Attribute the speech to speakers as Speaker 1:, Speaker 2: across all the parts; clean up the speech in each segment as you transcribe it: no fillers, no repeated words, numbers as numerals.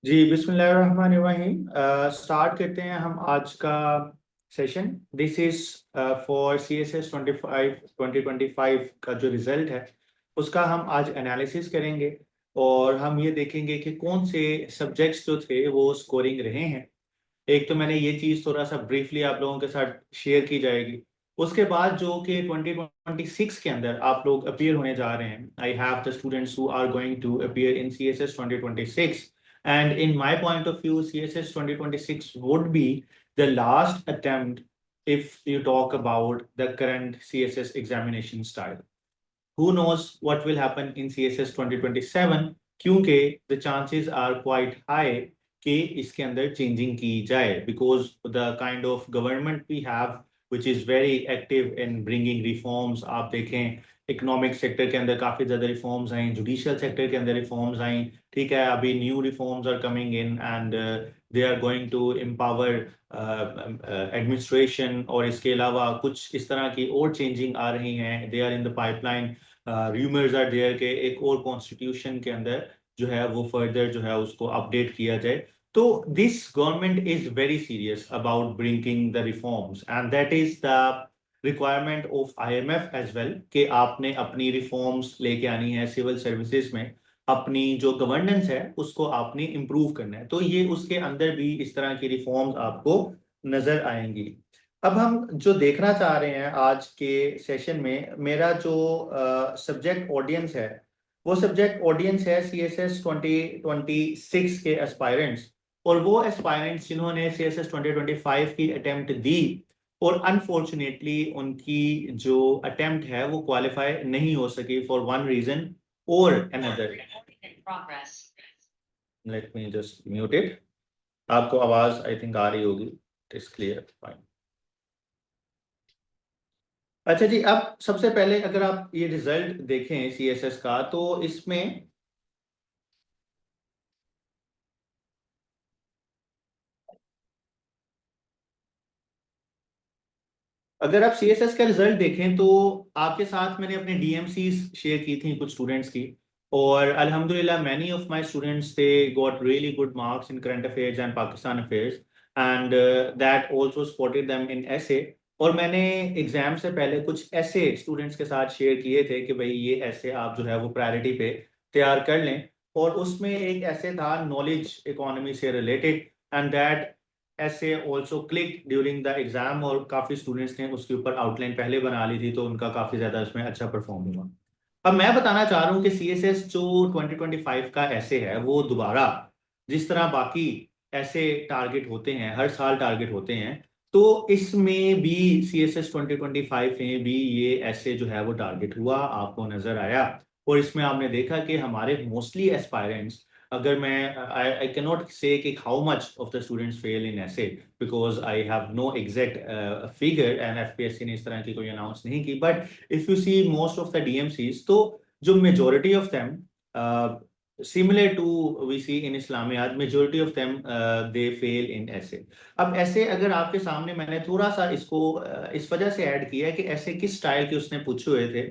Speaker 1: जी बिस्मिल्लाहिर्रहमानिर्रहीम। स्टार्ट करते हैं हम आज का session. This is for C S S 2025 का जो रिजल्ट है उसका हम आज एनालिसिस करेंगे और हम ये देखेंगे कि कौन से सब्जेक्ट्स जो थे वो स्कोरिंग रहे हैं। एक तो मैंने ये चीज़ थोड़ा सा ब्रीफली आप लोगों के साथ शेयर की जाएगी। उसके बाद जो कि 2026 के अंदर आप लोग अपीयर होने जा रहे हैं, I have the students who are going to appear in C S S 2026, and in my point of view C S S 2026 would be the last attempt if you talk about the current CSS examination style. Who knows what will happen in CSS 2027, क्योंकि the chances are quite high कि इसके अंदर changing की जाए, because the kind of government we have which is very active in bringing reforms। आप देखें economic sector के अंदर काफी ज्यादा रिफॉर्म्स आई, जुडिशियल सेक्टर के अंदर रिफॉर्म्स आई, ठीक है। अभी new reforms are coming in and they are going to empower administration, और इसके अलावा कुछ इस तरह की और चेंजिंग आ रही हैं, they are in the pipeline. Rumours are there के एक और कॉन्स्टिट्यूशन के अंदर जो है वो फर्दर जो है उसको अपडेट किया जाए। तो this government is very serious about bringing the reforms and that is the requirement of IMF as well, कि आपने अपनी रिफॉर्म्स लेके आनी है सिविल सर्विसेज में। अपनी जो गवर्नेंस है उसको आपने इम्प्रूव करना है, तो ये उसके अंदर भी इस तरह की रिफॉर्म्स आपको नजर आएंगी। अब हम जो देखना चाह रहे हैं आज के सेशन में, मेरा जो सब्जेक्ट ऑडियंस है वो सब्जेक्ट ऑडियंस है CSS 2026 के एस्पायरेंट्स, और वो एस्पायरेंट्स जिन्होंने CSS 2025 की अटेम्प्ट दी और अनफॉर्चुनेटली उनकी जो अटेम्प्ट है वो क्वालिफाई नहीं हो सकी फॉर वन रीजन और another. Let me just mute it. आपको आवाज आई थिंक आ रही होगी, इट इज क्लियर, फाइन। अच्छा जी, अब सबसे पहले अगर आप ये रिजल्ट देखें CSS का, तो इसमें अगर आप CSS का रिजल्ट देखें तो आपके साथ मैंने अपने DMC शेयर की थी कुछ स्टूडेंट्स की, और अल्हम्दुलिल्लाह many of my students they got really good marks in current affairs and Pakistan affairs, and that also supported them in ऐसे। और मैंने एग्जाम से पहले कुछ ऐसे स्टूडेंट्स के साथ शेयर किए थे कि भाई ये ऐसे आप जो है वो प्रायोरिटी पे तैयार कर लें, और उसमें एक ऐसे था नॉलेज इकोनॉमी से रिलेटेड, एंड दैट ऐसे also click during the exam, और काफ़ी स्टूडेंट्स ने उसके ऊपर आउटलाइन पहले बना ली थी तो उनका काफ़ी ज़्यादा उसमें अच्छा परफॉर्म हुआ। अब मैं बताना चाह रहा हूँ कि CSS जो 2025 का ऐसे है वो दोबारा जिस तरह बाकी ऐसे टारगेट होते हैं, हर साल टारगेट होते हैं, तो इसमें भी CSS 2025 में भी ये ऐसे जो है वो टारगेट हुआ, आपको नजर आया। और इसमें आपने देखा कि हमारे मोस्टली एस्पायरेंट्स, अगर मैं आई कैन नॉट से कि how much of the students fail in essay, because I have no exact figure and FPSC ने इस तरह की कोई अनाउंस नहीं की, but if you see most of the DMCs, तो जो majority of them similar to we see in Islamiyat, majority of them they fail in essay। अब ऐसे अगर आपके सामने मैंने थोड़ा सा इसको इस वजह से ऐड किया है कि ऐसे किस स्टाइल के उसने पूछे हुए थे,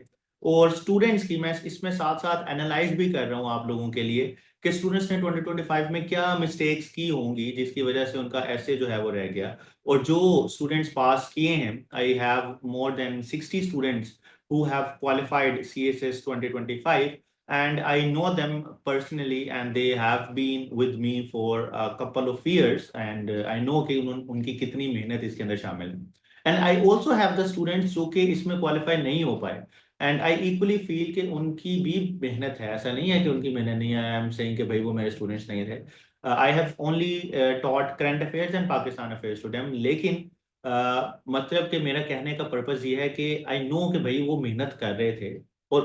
Speaker 1: और स्टूडेंट्स की मैं इसमें साथ साथ एनालाइज भी कर रहा हूँ आप लोगों के लिए कि स्टूडेंट्स ने 2025 में क्या मिस्टेक्स की होंगी जिसकी वजह से उनका ऐसे जो है वो रह गया। और जो स्टूडेंट्स पास किए हैं, I have more than 60 students who have qualified CSS 2025, and I know them personally and they have been with me for a couple of years, and I know कि उनकी कितनी मेहनत इसके अंदर शामिल है। And I also have the students जो कि इसमें क्वालिफाई नहीं हो पाए, एंड आई इक्वली फील कि उनकी भी मेहनत है, ऐसा नहीं है कि उनकी मेहनत नहीं है। आई एम सेइंग कि भाई वो मेरे स्टूडेंट्स नहीं थे। I have only taught current affairs and Pakistan affairs to them, लेकिन मतलब कि मेरा कहने का पर्पस ये है कि आई नो कि भाई वो मेहनत कर रहे थे और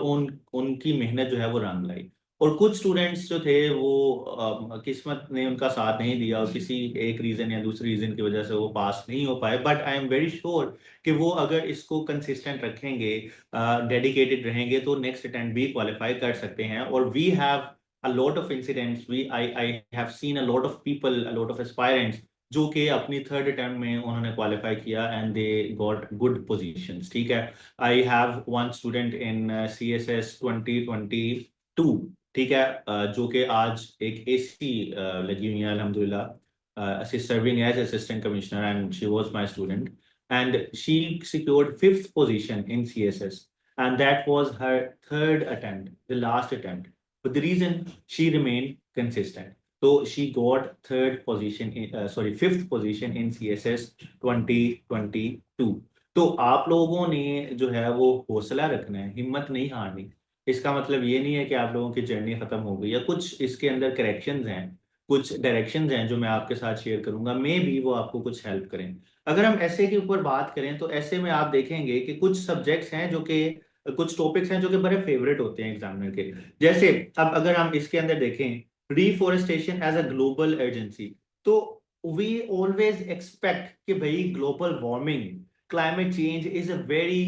Speaker 1: उनकी मेहनत जो है वो रंग लाई। और कुछ स्टूडेंट्स जो थे वो किस्मत ने उनका साथ नहीं दिया, और किसी एक रीजन या दूसरी रीजन की वजह से वो पास नहीं हो पाए, but I am very sure कि वो अगर इसको कंसिस्टेंट रखेंगे, डेडिकेटेड रहेंगे, तो नेक्स्ट अटेम्प्ट भी क्वालिफाई कर सकते हैं। और we have a lot of incidents, we I have seen a lot of people, a lot of aspirants जो कि अपनी थर्ड अटेम्प्ट में उन्होंने क्वालिफाई किया and they got good positions, ठीक है। I have one student in CSS 2022, ठीक है, जो कि आज एक एसी लगी हुई है अल्हम्दुलिल्लाह, serving as assistant commissioner, and she was my student, and she secured 5th position in CSS, and that was her third attempt, the last attempt. But the reason she remained consistent. So she got third position sorry, 5th position in CSS 2022. तो आप लोगों ने जो है वो हौसला रखना है, हिम्मत नहीं हारनी। इसका मतलब ये नहीं है कि आप लोगों की जर्नी खत्म हो गई, या कुछ इसके अंदर करेक्शंस हैं, कुछ डायरेक्शंस हैं जो मैं आपके साथ शेयर करूंगा, मे भी वो आपको कुछ हेल्प करें। अगर हम ऐसे के ऊपर बात करें तो ऐसे में आप देखेंगे कि कुछ सब्जेक्ट्स हैं जो कि, कुछ टॉपिक्स हैं जो कि बड़े फेवरेट होते हैं एग्जामिनर के। जैसे अब अगर हम इसके अंदर देखें, reforestation as a global agency, तो वी ऑलवेज एक्सपेक्ट कि भाई global warming, climate change is a very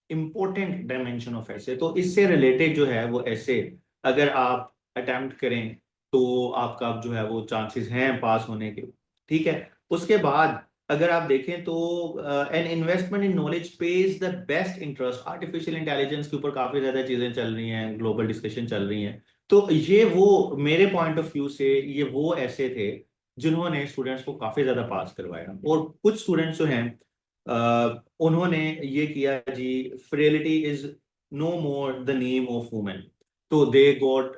Speaker 1: important dimension of ऐसे, तो इससे रिलेटेड जो है वो ऐसे अगर आप अटेम्प्ट करें तो आपका जो है वो चांसेस हैं पास होने के। ठीक है, उसके बाद अगर आप देखें तो an investment in knowledge page the best interest, artificial intelligence के ऊपर काफी ज्यादा चीजें चल रही हैं, ग्लोबल डिस्कशन चल रही हैं। तो ये वो मेरे पॉइंट ऑफ व्यू से ये वो ऐसे थे जिन्होंने स्टूडेंट्स को काफी ज्यादा पास करवाया। और कुछ स्टूडेंट्स जो हैं उन्होंने ये किया जी, frailty is no more the name of women, so they got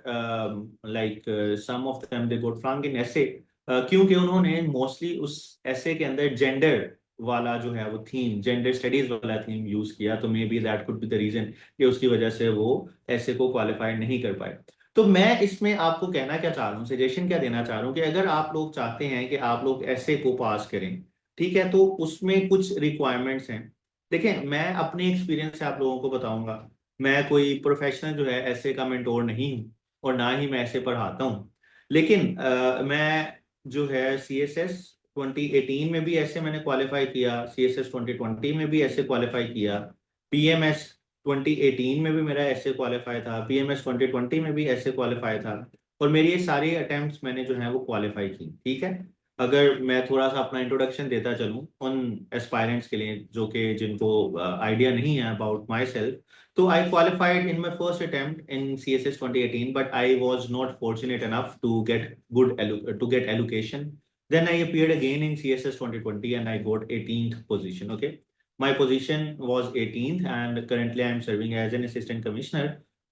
Speaker 1: like some of them they got frank in essay, क्योंकि उन्होंने मोस्टली उस ऐसे के अंदर जेंडर वाला जो है वो थीम, जेंडर स्टडीज वाला थीम यूज किया, तो maybe that could be the reason कि उसकी वजह से वो ऐसे को क्वालिफाई नहीं कर पाए। तो मैं इसमें आपको कहना क्या चाह रहा हूँ, सजेशन क्या देना चाह रहा हूँ कि अगर आप लोग चाहते हैं कि आप लोग ऐसे को पास करें, ठीक है, तो उसमें कुछ रिक्वायरमेंट्स हैं। देखें, मैं अपने एक्सपीरियंस से आप लोगों को बताऊंगा, मैं कोई प्रोफेशनल जो है ऐसे का मेंटोर नहीं हूँ, और ना ही मैं ऐसे पढ़ाता हूँ। लेकिन मैं जो है सी एस एस 2018 में भी ऐसे मैंने क्वालिफाई किया, सी एस एस 2020 में भी ऐसे क्वालिफाई किया, पी एम एस 2018 में भी मेरा ऐसे क्वालिफाई था, पी एम एस 2020 में भी ऐसे क्वालिफाई था, और मेरी ये सारी अटेम्प्ट्स मैंने जो है वो क्वालिफाई की। ठीक है, अगर मैं थोड़ा सा अपना इंट्रोडक्शन देता चलूं उन एस्पायरेंट्स के लिए जो कि जिनको आइडिया नहीं है अबाउट माई सेल्फ, तो I qualified in my first attempt in CSS 2018, but I was not fortunate enough to get to get allocation. Then I appeared again in CSS 2020 and I got 18th position. Okay, my position was 18th and currently I am serving as an assistant commissioner.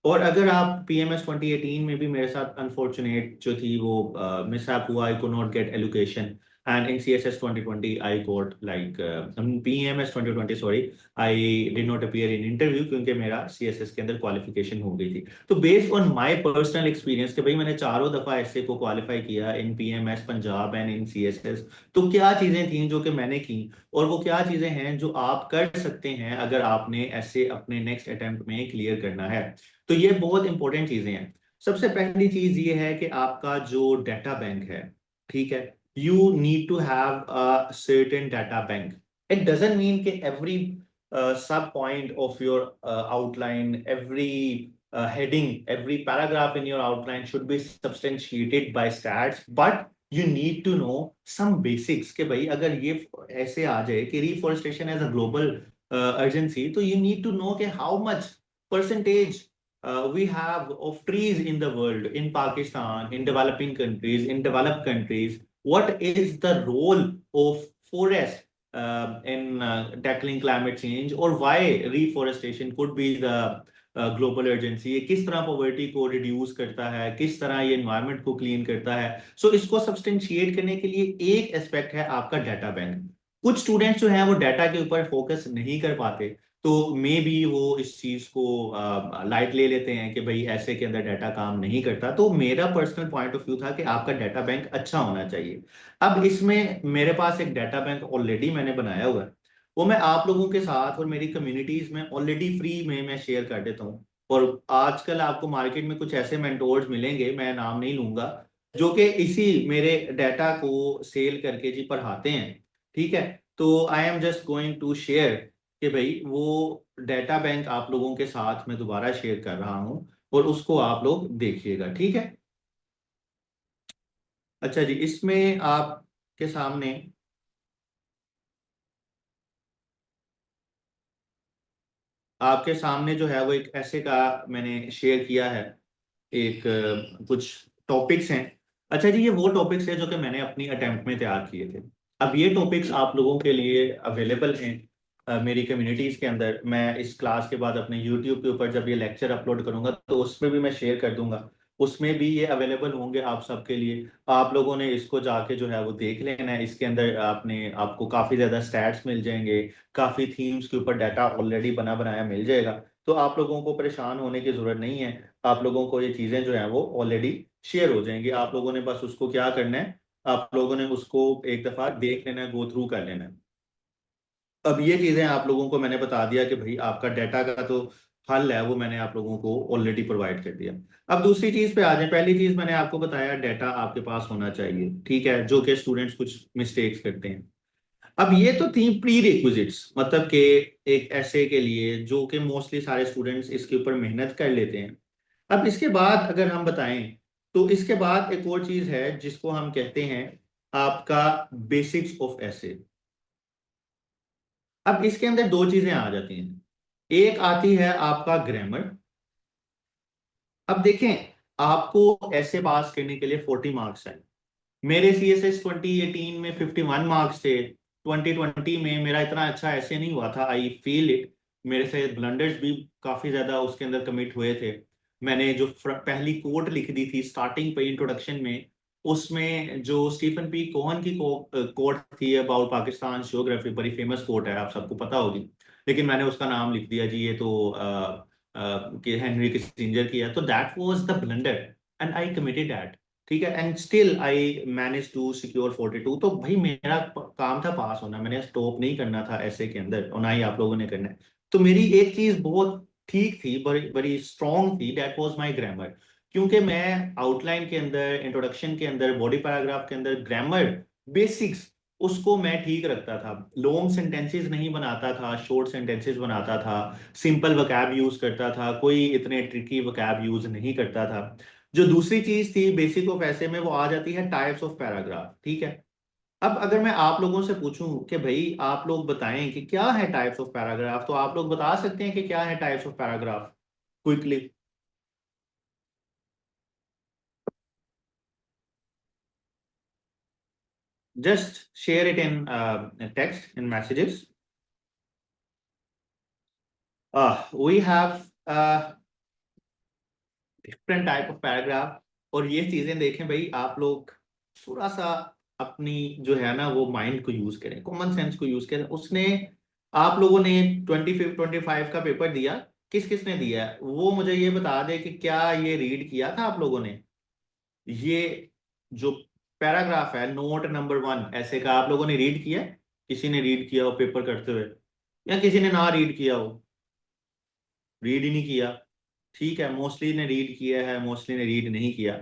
Speaker 1: और अगर आप PMS 2018 में भी मेरे साथ unfortunate जो थी वो मिसहैप हुआ, I could not gate allocation, and in CSS 2020 I got like PMS 2020 sorry, I did not appear in interview क्योंकि मेरा CSS के अंदर क्वालिफिकेशन हो गई थी। तो based on my personal experience कि भाई मैंने चारों दफा ऐसे को क्वालिफाई किया इन PMS Punjab and in CSS, तो क्या चीजें थी जो कि मैंने की, और वो क्या चीजें हैं जो आप कर सकते हैं अगर आपने ऐसे अपने नेक्स्ट अटेम्प्ट में क्लियर करना है। तो ये बहुत इंपॉर्टेंट चीजें हैं। सबसे पहली चीज ये है कि आपका जो डाटा बैंक है, ठीक है, you need to have a certain data bank. It doesn't mean कि every sub point of your outline, every heading, every paragraph in your outline should be substantiated by stats, but you need to know some basics कि भाई अगर ये ऐसे आ जाए कि reforestation as a global urgency, तो you need to know कि how much percentage we have of trees in the world, in Pakistan, in developing countries, in developed countries. What is the role of forest in tackling climate change, or why reforestation could be the global urgency, ये किस तरह poverty को reduce करता है, किस तरह ये environment को क्लीन करता है। सो इसको सब्सटेंशिएट करने के लिए एक एस्पेक्ट है आपका डाटा बैंक। कुछ स्टूडेंट्स जो हैं वो डाटा के ऊपर फोकस नहीं कर पाते, तो मे बी वो इस चीज को लाइट ले लेते हैं कि भाई ऐसे के अंदर डाटा काम नहीं करता। तो मेरा पर्सनल पॉइंट ऑफ व्यू था कि आपका डाटा बैंक अच्छा होना चाहिए। अब इसमें मेरे पास एक डाटा बैंक ऑलरेडी मैंने बनाया हुआ है, वो मैं आप लोगों के साथ और मेरी कम्युनिटीज में ऑलरेडी फ्री में मैं शेयर कर देता हूँ। और आजकल आपको मार्केट में कुछ ऐसे मेंटोर्स मिलेंगे, मैं नाम नहीं लूंगा, जो कि इसी मेरे डाटा को सेल करके जी पढ़ाते हैं। ठीक है, तो I am just going to share कि भाई वो डाटा बैंक आप लोगों के साथ मैं दोबारा शेयर कर रहा हूँ, और उसको आप लोग देखिएगा। ठीक है, अच्छा जी, इसमें आपके सामने जो है वो एक ऐसे का मैंने शेयर किया है कुछ टॉपिक्स हैं। अच्छा जी, ये वो टॉपिक्स है जो कि मैंने अपनी अटेम्प्ट में तैयार किए थे। अब ये टॉपिक्स आप लोगों के लिए अवेलेबल हैं मेरी कम्युनिटीज़ के अंदर। मैं इस क्लास के बाद अपने यूट्यूब के ऊपर जब ये लेक्चर अपलोड करूंगा तो उसमें भी मैं शेयर कर दूंगा, उसमें भी ये अवेलेबल होंगे आप सबके लिए। आप लोगों ने इसको जाके जो है वो देख लेना है। इसके अंदर आपको काफ़ी ज़्यादा स्टैट्स मिल जाएंगे, काफ़ी थीम्स के ऊपर डाटा ऑलरेडी बना बनाया मिल जाएगा। तो आप लोगों को परेशान होने की ज़रूरत नहीं है। आप लोगों को ये चीज़ें जो हैं वो ऑलरेडी शेयर हो जाएंगी। आप लोगों ने बस उसको क्या करना है, आप लोगों ने उसको एक दफ़ा देख लेना है, गो थ्रू कर लेना है। अब ये चीजें आप लोगों को मैंने बता दिया कि भाई आपका डाटा का तो हल है, वो मैंने आप लोगों को ऑलरेडी प्रोवाइड कर दिया। अब दूसरी चीज पे आ जाए। पहली चीज मैंने आपको बताया डाटा आपके पास होना चाहिए, ठीक है, जो कि स्टूडेंट्स कुछ मिस्टेक्स करते हैं। अब ये तो थी प्री रिक्विजिट्स, मतलब कि एक ऐसे के लिए जो कि मोस्टली सारे स्टूडेंट्स इसके ऊपर मेहनत कर लेते हैं। अब इसके बाद अगर हम बताएं तो इसके बाद एक और चीज है जिसको हम कहते हैं आपका बेसिक्स ऑफ ऐसे। अब इसके अंदर दो चीजें आ जाती हैं। एक आती है आपका ग्रामर। अब देखें, आपको ऐसे पास करने के लिए 40 मार्क्स है। मेरे CSS 2018 में 51 मार्क्स थे। 2020 में मेरा इतना अच्छा ऐसे नहीं हुआ था, आई फील इट। मेरे से ब्लंडर्स भी काफी ज्यादा उसके अंदर कमिट हुए थे। मैंने जो पहली कोट लिख दी थी स्टार्टिंग पे इंट्रोडक्शन में, उसमें जो स्टीफन पी कोहन की कोट थी अबाउट पाकिस्तान जियोग्राफी, बड़ी फेमस कोट है, आप सबको पता होगी। लेकिन मैंने उसका नाम लिख दिया जी, ये तो कि हेनरी किसिंजर की है। तो that was the blunder and I committed that. ठीक है, and still I manage to secure 42। तो भाई मेरा काम था पास होना, मैंने स्टॉप नहीं करना था ऐसे के अंदर, और ना ही आप लोगों ने करना है। तो मेरी एक चीज बहुत ठीक थी, बड़ी बड़ी स्ट्रांग थी, दैट वाज माय ग्रामर। क्योंकि मैं आउटलाइन के अंदर, इंट्रोडक्शन के अंदर, बॉडी पैराग्राफ के अंदर ग्रामर बेसिक्स उसको मैं ठीक रखता था। लॉन्ग सेंटेंसेस नहीं बनाता था, शॉर्ट सेंटेंसेस बनाता था। सिंपल वकैब यूज करता था, कोई इतने ट्रिकी वकैब यूज नहीं करता था। जो दूसरी चीज थी बेसिक ऑफ ऐसे में, वो आ जाती है टाइप्स ऑफ पैराग्राफ। ठीक है, अब अगर मैं आप लोगों से पूछूं कि भाई आप लोग बताएं कि क्या है टाइप्स ऑफ पैराग्राफ, तो आप लोग बता सकते हैं कि क्या है types of paragraph quickly? Just share it in text in messages. We have different type of paragraph. और ये चीजें देखें भाई, आप लोग थोड़ा सा अपनी जो है ना वो माइंड को यूज करें, कॉमन सेंस को यूज करें। उसने आप लोगों ने 25 का पेपर दिया, किस किस ने दिया है वो मुझे ये बता दे कि क्या ये रीड किया था आप लोगों ने? ये जो पैराग्राफ है नोट नंबर 1 ऐसे का, आप लोगों ने रीड किया है? किसी ने रीड किया हो पेपर करते हुए, या किसी ने ना रीड किया हो? रीड ही नहीं किया। ठीक है, मोस्टली ने रीड किया है, मोस्टली ने रीड नहीं किया।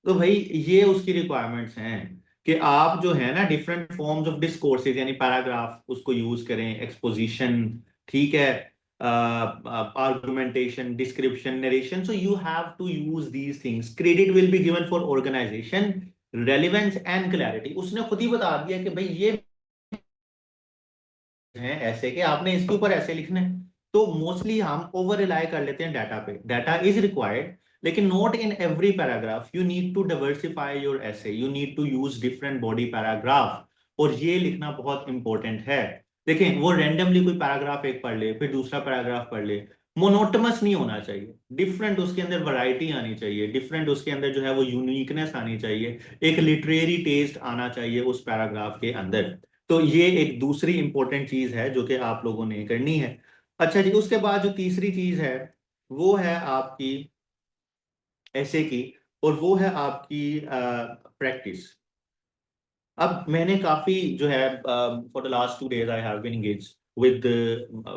Speaker 1: तो भाई ये उसकी रिक्वायरमेंट्स हैं कि आप जो है ना डिफरेंट फॉर्म्स ऑफ डिस्कोर्सेज यानी पैराग्राफ उसको यूज करें, एक्सपोजिशन, ठीक है, argumentation, description, narration. So you have to use these things. Credit will be given for organisation, relevance and clarity. उसने खुद ही बता दिया कि भाई ये हैं ऐसे के, आपने इसके ऊपर ऐसे लिखना है। तो मोस्टली हम ओवर रिलाई कर लेते हैं डाटा पे। डाटा इज रिक्वायर्ड, लेकिन not in every paragraph. You need to diversify your essay, you need to use different body paragraph. और ये लिखना बहुत इंपॉर्टेंट है। देखें, वो रैंडमली कोई पैराग्राफ एक पढ़ ले फिर दूसरा पैराग्राफ पढ़ ले, मोनोटमस नहीं होना चाहिए। डिफरेंट उसके अंदर वैरायटी आनी चाहिए, डिफरेंट उसके अंदर जो है वो यूनिकनेस आनी चाहिए, एक लिटरेरी टेस्ट आना चाहिए उस पैराग्राफ के अंदर। तो ये एक दूसरी इंपॉर्टेंट चीज है जो कि आप लोगों ने करनी है। अच्छा जी, उसके बाद जो तीसरी चीज है वो है आपकी ऐसे की, और वो है आपकी प्रैक्टिस। अब मैंने काफी जो है for the last 2 days I have been engage with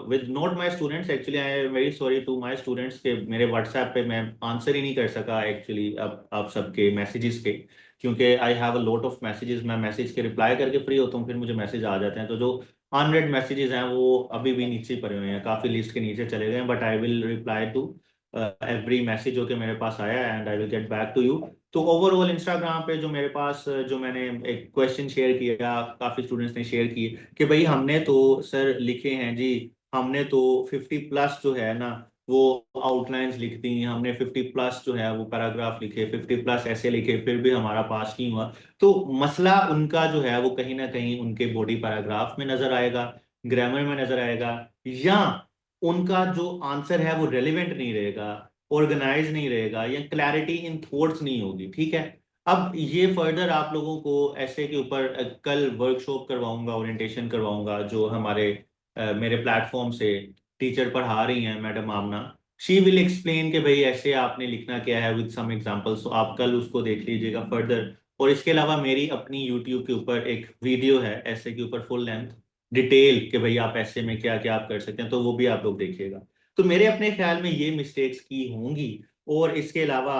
Speaker 1: with not my students actually. I am very sorry to my students के मेरे व्हाट्सएप पे मैं आंसर ही नहीं कर सका एक्चुअली अब आप सबके मैसेजेस के, क्योंकि I have a lot of messages. मैं मैसेज के रिप्लाई करके फ्री होता हूँ, फिर मुझे मैसेज आ जाते हैं। तो जो अनरेड मैसेजेस हैं वो अभी भी नीचे पड़े हुए हैं, काफी लिस्ट के नीचे चले गए हैं। But I will reply to every message जो कि मेरे पास आया है, and I will get back to you. तो ओवरऑल इंस्टाग्राम पे जो मेरे पास जो मैंने एक क्वेश्चन शेयर किया, काफी स्टूडेंट्स ने शेयर किए कि भाई हमने तो सर लिखे हैं जी, हमने तो 50 प्लस जो है ना वो आउटलाइंस लिख दी, हमने 50+ जो है वो पैराग्राफ लिखे, 50+ ऐसे लिखे, फिर भी हमारा पास नहीं हुआ। तो मसला उनका जो है वो कहीं ना कहीं उनके बॉडी पैराग्राफ में नजर आएगा, ग्रामर में नजर आएगा, या उनका जो आंसर है वो रेलिवेंट नहीं रहेगा, ऑर्गेनाइज नहीं रहेगा, या क्लैरिटी इन थॉट्स नहीं होगी। ठीक है। अब ये फर्दर आप लोगों को ऐसे के ऊपर कल वर्कशॉप करवाऊंगा, ओरिएंटेशन करवाऊंगा, जो हमारे मेरे प्लेटफॉर्म से टीचर पढ़ा रही हैं, madam Amna. She will explain कि भाई ऐसे आपने लिखना क्या है विद सम एग्जांपल्स, तो आप कल उसको देख लीजिएगा फर्दर। और इसके अलावा मेरी अपनी यूट्यूब के ऊपर एक वीडियो है ऐसे के ऊपर, फुल लेंथ डिटेल कि भाई आप ऐसे में क्या क्या आप कर सकते हैं, तो वो भी आप लोग देखिएगा। तो मेरे अपने ख्याल में ये मिस्टेक्स की होंगी। और इसके अलावा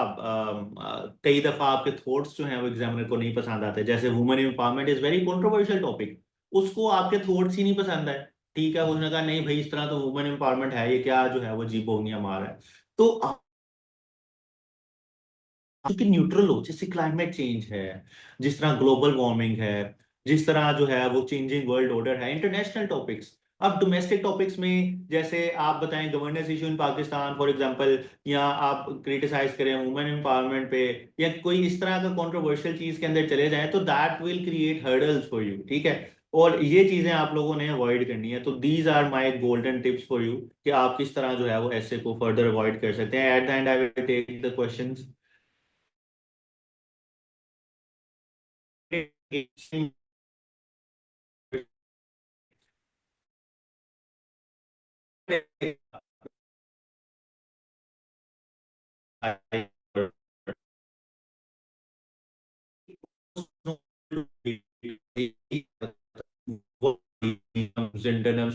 Speaker 1: कई दफा आपके थॉट्स जो हैं वो एग्जामिनर को नहीं पसंद आते, जैसे women empowerment is very controversial topic, उसको आपके थॉट्स ही नहीं पसंद आए। ठीक है, उसने कहा नहीं भाई इस तरह तो वुमेन एम्पावरमेंट है, ये क्या जो है वो जी बोंगियां मार है। तो क्योंकि न्यूट्रल हो, जैसे क्लाइमेट चेंज है, जिस तरह ग्लोबल वार्मिंग है, जिस तरह जो है वो चेंजिंग वर्ल्ड ऑर्डर है, इंटरनेशनल टॉपिक्स। अब डोमेस्टिक टॉपिक्स में जैसे आप बताएं governance issue in Pakistan for example, या आप क्रिटिसाइज करें वुमेन एम्पावरमेंट पे, या कोई इस तरह का कंट्रोवर्शियल चीज के अंदर चले जाएं, तो that will create hurdles for you. ठीक है। और ये चीजें आप लोगों ने अवॉइड करनी है। तो these are my golden tips for you कि आप किस तरह जो है वो ऐसे को फर्दर अवॉइड कर सकते हैं। At the end I will take the questions.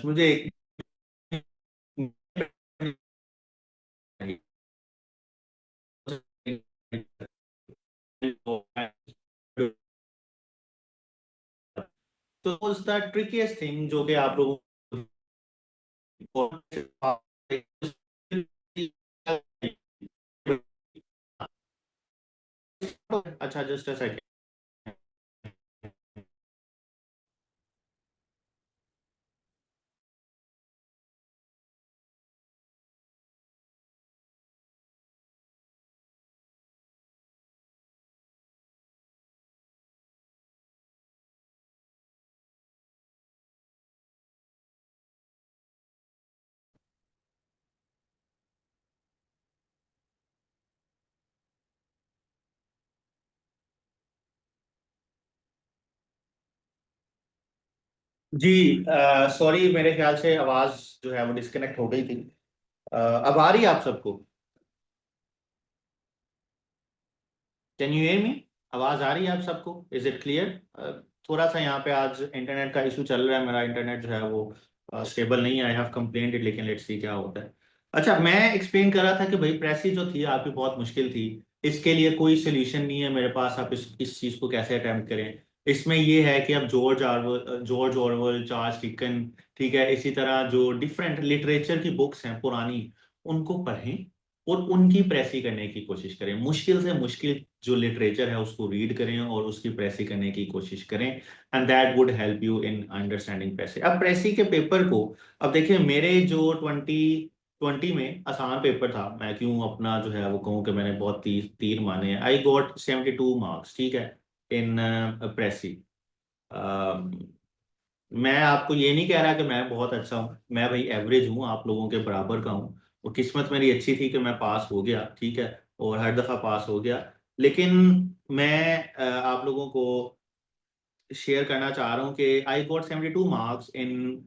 Speaker 1: मुझे तो was the trickiest thing जो कि आप लोगों को अच्छा जस्ट अ सेकंड। जी सॉरी, मेरे ख्याल से आवाज जो है वो डिस्कनेक्ट हो गई थी। अब आ रही है आप सबको? Can you hear me? आवाज आ रही है आप सबको? Is it clear? थोड़ा सा यहाँ पे आज इंटरनेट का इशू चल रहा है, मेरा इंटरनेट जो है वो स्टेबल नहीं है। आई हैव कंप्लेंट इट, लेकिन लेट्स सी क्या होता है। अच्छा, मैं एक्सप्लेन कर रहा था कि भाई प्रेसी जो थी आपकी बहुत मुश्किल थी। इसके लिए कोई सोल्यूशन नहीं है मेरे पास, आप इस चीज को कैसे अटेम्प्ट करें। इसमें ये है कि अब जॉर्ज ऑरवेल, चार्ल्स डिकन, ठीक है, इसी तरह जो डिफरेंट लिटरेचर की बुक्स हैं पुरानी, उनको पढ़ें और उनकी प्रेसी करने की कोशिश करें। मुश्किल से मुश्किल जो लिटरेचर है उसको रीड करें और उसकी प्रेसी करने की कोशिश करें, and that would help you in understanding precis. अब प्रेसी के पेपर को, अब देखिए मेरे जो 2020 में आसान पेपर था, मैं क्यों अपना जो है वो कहूँ कि मैंने बहुत तीर तीर माने हैं। आई गॉट 72 मार्क्स, ठीक है, इन प्रेसी। मैं आपको ये नहीं कह रहा कि मैं बहुत अच्छा हूँ, मैं भाई एवरेज हूँ, आप लोगों के बराबर का हूँ। और किस्मत मेरी अच्छी थी कि मैं पास हो गया, ठीक है, और हर दफा पास हो गया। लेकिन मैं आप लोगों को शेयर करना चाह रहा हूँ कि I got 72 marks in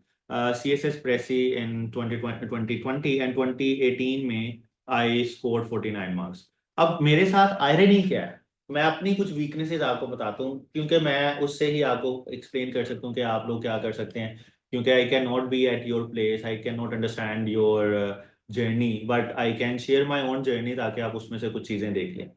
Speaker 1: CSS precis in 2020 and 2018 में आई स्कोर 49 मार्क्स। अब मेरे साथ आयरनी क्या है, मैं अपनी कुछ वीकनेसेस आपको बताता हूँ, क्योंकि मैं उससे ही आपको एक्सप्लेन कर सकता हूँ कि आप लोग क्या कर सकते हैं। क्योंकि आई can not B at your place, I can not understand your journey, but I can share my own journey ताकि आप उसमें से कुछ चीज़ें देख लें।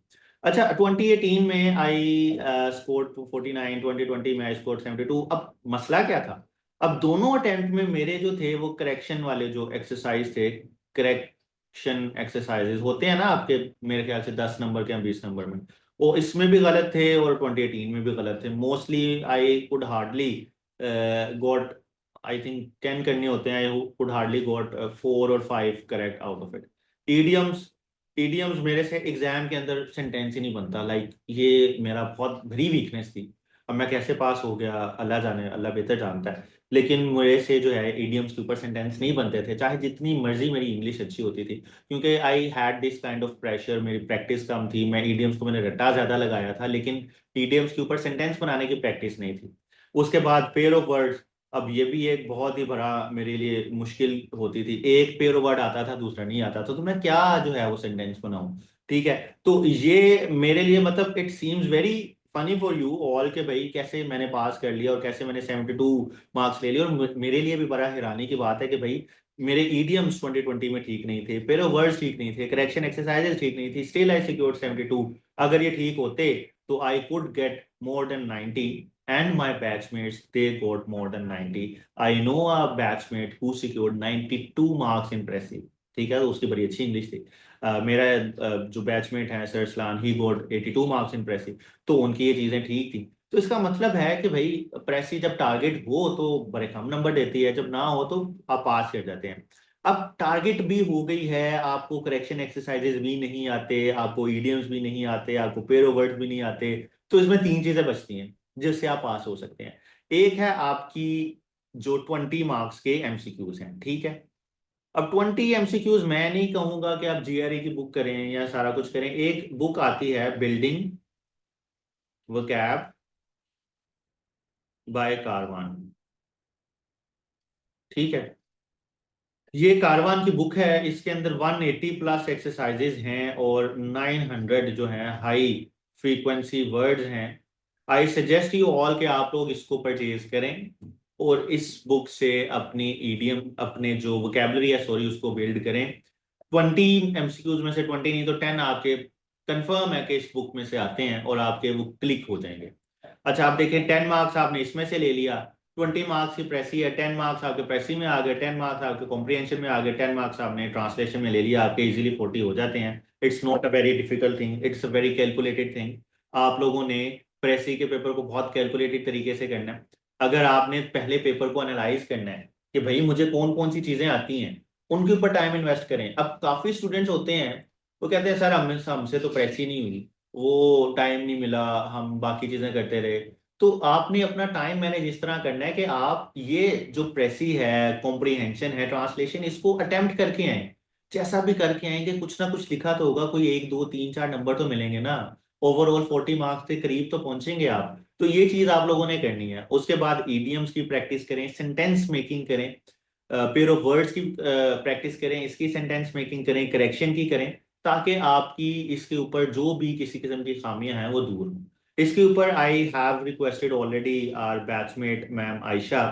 Speaker 1: अच्छा, 2018 में आई स्कोर 49, 2020 में आई स्कोर 72। अब मसला क्या था? अब दोनों अटेम्प्ट में मेरे जो थे वो करेक्शन वाले जो एक्सरसाइज थे, करेक्शन एक्सरसाइजेस होते हैं ना आपके, मेरे ख्याल से 10 नंबर के या 20 नंबर में, वो इसमें भी गलत थे और 2018 में भी गलत थे। Mostly I could hardly got, I think 10 करने होते हैं, आई कुड हार्डली गॉट 4 और 5 correct out of it. Idioms idioms मेरे से एग्जाम के अंदर सेंटेंस ही नहीं बनता, लाइक ये मेरा बहुत बड़ी वीकनेस थी। अब मैं कैसे पास हो गया अल्लाह जाने, अल्लाह बेहतर जानता है। लेकिन मेरे से जो है ईडियम्स के ऊपर सेंटेंस नहीं बनते थे, चाहे जितनी मर्जी मेरी इंग्लिश अच्छी होती थी, क्योंकि I had this kind of pressure, मेरी प्रैक्टिस कम थी। मैं ईडियम्स को मैंने रट्टा ज्यादा लगाया था, लेकिन ईडियम्स के ऊपर सेंटेंस बनाने की प्रैक्टिस नहीं थी। उसके बाद पेयर ऑफ वर्ड्स, अब ये भी एक बहुत ही बड़ा मेरे लिए मुश्किल होती थी। एक पेयर वर्ड आता था, दूसरा नहीं आता था, तो मैं क्या जो है वो सेंटेंस बनाऊं। ठीक है, तो ये मेरे लिए मतलब it seems very funny for you all के भाई कैसे मैंने पास कर लिया और कैसे मैंने 72 मार्क्स ले लिए। और मेरे लिए भी बड़ा हैरानी की बात है कि भाई मेरे ईडियम्स 2020 में ठीक नहीं थे, पेयर वर्ड्स ठीक नहीं थे, करेक्शन एक्सरसाइजेस ठीक नहीं थी, स्टिल आई सिक्योर्ड 72। अगर ये ठीक होते तो I could get more then 90, and my batchmates they got more than 90. I know a batchmate who secured 92 marks in Presi। ठीक है, तो उसकी बड़ी अच्छी इंग्लिश थी। मेरा जो बैचमेट है सर सलान, he got 82 marks in precis. तो उनकी ये चीजें ठीक थी। तो इसका मतलब है कि भाई प्रेसी जब टारगेट हो तो बड़े कम नंबर देती है, जब ना हो तो आप पास कर जाते हैं। अब टारगेट भी हो गई है, आपको करेक्शन एक्सरसाइजेज भी नहीं आते, आपको ईडियम्स भी नहीं आते, आपको पेयर वर्ड्स भी नहीं आते, तो इसमें तीन चीजें बचती हैं जिससे आप पास हो सकते हैं। एक है आपकी जो 20 मार्क्स के एमसीक्यूज हैं, ठीक है। अब 20 एमसीक्यूज मैं नहीं कहूंगा कि आप जीआरई की बुक करें या सारा कुछ करें। एक बुक आती है बिल्डिंग वोकैब बाय कारवान, ठीक है। ये कारवान की बुक है, इसके अंदर 180 प्लस एक्सरसाइजेज हैं और 900 जो हैं हाई फ्रीक्वेंसी वर्ड्स हैं। आई सजेस्ट यू ऑल के आप लोग इसको परचेज करें और इस बुक से अपनी ईडियम, अपने जो वोकेबलरी है सॉरी, उसको बिल्ड करें। 20 एमसीक्यूज में से 20 नहीं तो 10 आपके कंफर्म है कि इस बुक में से आते हैं और आपके वो क्लिक हो जाएंगे। अच्छा आप देखें, 10 मार्क्स आपने इसमें से ले लिया, 20 मार्क्स की प्रेसी है, 10 मार्क्स आपके प्रेसी में आ गए, 10 मार्क्स आपके कॉम्प्रिहेंशन में आ गए, 10 मार्क्स आपने ट्रांसलेशन में ले लिया, आपके इजीली 40 हो जाते हैं। It's not a very difficult thing, it's a very calculated thing. आप लोगों ने प्रेसी के पेपर को बहुत कैलकुलेटेड तरीके से करना है। अगर आपने पहले पेपर को एनालाइज करना है कि भाई मुझे कौन कौन सी चीजें आती हैं, उनके ऊपर टाइम इन्वेस्ट करें। अब काफी स्टूडेंट्स होते हैं वो कहते हैं सर हमसे तो प्रेसी नहीं हुई, वो टाइम नहीं मिला, हम बाकी चीजें करते रहे। तो आपने अपना टाइम मैनेज इस तरह करना है कि आप ये जो प्रेसी है, कॉम्प्रिहेंशन है, ट्रांसलेशन, इसको अटेम्प्ट करके आए। जैसा भी करके आएंगे कुछ ना कुछ लिखा तो होगा, कोई एक दो तीन चार नंबर तो मिलेंगे ना। ओवरऑल 40 मार्क्स के करीब तो पहुंचेंगे आप। तो ये चीज आप लोगों ने करनी है। उसके बाद ईडियम्स की प्रैक्टिस करें, सेंटेंस मेकिंग करें, पेयर ऑफ वर्ड्स की प्रैक्टिस करें, इसकी सेंटेंस मेकिंग करें, करेक्शन की करें, ताकि आपकी इसके ऊपर जो भी किसी किस्म की खामियां हैं वो दूर हों। इसके ऊपर I have requested already our batchmate ma'am Ayesha,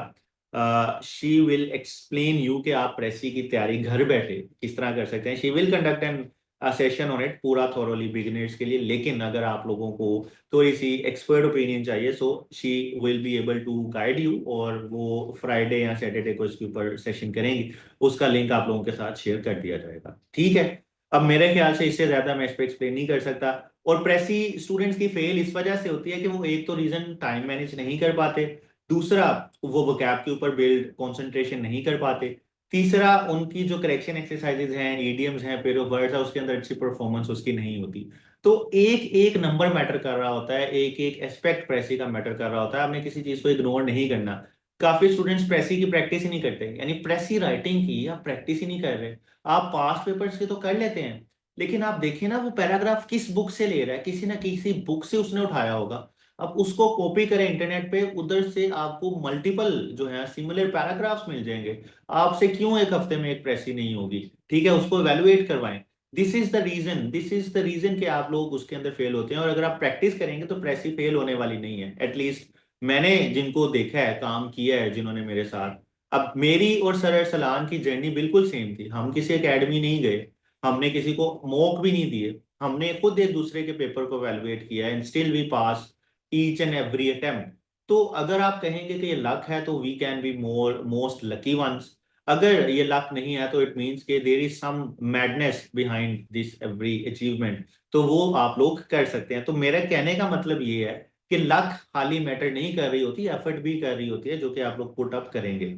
Speaker 1: she will explain you कि आप प्रेसी की तैयारी घर बैठे किस तरह कर सकते हैं। She will conduct an session on it, पूरा थॉरोली बिगिनर्स के लिए। लेकिन अगर आप लोगों को थोड़ी सी एक्सपर्ट ओपिनियन चाहिए, so she will be able to guide you, और वो फ्राइडे या सैटरडे को इसके ऊपर सेशन करेंगी। उसका लिंक आप लोगों के साथ शेयर कर दिया जाएगा, ठीक है। अब मेरे ख्याल से इससे ज्यादा मैं इस पर एक्सप्लेन नहीं कर सकता। और प्रेसी स्टूडेंट्स की फेल इस वजह से होती है कि वो एक तो रीजन टाइम मैनेज नहीं कर पाते, दूसरा वो वोकैब के ऊपर बिल्ड कंसंट्रेशन नहीं कर पाते, तीसरा उनकी जो करेक्शन एक्सरसाइजेज हैं, ईडियम्स हैं, पेयर ऑफ वर्ड्स है, उसके अंदर अच्छी परफॉर्मेंस उसकी नहीं होती। तो एक एक नंबर मैटर कर रहा होता है, एक एक एस्पेक्ट प्रेसी का मैटर कर रहा होता है, आपने किसी चीज को इग्नोर नहीं करना। काफी स्टूडेंट्स प्रेसी की प्रैक्टिस ही नहीं करते, यानी प्रेसी राइटिंग की आप प्रैक्टिस ही नहीं कर रहे। आप पास्ट पेपर्स के तो कर लेते हैं, लेकिन आप देखें ना वो पैराग्राफ किस बुक से ले रहा है, किसी ना किसी बुक से उसने उठाया होगा। अब उसको कॉपी करें इंटरनेट पे, उधर से आपको मल्टीपल जो है सिमिलर पैराग्राफ्स मिल जाएंगे। आपसे क्यों एक हफ्ते में एक प्रेसी नहीं होगी, ठीक है, उसको एवेलुएट करवाएं। दिस इज द रीजन कि आप लोग उसके अंदर फेल होते हैं। और अगर आप प्रैक्टिस करेंगे तो प्रेसी फेल होने वाली नहीं है, एटलीस्ट मैंने जिनको देखा है, काम किया है जिन्होंने मेरे साथ। अब मेरी और सर अरसलान की जर्नी बिल्कुल सेम थी, हम किसी एकेडमी नहीं गए, हमने किसी को मॉक भी नहीं दिए, हमने खुद एक दूसरे के पेपर को एवेलुएट किया and still we pass each and every attempt. तो अगर आप कहेंगे कि ये लक है तो we can be most lucky ones. अगर ये लक नहीं है तो इट मीन्स के there is some madness behind this every achievement. तो वो आप लोग कर सकते हैं। तो मेरा कहने का मतलब ये है कि लक खाली मैटर नहीं कर रही होती, एफर्ट भी कर रही होती है, जो कि आप लोग पुट अप करेंगे।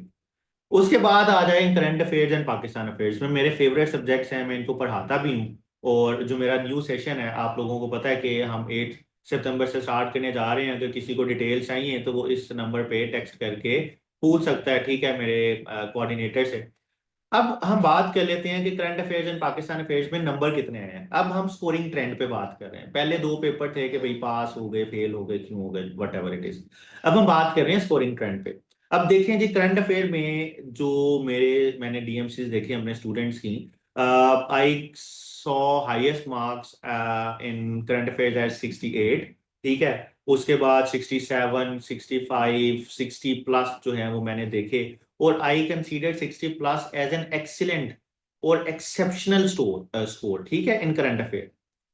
Speaker 1: उसके बाद आ जाए current affairs and Pakistan affairs में मेरे फेवरेट सब्जेक्ट्स हैं, मैं इनको पढ़ाता भी हूँ। और जो मेरा न्यू सेशन है, आप लोगों को पता है कि हम 8 सितंबर से स्टार्ट करने जा रहे हैं। अगर किसी को डिटेल्स चाहिए तो वो इस नंबर पे टेक्स्ट करके पूछ सकता है, ठीक है, मेरे कोऑर्डिनेटर से। अब हम बात कर लेते हैं कि current affairs and Pakistan affairs में नंबर कितने आए हैं। अब हम स्कोरिंग ट्रेंड पे बात कर रहे हैं। पहले दो पेपर थे कि भाई पास हो गए, फेल हो गए, क्यों हो गए, वट एवर इट इज। अब हम बात कर रहे हैं स्कोरिंग ट्रेंड पे। अब देखें जी, करंट अफेयर में जो मैंने डीएमसीज देखी अपने स्टूडेंट्स की, I saw highest marks in current affairs as 68। ठीक है। उसके बाद 67, 65, 60+ जो है वो मैंने देखे। और I consider 60+ as an excellent और एक्सेप्शनल स्कोर, ठीक है, इन करंट अफेयर।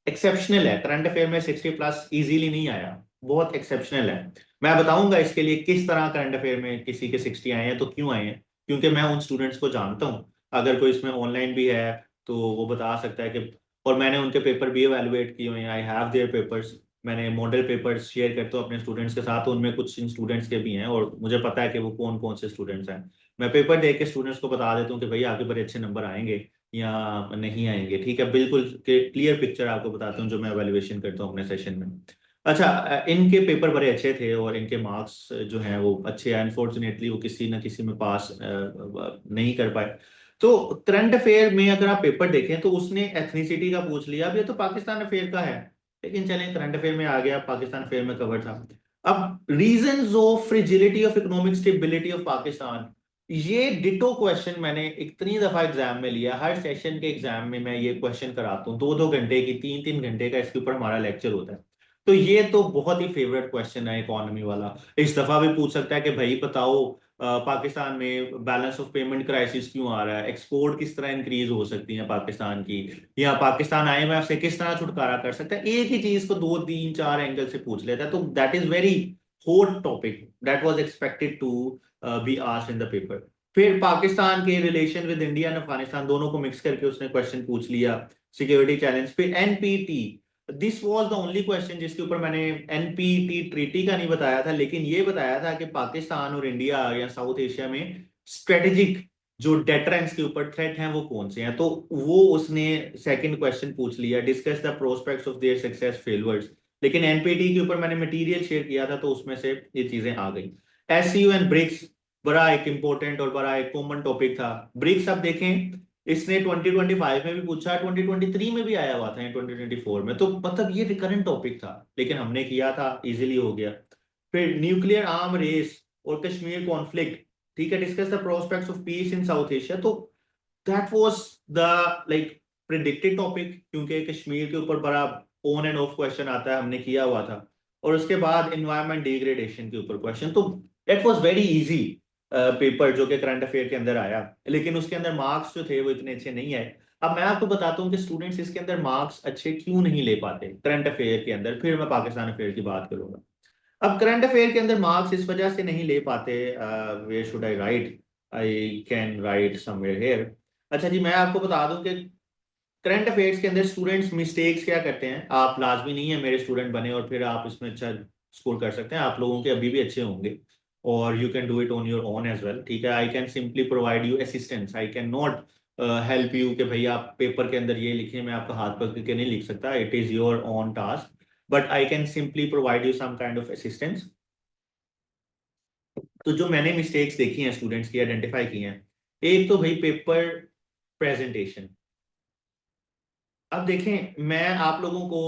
Speaker 1: एक्सेप्शनल है, करंट अफेयर में 60+ इजीली नहीं आया, बहुत एक्सेप्शनल है। मैं बताऊंगा इसके लिए किस तरह करंट अफेयर में किसी के 60 आए हैं, तो क्यों आए हैं, क्योंकि मैं उन स्टूडेंट्स को जानता हूँ। अगर कोई इसमें ऑनलाइन भी है तो वो बता सकता है कि, और मैंने उनके पेपर भी एवेलुएट किए हुए हैं, आई हैव देयर पेपर्स। मैंने मॉडल पेपर्स शेयर करता हूँ अपने स्टूडेंट्स के साथ, उनमें कुछ इन स्टूडेंट्स के भी हैं और मुझे पता है कि वो कौन कौन से स्टूडेंट्स हैं। मैं पेपर देख के स्टूडेंट्स को बता देता हूँ कि भैया आपके बड़े अच्छे नंबर आएंगे या नहीं आएंगे, ठीक है, बिल्कुल क्लियर पिक्चर आपको बताता हूँ जो मैं एवेल्युएशन करता हूँ अपने सेशन में। अच्छा, इनके पेपर बड़े अच्छे थे और इनके मार्क्स जो हैं वो अच्छे हैं। अनफॉर्चुनेटली वो किसी ना किसी में पास नहीं कर पाए। तो करंट अफेयर में अगर आप पेपर देखें तो उसने एथनिसिटी का पूछ लिया, अब ये तो पाकिस्तान अफेयर का है, लेकिन चलें करंट अफेयर में आ गया, पाकिस्तान अफेयर में कवर था। अब reasons of fragility of economic stability of Pakistan, ये डिटो क्वेश्चन मैंने इतनी दफा एग्जाम में लिया, हर सेशन के एग्जाम में मैं ये क्वेश्चन कराता हूँ, 2-2 घंटे की, 3-3 घंटे का इसके ऊपर हमारा लेक्चर होता है। तो ये तो बहुत ही फेवरेट क्वेश्चन है इकोनॉमी वाला। इस दफा भी पूछ सकता है कि भाई बताओ, पाकिस्तान में बैलेंस ऑफ पेमेंट क्राइसिस क्यों आ रहा है, एक्सपोर्ट किस तरह इंक्रीज हो सकती है पाकिस्तान की, या पाकिस्तान आईएमएफ से किस तरह छुटकारा कर सकता है। एक ही चीज को 2-3-4 एंगल से पूछ लेता है, तो that is very hot topic, that was expected to be asked in the paper. फिर पाकिस्तान के relation with India and Afghanistan दोनों को मिक्स करके उसने क्वेश्चन पूछ लिया, सिक्योरिटी चैलेंज। फिर NPT, this was the only question जिसके ऊपर मैंने एनपीटी ट्रीटी का नहीं बताया था, लेकिन ये बताया था कि पाकिस्तान और इंडिया या साउथ एशिया में स्ट्रेटेजिक जो डेटरेंस के ऊपर थ्रेट हैं वो कौन से हैं। तो वो उसने सेकंड क्वेश्चन पूछ लिया, discuss the prospects of their success failures. लेकिन एनपीटी के ऊपर मैंने मटेरियल शेयर किया था तो उसमें से ये चीजें आ गई। एससीओ एंड ब्रिक्स, बड़ा एक इंपॉर्टेंट और बड़ा एक कॉमन टॉपिक था। ब्रिक्स अब देखें, इसने 2025 में भी पूछा, 2023 में भी आया हुआ था, 2024 में, तो मतलब ये रिकरेंट टॉपिक था, लेकिन हमने किया था, इजीली हो गया। फिर न्यूक्लियर आर्म रेस और कश्मीर कॉन्फ्लिक्ट, ठीक है, discuss the prospects of peace in South Asia. तो that was the like predicted topic, क्योंकि कश्मीर के ऊपर बड़ा ऑन एंड ऑफ क्वेश्चन आता है, हमने किया हुआ था। और उसके बाद एनवायरमेंट डिग्रेडेशन के ऊपर क्वेश्चन, तो that was very easy paper जो कि करंट अफेयर के अंदर आया, लेकिन उसके अंदर मार्क्स जो थे वो इतने अच्छे नहीं आए। अब मैं आपको बताता हूँ कि स्टूडेंट्स इसके अंदर मार्क्स अच्छे क्यों नहीं ले पाते करंट अफेयर के अंदर, फिर मैं पाकिस्तान अफेयर की बात करूंगा। अब करंट अफेयर के अंदर मार्क्स इस वजह से नहीं ले पाते, where should I write, I can write somewhere here. अच्छा जी, मैं आपको बता दूं कि करंट अफेयर्स के अंदर स्टूडेंट्स मिस्टेक्स क्या करते हैं। आप लाजमी नहीं है मेरे स्टूडेंट बने और फिर आप इसमें अच्छा स्कोर कर सकते हैं, आप लोगों के अभी भी अच्छे होंगे और you can do it on your own as well, ठीक है। I can simply provide you assistance, I can not help you कि भाई आप पेपर के अंदर ये लिखिए, मैं आपका हाथ पकड़ के नहीं लिख सकता, it is your own task, but I can simply provide you some kind of assistance. तो जो मैंने मिस्टेक्स देखी हैं स्टूडेंट्स की, आइडेंटिफाई की हैं, एक तो भाई पेपर प्रेजेंटेशन। अब देखें, मैं आप लोगों को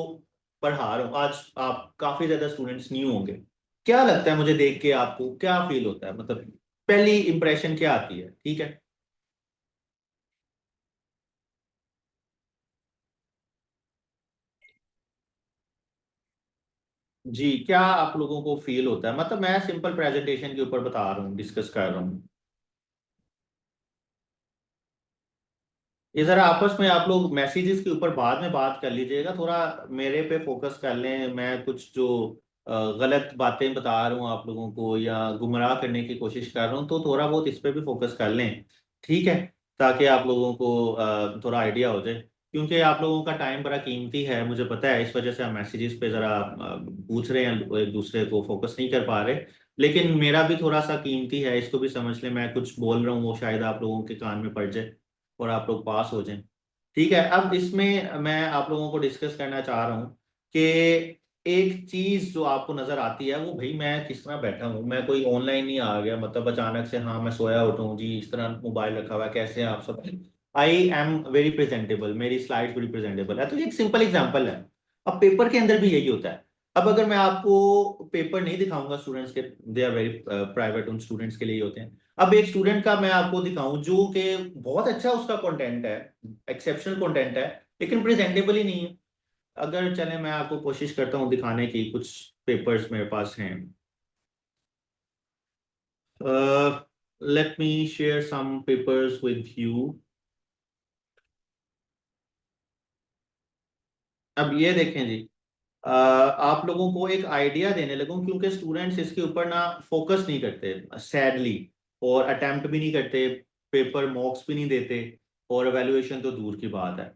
Speaker 1: पढ़ा रहा हूँ, आज आप काफी ज्यादा स्टूडेंट्स न्यू होंगे। क्या लगता है मुझे देख के, आपको क्या फील होता है, मतलब पहली इंप्रेशन क्या आती है, ठीक है। जी, क्या आप लोगों को फील होता है, मतलब मैं सिंपल प्रेजेंटेशन के ऊपर बता रहा हूँ, डिस्कस कर रहा हूँ। ये जरा आपस में आप लोग मैसेजेस के ऊपर बाद में बात कर लीजिएगा, थोड़ा मेरे पे फोकस कर लें। मैं कुछ जो गलत बातें बता रहा हूँ आप लोगों को या गुमराह करने की कोशिश कर रहा हूँ, तो थोड़ा बहुत इस पे भी फोकस कर लें, ठीक है, ताकि आप लोगों को थोड़ा आइडिया हो जाए। क्योंकि आप लोगों का टाइम बड़ा कीमती है, मुझे पता है, इस वजह से आप मैसेजेस पे ज़रा पूछ रहे हैं, एक दूसरे को फोकस नहीं कर पा रहे। लेकिन मेरा भी थोड़ा सा कीमती है, इसको भी समझ लें। मैं कुछ बोल रहा हूँ वो शायद आप लोगों के कान में पड़ जाए और आप लोग पास हो जाएं। ठीक है, अब इसमें मैं आप लोगों को डिस्कस करना चाह रहा हूँ कि एक चीज जो आपको नजर आती है वो, भाई मैं किस तरह बैठा हूँ, मैं कोई ऑनलाइन नहीं आ गया मतलब अचानक से, हाँ मैं सोया उठूँ जी इस तरह मोबाइल रखा हुआ है, कैसे हैं आप सब। आई एम वेरी प्रेजेंटेबल, मेरी स्लाइड बड़ी प्रेजेंटेबल है, तो ये एक सिंपल एग्जांपल है। अब पेपर के अंदर भी यही होता है। अब अगर मैं आपको पेपर नहीं दिखाऊंगा स्टूडेंट्स के, दे आर वेरी प्राइवेट, उन स्टूडेंट्स के लिए ही होते हैं। अब एक स्टूडेंट का मैं आपको दिखाऊं जो कि बहुत अच्छा उसका कंटेंट है, एक्सेप्शनल कंटेंट है, लेकिन प्रेजेंटेबल ही नहीं है। अगर चले मैं आपको कोशिश करता हूँ दिखाने की, कुछ पेपर्स मेरे पास हैं। Let me share some papers with you. अब ये देखें जी, आप लोगों को एक आइडिया देने लगूं, क्योंकि स्टूडेंट्स इसके ऊपर ना फोकस नहीं करते सैडली, और अटेम्प्ट भी नहीं करते, पेपर मॉक्स भी नहीं देते, और एवेल्युएशन तो दूर की बात है।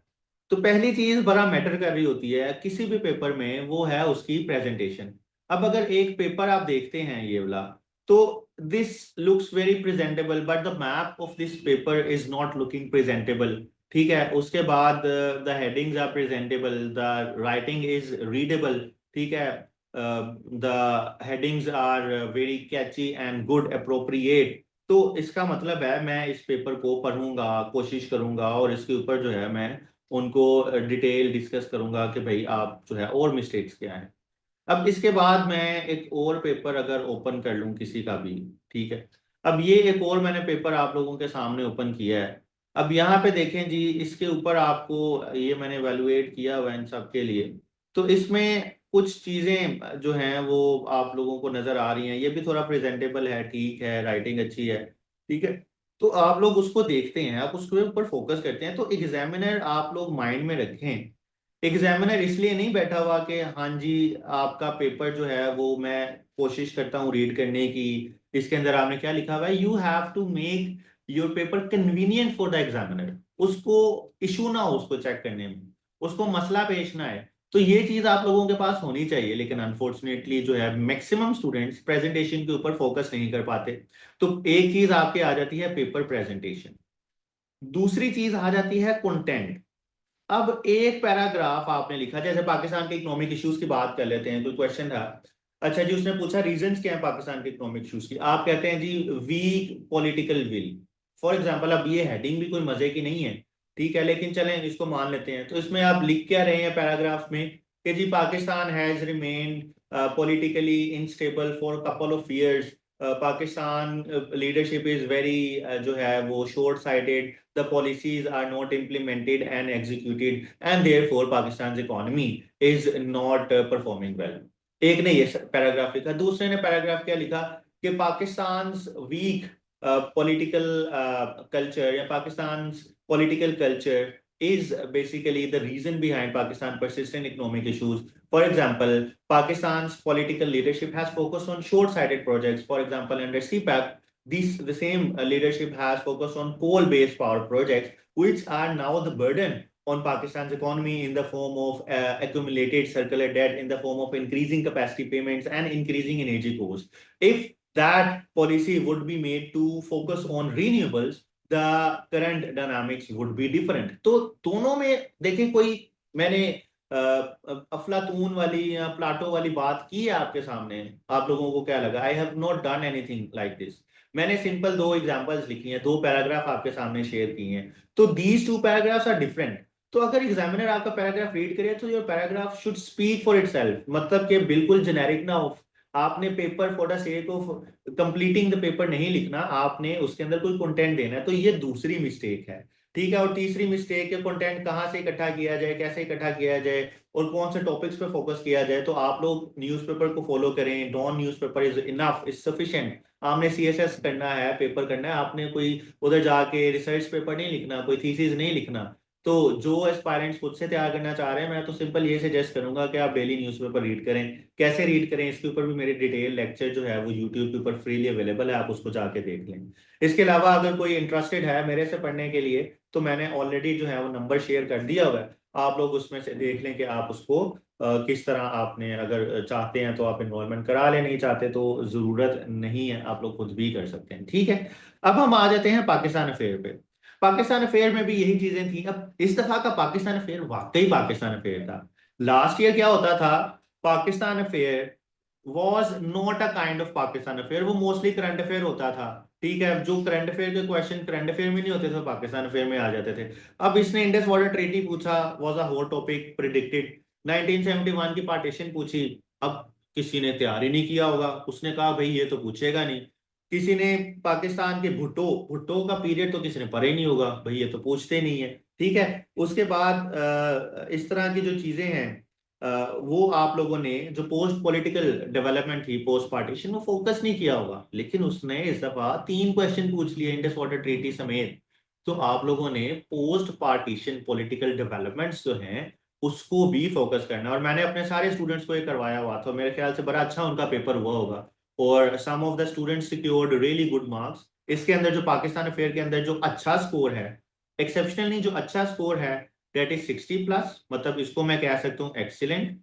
Speaker 1: तो पहली चीज बड़ा मैटर कर रही होती है किसी भी पेपर में, वो है उसकी प्रेजेंटेशन। अब अगर एक पेपर आप देखते हैं ये वाला, तो this looks very presentable but the map of this paper is not looking presentable. ठीक है, उसके बाद the headings are presentable, the writing is readable. ठीक है, the headings are very catchy and good appropriate. तो इसका मतलब है मैं इस पेपर को पढ़ूंगा, कोशिश करूंगा, और इसके ऊपर जो है मैं उनको डिटेल डिस्कस करूंगा कि भाई आप जो है और मिस्टेक्स क्या हैं। अब इसके बाद मैं एक और पेपर अगर ओपन कर लूं किसी का भी, ठीक है। अब ये एक और मैंने पेपर आप लोगों के सामने ओपन किया है। अब यहाँ पे देखें जी, इसके ऊपर आपको ये मैंने एवेलुएट किया हुआ है इन सब के लिए। तो इसमें कुछ चीजें जो हैं वो आप लोगों को नजर आ रही हैं, ये भी थोड़ा प्रेजेंटेबल है, ठीक है, राइटिंग अच्छी है, ठीक है। तो आप लोग उसको देखते हैं, आप उसके ऊपर फोकस करते हैं, तो एग्जामिनर आप लोग माइंड में रखें। एग्जामिनर इसलिए नहीं बैठा हुआ कि हाँ जी आपका पेपर जो है वो मैं कोशिश करता हूँ रीड करने की, इसके अंदर आपने क्या लिखा हुआ है, you have to make your paper convenient for the examiner. उसको इशू ना हो उसको चेक करने में, उसको मसला पेश ना है। तो ये चीज आप लोगों के पास होनी चाहिए, लेकिन अनफॉर्चुनेटली जो है मैक्सिमम स्टूडेंट्स प्रेजेंटेशन के ऊपर फोकस नहीं कर पाते। तो एक चीज आपके आ जाती है पेपर प्रेजेंटेशन, दूसरी चीज आ जाती है कंटेंट। अब एक पैराग्राफ आपने लिखा, जैसे पाकिस्तान के इकोनॉमिक इश्यूज की बात कर लेते हैं, कोई क्वेश्चन था। अच्छा जी, उसने पूछा रीजंस क्या है पाकिस्तान के इकोनॉमिक इश्यूज की, आप कहते हैं जी weak political will, for example. अब ये हेडिंग भी कोई मजे की नहीं है, ठीक है, लेकिन चलें इसको मान लेते हैं। तो इसमें आप लिख क्या रहे हैं पैराग्राफ में कि जी Pakistan has remained politically instable for couple of years, Pakistan leadership is very जो है वो short sighted, the policies are not implemented and executed, and therefore Pakistan's economy is not performing well। एक ने ये पैराग्राफ लिखा, दूसरे ने पैराग्राफ क्या लिखा कि पाकिस्तान वीक पॉलिटिकल कल्चर या Pakistan political culture is basically the reason behind Pakistan persistent economic issues. For example, Pakistan's political leadership has focused on short-sighted projects. For example, under CPAC, the same leadership has focused on coal-based power projects, which are now the burden on Pakistan's economy in the form of accumulated circular debt, in the form of increasing capacity payments and increasing energy costs. If that policy would be made to focus on renewables, the current dynamics would be different। तो दोनों में देखें, कोई मैंने अफलातून वाली या Plato वाली बात की है आपके सामने, आप लोगों को क्या लगा? I have not done anything like this. मैंने सिंपल दो एग्जांपल्स लिखी हैं, दो पैराग्राफ आपके सामने शेयर किए हैं, तो these two paragraphs are different. तो अगर एग्जामिनर आपका पैराग्राफ रीड करे तो your paragraph should speak for itself, मतलब कि बिल्कुल जेनेरिक ना हो। आपने paper for the sake of completing the paper नहीं लिखना, आपने उसके अंदर कोई कंटेंट देना है। तो ये दूसरी मिस्टेक है, ठीक है। और तीसरी मिस्टेक है कंटेंट कहाँ से इकट्ठा किया जाए, कैसे इकट्ठा किया जाए, और कौन से टॉपिक्स पे फोकस किया जाए। तो आप लोग न्यूज़पेपर को फॉलो करें, Dawn newspaper is enough, is sufficient. आपने सीएसएस करना है, पेपर करना है, आपने कोई उधर जाके रिसर्च पेपर नहीं लिखना, कोई थीसिस नहीं लिखना। तो जो एस्पायरेंट्स खुद से तैयार करना चाह रहे हैं, मैं तो सिंपल ये सजेस्ट करूंगा कि आप डेली न्यूज़पेपर रीड करें। कैसे रीड करें इसके ऊपर भी मेरे डिटेल लेक्चर जो है वो यूट्यूब के ऊपर फ्रीली अवेलेबल है, आप उसको जाके देख लें। इसके अलावा अगर कोई इंटरेस्टेड है मेरे से पढ़ने के लिए, तो मैंने ऑलरेडी जो है वो नंबर शेयर कर दिया हुआ है, आप लोग उसमें से देख लें कि आप उसको किस तरह आपने, अगर चाहते हैं तो आप इन्वॉल्वमेंट करा लें, नहीं चाहते तो जरूरत नहीं है, आप लोग खुद भी कर सकते हैं, ठीक है। अब हम आ जाते हैं पाकिस्तान अफेयर पे। पाकिस्तान अफेयर में भी यही चीजें थी। अब इस दफा का पाकिस्तान अफेयर वाकई पाकिस्तान अफेयर था। लास्ट ईयर क्या होता था, Pakistan affair was not a kind of Pakistan affair, वो मोस्टली करंट अफेयर होता था, ठीक है। जो करंट अफेयर के क्वेश्चन करंट अफेयर में नहीं होते थे पाकिस्तान अफेयर में आ जाते थे। अब इसने इंडस वाटर ट्रीटी पूछा, was a hot topic, predicted. 1971 की पार्टीशन पूछी। अब किसी ने तैयार ही नहीं किया होगा, उसने कहा भाई ये तो पूछेगा नहीं। किसी ने पाकिस्तान के भुट्टो भुट्टो का पीरियड तो किसी ने पढ़ा ही नहीं होगा, भाई ये तो पूछते नहीं है, ठीक है। उसके बाद इस तरह की जो चीजें हैं, वो आप लोगों ने जो पोस्ट पॉलिटिकल डेवलपमेंट थी पोस्ट पार्टीशन, वो फोकस नहीं किया होगा। लेकिन उसने इस दफा 3 क्वेश्चन पूछ लिए इंडस वाटर ट्रीटी समेत। तो आप लोगों ने पोस्ट पार्टीशन पॉलिटिकल डेवलपमेंट्स जो हैं उसको भी फोकस करना है। और मैंने अपने सारे स्टूडेंट्स को ये करवाया हुआ था, मेरे ख्याल से बड़ा अच्छा उनका पेपर हुआ होगा। और some of the students secured really good marks. इसके अंदर जो पाकिस्तान अफेयर के अंदर जो अच्छा स्कोर है, एक्सेप्शनल नहीं, जो अच्छा स्कोर है, डेट इज 60+, मतलब इसको मैं कह सकता हूँ एक्सीलेंट।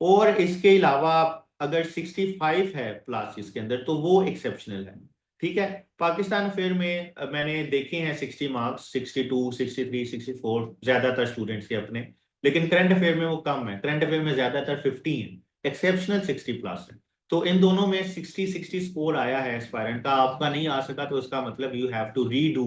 Speaker 1: और इसके अलावा अगर 65 है प्लस इसके अंदर तो वो एक्सेप्शनल है, ठीक है। पाकिस्तान अफेयर में मैंने देखे हैं 60 मार्क्स, 62, 63, 64 ज्यादातर स्टूडेंट्स के अपने। लेकिन करंट अफेयर में वो कम है, करंट अफेयर में ज्यादातर 50 है, एक्सेप्शनल 60+ है। तो इन दोनों में 60-60 स्कोर आया है एस्पायरेंट का, आपका नहीं आ सका तो उसका मतलब you have to redo,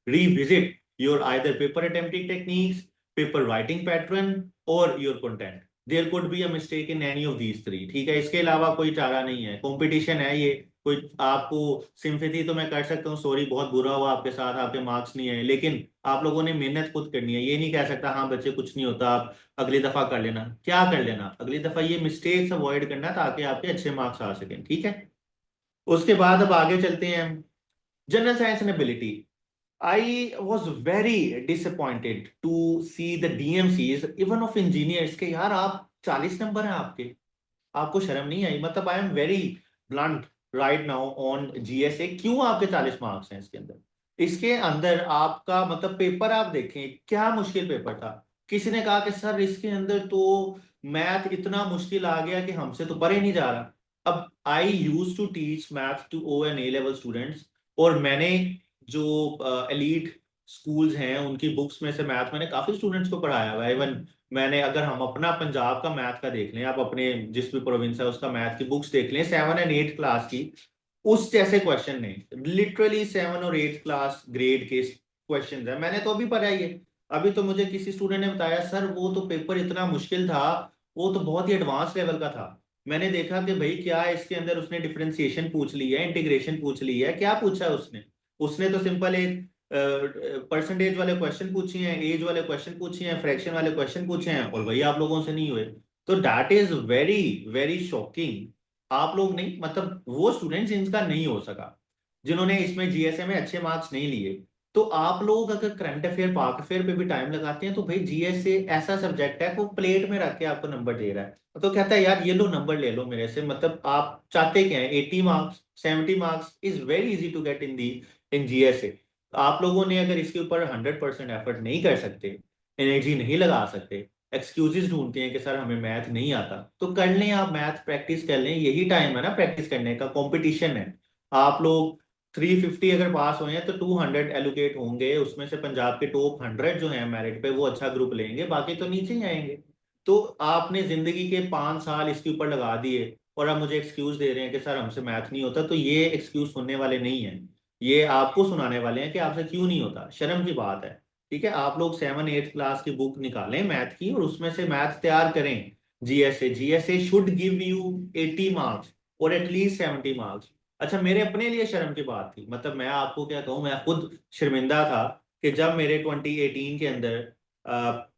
Speaker 1: revisit your either paper attempting techniques, paper writing pattern or your content. There could be a mistake in any of these three, ठीक है। इसके अलावा कोई चारा नहीं है, कंपटीशन है ये। कोई आपको सिंपैथी तो मैं कर सकता हूँ, सॉरी बहुत बुरा हुआ आपके साथ, आपके मार्क्स नहीं है, लेकिन आप लोगों ने मेहनत खुद करनी है। ये नहीं कह सकता हाँ बच्चे कुछ नहीं होता, आप अगली दफा कर लेना। क्या कर लेना अगली दफा, ये मिस्टेक्स अवॉइड करना ताकि आपके अच्छे मार्क्स आ सकें, ठीक है। उसके बाद अब आगे चलते हैं हम, general science and ability. I was very disappointed to see the DMCs even of engineers के यार आप 40 नंबर हैं आपके, आपको शर्म नहीं आई? मतलब आई am very blunt right now on GSA, क्यों आपके 40 मार्क्स हैं इसके अंदर? इसके अंदर आपका मतलब पेपर आप देखें क्या मुश्किल पेपर था। किसी ने कहा कि सर इसके अंदर तो मैथ इतना मुश्किल आ गया कि हमसे तो पढ़े नहीं जा रहा। अब I use to teach math to O and A level students, और मैंने जो एलीट स्कूल्स हैं उनकी बुक्स में से मैथ मैंने काफी स्टूडेंट्स को पढ़ाया हुआ है। इवन मैंने, अगर हम अपना पंजाब का मैथ का देख लें, आप अपने जिस भी प्रोविंस है उसका मैथ की बुक्स देख लें 7 और 8 क्लास की, उस जैसे क्वेश्चन नहीं, लिटरली 7 और 8 क्लास ग्रेड के क्वेश्चन है। मैंने तो अभी पढ़ा ही है। अभी तो मुझे किसी स्टूडेंट ने बताया सर वो तो पेपर इतना मुश्किल था, वो तो बहुत ही एडवांस लेवल का था। मैंने देखा कि भाई क्या इसके अंदर उसने डिफरेंशिएशन पूछ ली है, इंटीग्रेशन पूछ ली है, क्या पूछा है उसने? उसने तो सिंपल एक परसेंटेज वाले क्वेश्चन पूछे हैं, एज वाले क्वेश्चन पूछे हैं, फ्रैक्शन वाले क्वेश्चन पूछे हैं, और वही आप लोगों से नहीं हुए। तो that is very very shocking. आप लोग नहीं, मतलब वो स्टूडेंट्स जिनका नहीं हो सका, जिन्होंने इसमें जीएसए में अच्छे मार्क्स नहीं लिए। तो आप लोग अगर करंट अफेयर पाक अफेयर पे भी टाइम लगाते हैं तो भाई जीएसए ऐसा सब्जेक्ट है वो प्लेट में रख के आपको नंबर दे रहा है, तो कहता है यार ये लो नंबर ले लो मेरे से, मतलब आप चाहते क्या है? 80 marks, 70 marks is very easy to get in the in GSA. आप लोगों ने अगर इसके ऊपर 100% एफर्ट नहीं कर सकते, एनर्जी नहीं लगा सकते, एक्सक्यूजेस ढूंढते हैं कि सर हमें मैथ नहीं आता, तो कर लें आप मैथ, प्रैक्टिस कर लें, यही टाइम है ना प्रैक्टिस करने का, कंपटीशन है। आप लोग 350 अगर पास हुए हैं तो 200 एलोकेट होंगे, उसमें से पंजाब के टॉप 100 जो हैं मेरिट पे वो अच्छा ग्रुप लेंगे, बाकी तो नीचे ही आएंगे। तो आपने जिंदगी के 5 साल इसके ऊपर लगा दिए और अब मुझे एक्सक्यूज दे रहे हैं कि सर हमसे मैथ नहीं होता, तो ये एक्सक्यूज सुनने वाले नहीं है, ये आपको सुनाने वाले हैं कि आपसे क्यों नहीं होता। शर्म की बात है, ठीक है। आप लोग 7 8 क्लास की बुक निकालें मैथ की और उसमें से मैथ तैयार करें। GSA, GSA should give you 80 marks और एटलीस्ट 70 मार्क्स। अच्छा मेरे अपने लिए शर्म की बात थी, मतलब मैं आपको क्या कहूँ, मैं खुद शर्मिंदा था कि जब मेरे 2018 के अंदर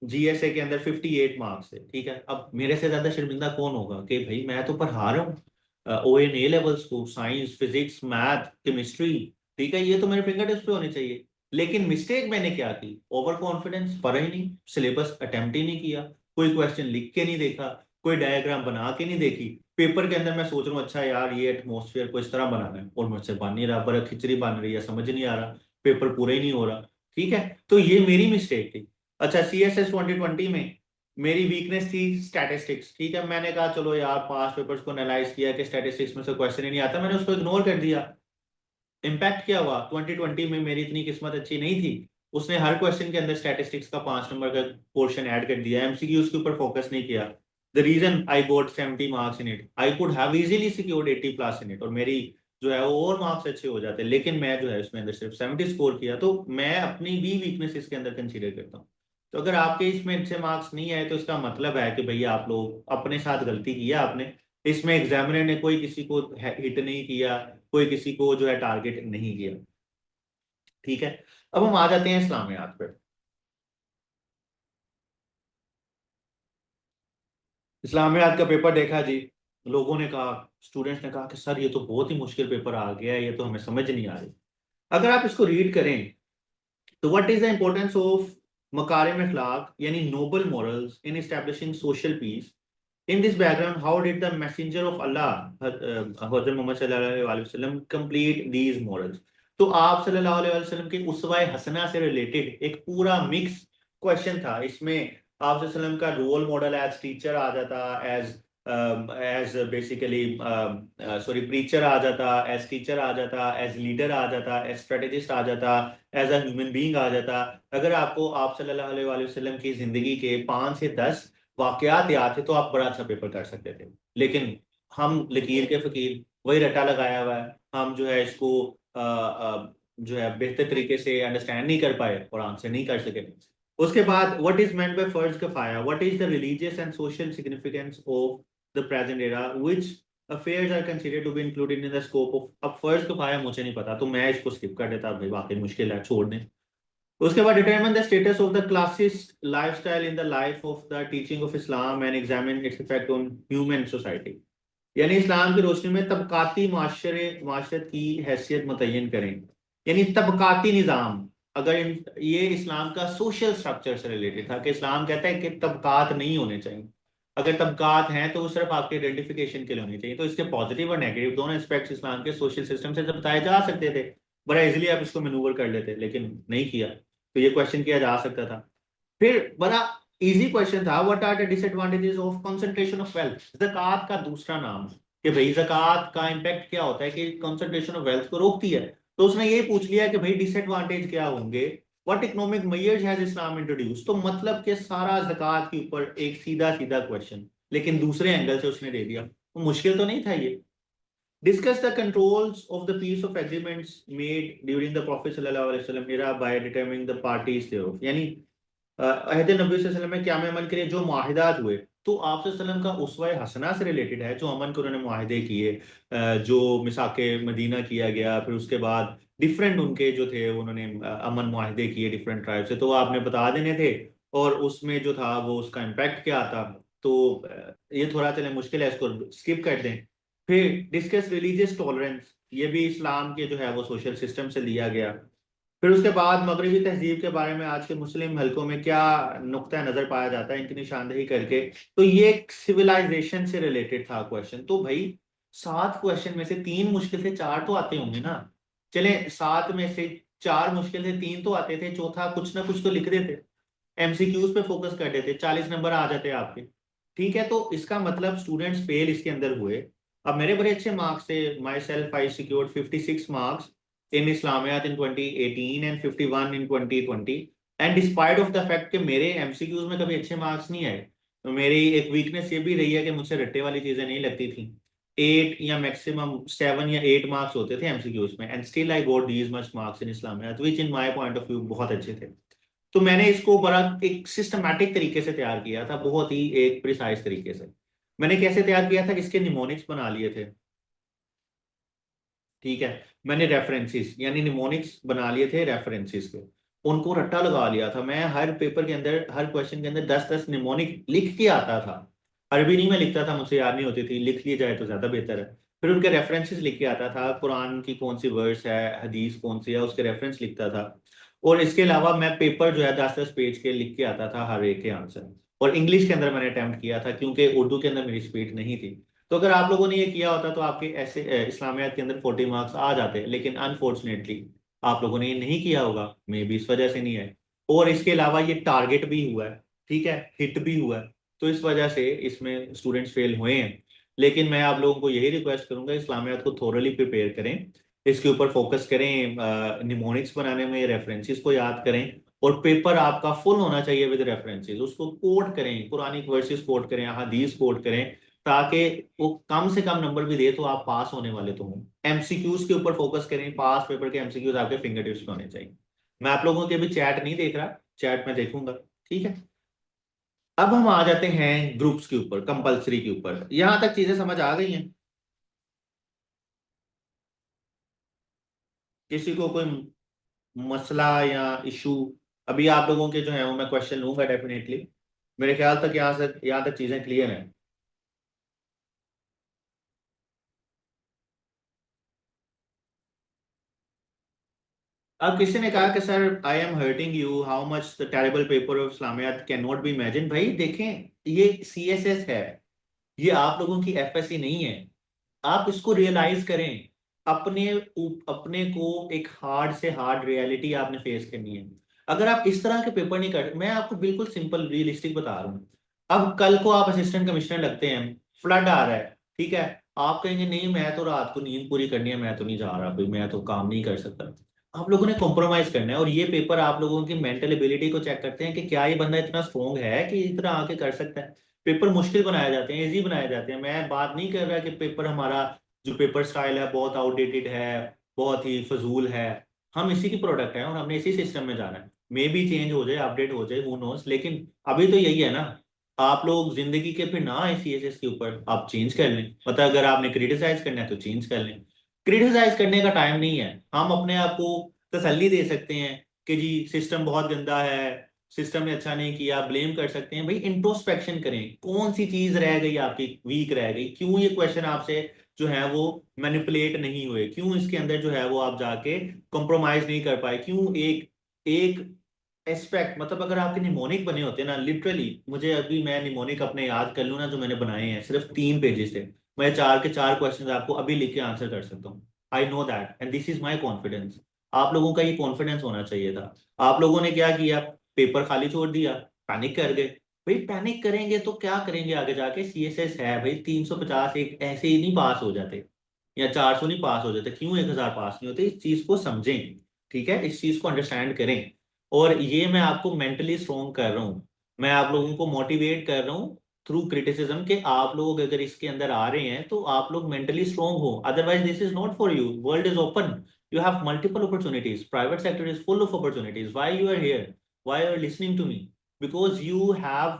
Speaker 1: जीएसए के अंदर 58 मार्क्स थे, ठीक है। अब मेरे से ज्यादा शर्मिंदा कौन होगा कि भाई मैं तो पढ़ा रहा हूँ ओ एन ए लेवल्स को, साइंस फिजिक्स मैथ केमिस्ट्री, ठीक है, ये तो मेरे फिंगर टिप्स पे होने चाहिए। लेकिन मिस्टेक मैंने क्या की, ओवर कॉन्फिडेंस, पढ़ा ही नहीं, सिलेबस अटेम्प्ट ही नहीं किया, कोई क्वेश्चन लिख के नहीं देखा, कोई डायग्राम बना के नहीं देखी। पेपर के अंदर मैं सोच रहा हूँ अच्छा यार ये एटमोसफेयर को इस तरह बनाना है, और मुझसे बन नहीं रहा, बड़ा खिचड़ी बन रही है, समझ नहीं आ रहा, पेपर पूरा ही नहीं हो रहा, ठीक है। तो ये मेरी मिस्टेक थी। अच्छा सी एस एस 2020 में मेरी वीकनेस थी स्टैटिस्टिक्स, ठीक है। मैंने कहा चलो यार, पास्ट पेपर्स को एनालाइज किया कि स्टैटिस्टिक्स में से क्वेश्चन ही नहीं आता, मैंने उसको इग्नोर कर दिया। इम्पैक्ट क्या हुआ, 2020 में मेरी इतनी किस्मत अच्छी नहीं थी, उसने हर क्वेश्चन के अंदर स्टैटिस्टिक्स का 5 नंबर का पोर्शन ऐड कर दिया, एमसीक्यू उसके ऊपर फोकस नहीं किया। The reason I got 70 marks in it, I could have easily secured 80 plus in it, और मेरी जो है वो और मार्क्स अच्छे हो जाते, लेकिन मैं जो है उसमें अंदर सिर्फ 70 स्कोर किया। तो मैं अपनी भी वीकनेस इसके अंदर कंसीडर करता हूँ। तो अगर आपके इसमें अच्छे मार्क्स नहीं आए, तो इसका मतलब है कि भैया आप लोग अपने साथ गलती किया आपने, इसमें एग्जामिनर ने कोई किसी को हिट नहीं किया, कोई किसी को जो है टारगेट नहीं किया। ठीक है, अब हम आ जाते हैं इस्लामियात पे। इस्लामियात का पेपर देखा जी, लोगों ने कहा, स्टूडेंट्स ने कहा कि सर ये तो बहुत ही मुश्किल पेपर आ गया है, ये तो हमें समझ नहीं आ रही। अगर आप इसको रीड करें तो what is the importance of मकारिम अखलाक यानी noble morals in establishing social peace. In this background, how did the messenger of Allah, Hazrat Muhammad sallallahu alaihi wasallam, complete these morals? तो आप सल्लल्लाहु अलैहि वसल्लम के उसवा हसना से रिलेटेड एक पूरा मिक्स क्वेश्चन था। इसमें आप वसल्लम का रोल मॉडल एज टीचर आ जाता, as as basically sorry preacher आ जाता, एज टीचर आ जाता, एज लीडर आ जाता, एज स्ट्रेटेजिस्ट आ जाता, एज अ ह्यूमन बीइंग आ जाता। अगर आपको आप सल्लल्लाहु अलैहि वसल्लम की जिंदगी के 5 से 10 वाकयात याद थे तो आप बड़ा अच्छा पेपर कर सकते थे। लेकिन हम लकीर के फकीर, वही रटा लगाया हुआ है, हम जो है इसको जो है बेहतर तरीके से अंडरस्टैंड नहीं कर पाए और आंसर नहीं कर सके। उसके बाद व्हाट इज मेंट बाय फर्ज कफाया, what is the religious and social significance of the present era, which affairs are considered to be included in the scope of. अब फर्ज कफाया मुझे नहीं पता, तो मैं इसको स्किप कर देता, भाई वाकई मुश्किल है, छोड़ दें। उसके बाद determine the status of the classist lifestyle in the life of the teaching of Islam and examine its effect on human society. यानी इस्लाम की रोशनी में तबकाती माशरत की हैसियत मुतय्यन करें। यानी तबकाती निज़ाम, अगर ये इस्लाम का सोशल स्ट्रक्चर से रिलेटेड था कि इस्लाम कहता है कि तबकात नहीं होने चाहिए, अगर तबकात हैं तो वो सिर्फ आपके आइडेंटिफिकेशन के लिए होनी चाहिए। तो इसके पॉजिटिव और नेगेटिव दोनों एस्पेक्ट्स इस्लाम के सोशल सिस्टम से बताए जा सकते थे, बड़ा इजीली आप इसको मैनूवर कर लेते, लेकिन नहीं किया। तो ये क्वेश्चन किया जा सकता था। फिर बड़ा इजी क्वेश्चन था, what are the disadvantages of concentration of wealth. ज़कात का दूसरा नाम कि भाई ज़कात का इम्पैक्ट क्या होता है कि कंसंट्रेशन ऑफ वेल्थ को रोकती है। तो उसने ये पूछ लिया कि भाई डिसएडवांटेज क्या होंगे, what economic measures has Islam introduce. तो मतलब कि सारा ज़कात के ऊपर एक सीधा सीधा क्वेश्चन, लेकिन दूसरे एंगल से उसने दे दिया। तो मुश्किल तो नहीं था ये। Discuss the controls of the peace of agreements made during the Prophet sallallahu alaihi wasallam era by determining the parties thereof। यानी अहद नबी वसल्लम में क्या में अमन के लिए जो माहिदात हुए, तो आप वसल्लम का उसवा हसना से रिलेटेड है, जो अमन के उन्होंने माहिदे किए, जो मिसाके मदीना किया गया, फिर उसके बाद डिफरेंट उनके जो थे उन्होंने अमन माहिदे किए डिफरेंट ट्राइब से, तो वो आपने बता देने थे। और उसमें जो था वो उसका इम्पैक्ट क्या आता। तो ये थोड़ा चले मुश्किल है, इसको स्किप कर दें। फिर डिस्कस रिलीजियस टॉलरेंस, ये भी इस्लाम के जो है वो सोशल सिस्टम से लिया गया। फिर उसके बाद मगरबी तहजीब के बारे में आज के मुस्लिम हलकों में क्या नुक्ता नजर पाया जाता है, इनकी निशानदेही करके। तो ये सिविलाइजेशन से रिलेटेड था क्वेश्चन। तो भाई 7 क्वेश्चन में से 3 मुश्किल थे, 4 तो आते होंगे ना। चले 7 में से 4 मुश्किल थे, 3 तो आते थे, चौथा कुछ ना कुछ तो लिख देते, एमसीक्यूज पे फोकस कर देते, 40 नंबर आ जाते आपके। ठीक है, तो इसका मतलब स्टूडेंट्स फेल इसके अंदर हुए। अब मेरे बड़े अच्छे मार्क्स थे, myself I secured 56 marks in Islamiat in 2018 and 51 in 2020। And despite of the fact कि मेरे एमसीक्यूज में कभी अच्छे मार्क्स नहीं आए, तो मेरी एक वीकनेस ये भी रही है कि मुझसे रट्टे वाली चीजें नहीं लगती थी। 8 या मैक्सिमम 7 या 8 मार्क्स होते थे एमसीक्यूज में, and still I got these much marks in Islamiat, which in my point of view बहुत अच्छे थे। तो मैंने इसको बड़ा एक सिस्टमैटिक तरीके से तैयार किया था, बहुत ही एक प्रिसाइज तरीके से। मैंने कैसे तैयार किया था, इसके निमोनिक्स बना लिए थे। ठीक है, मैंने रेफरेंसेस यानी निमोनिक्स बना लिए थे रेफरेंसेस के, उनको रट्टा लगा लिया था। मैं हर पेपर के अंदर, हर क्वेश्चन के अंदर 10-10 निमोनिक लिख के आता था। अरबी नहीं मैं लिखता था, मुझसे याद नहीं होती थी, लिख लिए जाए तो ज्यादा बेहतर है। फिर उनके रेफरेंसेस लिख के आता था, कुरान की कौन सी वर्स है, हदीस कौन सी है, उसके रेफरेंस लिखता था। और इसके अलावा मैं पेपर जो है 10-10 पेज के लिख के आता था हर एक के आंसर। और इंग्लिश के अंदर मैंने अटेम्प्ट किया था, क्योंकि उर्दू के अंदर मेरी स्पीड नहीं थी। तो अगर आप लोगों ने ये किया होता तो आपके ऐसे इस्लामियात के अंदर 40 मार्क्स आ जाते, लेकिन अनफॉर्चुनेटली आप लोगों ने ये नहीं किया होगा, मे बी इस वजह से नहीं है। और इसके अलावा ये टारगेट भी हुआ है, ठीक है, हिट भी हुआ है, तो इस वजह से इसमें स्टूडेंट्स फेल हुए हैं। लेकिन मैं आप लोगों को यही रिक्वेस्ट करूंगा, इस्लामियात को थोरली प्रिपेयर करें, इसके ऊपर फोकस करें, निमोनिक्स बनाने में रेफरेंसेस को याद करें, और पेपर आपका फुल होना चाहिए विद रेफरेंसेस, उसको कोट करें, कुरानिक वर्सेस कोट करें, हदीस कोट करें, ताकि वो कम से कम नंबर भी दे तो आप पास होने वाले तो हों। एमसीक्यूज के ऊपर फोकस करें, पास पेपर के एमसीक्यूज आपके फिंगर टिप्स पे होने चाहिए। मैं आप लोगों के अभी चैट नहीं देख रहा, चैट में देखूंगा, ठीक है। अब हम आ जाते हैं ग्रुप्स के ऊपर, कंपलसरी के ऊपर। यहां तक चीजें समझ आ गई हैं? किसी को कोई मसला या इशू? अभी आप लोगों के जो है वो मैं क्वेश्चन लूंगा डेफिनेटली। मेरे ख्याल तक यहाँ तक चीजें क्लियर हैं। अब किसी ने कहा कि sir I am hurting you, how much the terrible paper of Islamiat can not be imagine. भाई देखें, ये सीएसएस है, ये आप लोगों की एफएससी नहीं है। आप इसको रियलाइज करें, अपने अपने को एक हार्ड से हार्ड रियलिटी आपने फेस करनी है। अगर आप इस तरह के पेपर नहीं कर, मैं आपको बिल्कुल सिंपल रियलिस्टिक बता रहा हूँ। अब कल को आप असिस्टेंट कमिश्नर लगते हैं, फ्लड आ रहा है, ठीक है, आप कहेंगे नहीं मैं तो रात को नींद पूरी करनी है, मैं तो नहीं जा रहा भाई, मैं तो काम नहीं कर सकता। आप लोगों ने कॉम्प्रोमाइज करना है, और ये पेपर आप लोगों की मेंटल एबिलिटी को चेक करते हैं कि क्या ये बंदा इतना स्ट्रोंग है कि इतना आके कर सकता है। पेपर मुश्किल बनाए जाते हैं, इजी बनाए जाते हैं। मैं बात नहीं कर रहा कि पेपर हमारा जो पेपर स्टाइल है बहुत आउटडेटेड है, बहुत ही फजूल है। हम इसी की प्रोडक्ट है और हमने इसी सिस्टम में जाना है। मे भी चेंज हो जाए, अपडेट हो जाए, हु नोस, लेकिन अभी तो यही है ना। आप लोग जिंदगी के फिर ना आए सीएसएस के ऊपर, आप चेंज कर लें, मतलब अगर आपने क्रिटिसाइज करना है तो चेंज कर लें। क्रिटिसाइज करने का टाइम नहीं है। हम अपने आप को तसल्ली दे सकते हैं कि जी सिस्टम बहुत गंदा है, सिस्टम ने अच्छा नहीं किया, ब्लेम कर सकते हैं। भाई इंट्रोस्पेक्शन करें, कौन सी चीज रह गई आपकी, वीक रह गई, क्यों ये क्वेश्चन आपसे जो है वो मैनिपुलेट नहीं हुए, क्यों इसके अंदर जो है वो आप जाके कॉम्प्रोमाइज नहीं कर पाए, क्यों एक एक एस्पेक्ट, मतलब अगर आपके निमोनिक बने होते ना, लिटरली मुझे अभी मैं निमोनिक अपने याद कर लूँ ना जो मैंने बनाए हैं सिर्फ 3 पेजेस से, मैं 4 के 4 क्वेश्चन आपको अभी लिख के आंसर कर सकता हूँ। I know that and this is my confidence. आप लोगों का ये कॉन्फिडेंस होना चाहिए था। आप लोगों ने क्या किया, पेपर खाली छोड़ दिया, पैनिक कर गए। भाई पैनिक करेंगे तो क्या करेंगे आगे जाके, सीएसएस है भाई, 350 एक ऐसे ही नहीं पास हो जाते, या 400 नहीं पास हो जाते, क्यों 1000 पास नहीं होते, इस चीज को समझें, ठीक है, इस चीज को अंडरस्टैंड करें। और ये मैं आपको मेंटली स्ट्रोंग कर रहा हूँ, मैं आप लोगों को मोटिवेट कर रहा हूँ थ्रू क्रिटिसिज्म, कि आप लोग अगर इसके अंदर आ रहे हैं तो आप लोग मेंटली स्ट्रोंग हो, otherwise this is not for you. World is open, you have multiple opportunities, private sector is full of opportunities. Why you are here, why you are listening to me? Because you have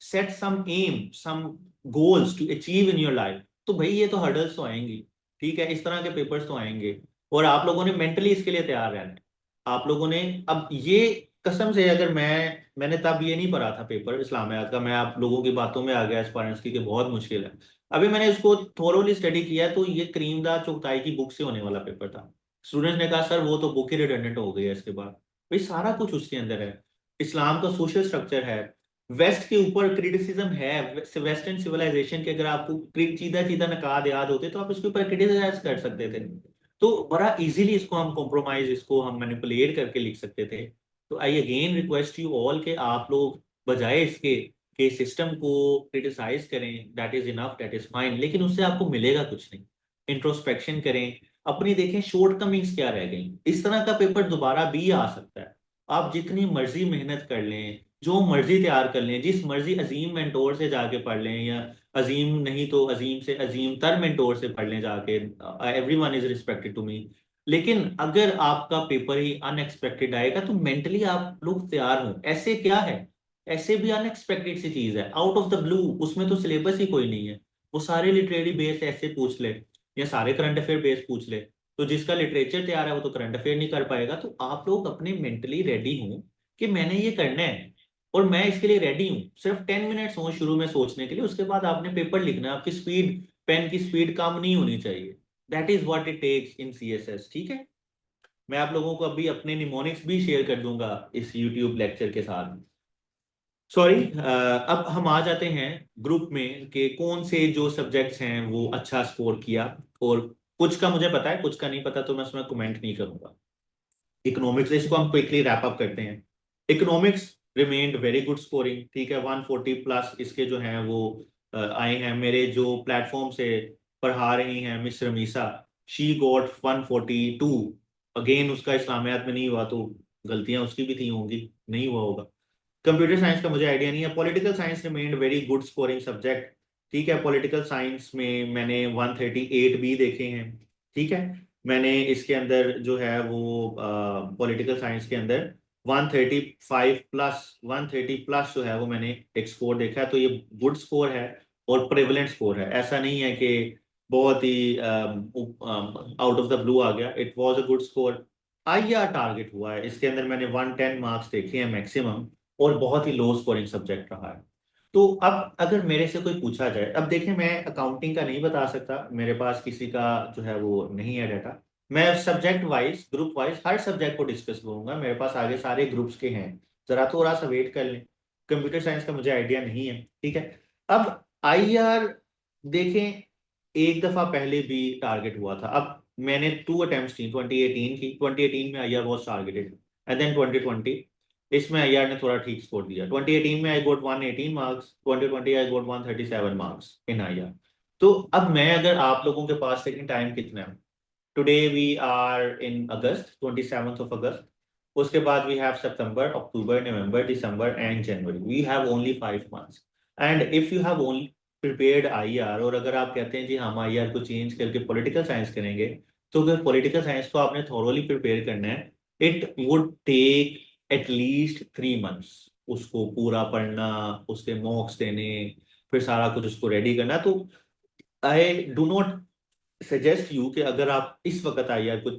Speaker 1: set some aim, some goals to achieve in your life. तो भाई ये तो hurdles तो आएंगी, ठीक है, इस तरह के पेपर्स तो आएंगे, और आप लोगों ने मेंटली इसके लिए तैयार रहना है। आप लोगों ने, अब ये कसम से, अगर मैंने तब ये नहीं पढ़ा था पेपर इस्लामियात का, मैं आप लोगों की बातों में आ गया एस्पायरेंट्स की कि बहुत मुश्किल है। अभी मैंने इसको थोरोली स्टडी किया, तो ये करीमदा चुगताई की बुक से होने वाला पेपर था। स्टूडेंट्स ने कहा सर वो तो बुक ही रिडंडेंट हो गई है इसके बाद। भाई सारा कुछ उसके अंदर है, इस्लाम का सोशल स्ट्रक्चर है, वेस्ट के ऊपर क्रिटिसिज्म है, वेस्टर्न सिविलाइजेशन के, अगर आपको सीधा सीधा नकाद याद होते तो आप इसके ऊपर क्रिटिसाइज कर सकते थे। तो बड़ा इजीली इसको हम कॉम्प्रोमाइज, इसको हम मैनिपुलेट करके लिख सकते थे। तो I again request you all के आप लोग बजाय इसके कि सिस्टम को क्रिटिसाइज करें, that is enough, that is fine, लेकिन उससे आपको मिलेगा कुछ नहीं। इंट्रोस्पेक्शन करें, अपनी देखें शॉर्ट कमिंग्स क्या रह गई। इस तरह का पेपर दोबारा भी आ सकता है। आप जितनी मर्जी मेहनत कर लें, जो मर्जी तैयार कर लें, जिस मर्जी अजीम मेंटोर से जाके पढ़ लें, या अजीम नहीं तो अजीम से अजीम तर मेंटोर से पढ़ लें जाके, everyone is respected to me, लेकिन अगर आपका पेपर ही अनएक्सपेक्टेड आएगा तो मेंटली आप लोग तैयार हो। ऐसे क्या है, ऐसे भी अनएक्सपेक्टेड सी चीज है आउट ऑफ द ब्लू, उसमें तो सिलेबस ही कोई नहीं है, वो सारे लिटरेरी बेस ऐसे पूछ ले, या सारे करंट अफेयर बेस पूछ ले, तो जिसका लिटरेचर तैयार है वो तो करंट अफेयर नहीं कर पाएगा। तो आप लोग अपने मेंटली रेडी हों कि मैंने ये करना है, और मैं इसके लिए रेडी हूँ। सिर्फ 10 मिनट्स हो शुरू में सोचने के लिए, उसके बाद आपने पेपर लिखना है। आपकी स्पीड, पेन की स्पीड कम नहीं होनी चाहिए। That is what it takes in CSS, ठीक है। मैं आप लोगों को अभी अपने निमोनिक्स भी शेयर कर दूंगा इस यूट्यूब लेक्चर के साथ। सॉरी, अब हम आ जाते हैं ग्रुप में कि कौन से जो सब्जेक्ट्स हैं वो अच्छा स्कोर किया, और कुछ का मुझे पता है, कुछ का नहीं पता, तो मैं उसमें कमेंट नहीं करूंगा। इकोनॉमिक्स, इसको हम क्विकली रैप अप करते हैं। Economics remained very good scoring, ठीक है, 140 प्लस इसके जो हैं वो आए हैं। मेरे जो प्लेटफॉर्म से पढ़ा रही हैं miss Ramisa, she got 142। Again उसका इस्लामियात में नहीं हुआ, तो गलतियां उसकी भी थी होंगी, नहीं हुआ होगा। कंप्यूटर साइंस का मुझे आइडिया नहीं है। Political science remained very good scoring subject, ठीक है। पॉलिटिकल साइंस में मैंने 138 भी देखे हैं, ठीक है। मैंने इसके अंदर जो है वो पॉलिटिकल साइंस के अंदर 135 प्लस, 130 प्लस जो है वो मैंने एक स्कोर देखा है। तो ये गुड स्कोर है और प्रेवलेंट स्कोर है, ऐसा नहीं है कि बहुत ही आउट ऑफ द ब्लू आ गया। It was a good score. IR target हुआ है इसके अंदर, मैंने 110 मार्क्स देखे हैं मैक्सिमम, और बहुत ही लो स्कोरिंग सब्जेक्ट रहा है। तो अब अगर मेरे से कोई पूछा जाए, अब देखिए मैं अकाउंटिंग का नहीं बता सकता, मेरे पास किसी का जो है वो नहीं है डाटा। मैं सब्जेक्ट वाइज, ग्रुप वाइज हर सब्जेक्ट को डिस्कस करूंगा, मेरे पास आगे सारे ग्रुप्स के हैं, जरा थोड़ा सा वेट कर लें। कंप्यूटर साइंस का मुझे आइडिया नहीं है, ठीक है। अब आईआर देखें, एक दफा पहले भी टारगेट हुआ था। अब मैंने 2 अटेम्प्ट्स की, 2018 की, 2018 में IR was targeted, and then 2020 इसमें आईआर ने थोड़ा ठीक स्कोर दिया। 2018 में I got 118 marks, 2020 I got 137 marks in IR. तो अब मैं, अगर आप लोगों के पास सेकंड टाइम कितना है, today we are in August, 27th of August, उसके बाद we have September, October, November, December and January. We have only 5 months, and if you have only prepared IR, और अगर आप कहते हैं जी हम आईआर को चेंज करके पॉलिटिकल साइंस करेंगे, तो अगर पॉलिटिकल साइंस को आपने थॉरोली प्रिपेयर करना है, it would take at least 3 months. उसको पूरा पढ़ना, उसके मॉक्स देने, फिर सारा कुछ उसको रेडी करना। तो आई डू नॉट सजेस्ट यू कि अगर आप इस वक्त आईआर को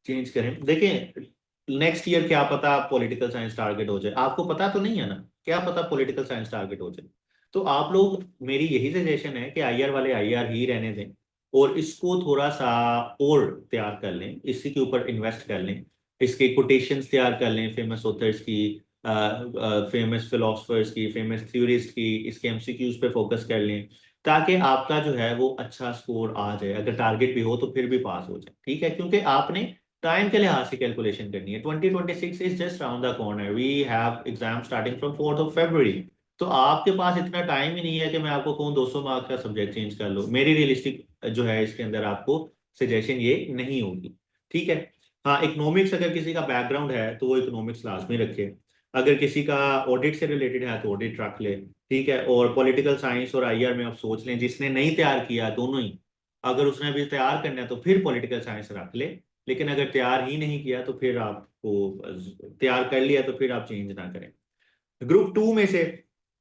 Speaker 1: चेंज करें। देखें, नेक्स्ट ईयर क्या पता पॉलिटिकल साइंस टारगेट हो जाए, आपको पता तो नहीं है ना, क्या पता पॉलिटिकल साइंस टारगेट हो जाए। तो आप लोग, मेरी यही सजेशन है कि आईआर वाले आईआर ही रहने दें, और इसको थोड़ा सा और तैयार कर लें, इसी के ऊपर इन्वेस्ट कर लें, इसके कोटेशंस तैयार कर लें, फेमस ऑथर्स की, फेमस फिलोसफर्स की, फेमस थ्योरिस्ट की, इसके एमसीक्यूज पे फोकस कर लें, ताकि आपका जो है वो अच्छा स्कोर आ जाए। अगर टारगेट भी हो तो फिर भी पास हो जाए, ठीक है। क्योंकि आपने टाइम के लिहाज से कैलकुलेशन करनी है। 2026 is just round the corner, we have exam starting from 4th of February। तो आपके पास इतना टाइम ही नहीं है कि मैं आपको कहूँ 200 मार्क्स का सब्जेक्ट चेंज कर लो। मेरी रियलिस्टिक जो है इसके अंदर आपको सजेशन ये नहीं होगी, ठीक है। हाँ, इकोनॉमिक्स अगर किसी का बैकग्राउंड है तो वो इकोनॉमिक्स लाजमी रखे। अगर किसी का ऑडिट से रिलेटेड है तो ऑडिट रख ले, ठीक है। और पॉलिटिकल साइंस और आईआर में आप सोच लें, जिसने नहीं तैयार किया दोनों ही, अगर उसने अभी तैयार करना है तो फिर पॉलिटिकल साइंस रख ले। लेकिन अगर तैयार ही नहीं किया तो फिर आपको, तैयार कर लिया तो फिर आप चेंज ना करें। ग्रुप 2 में से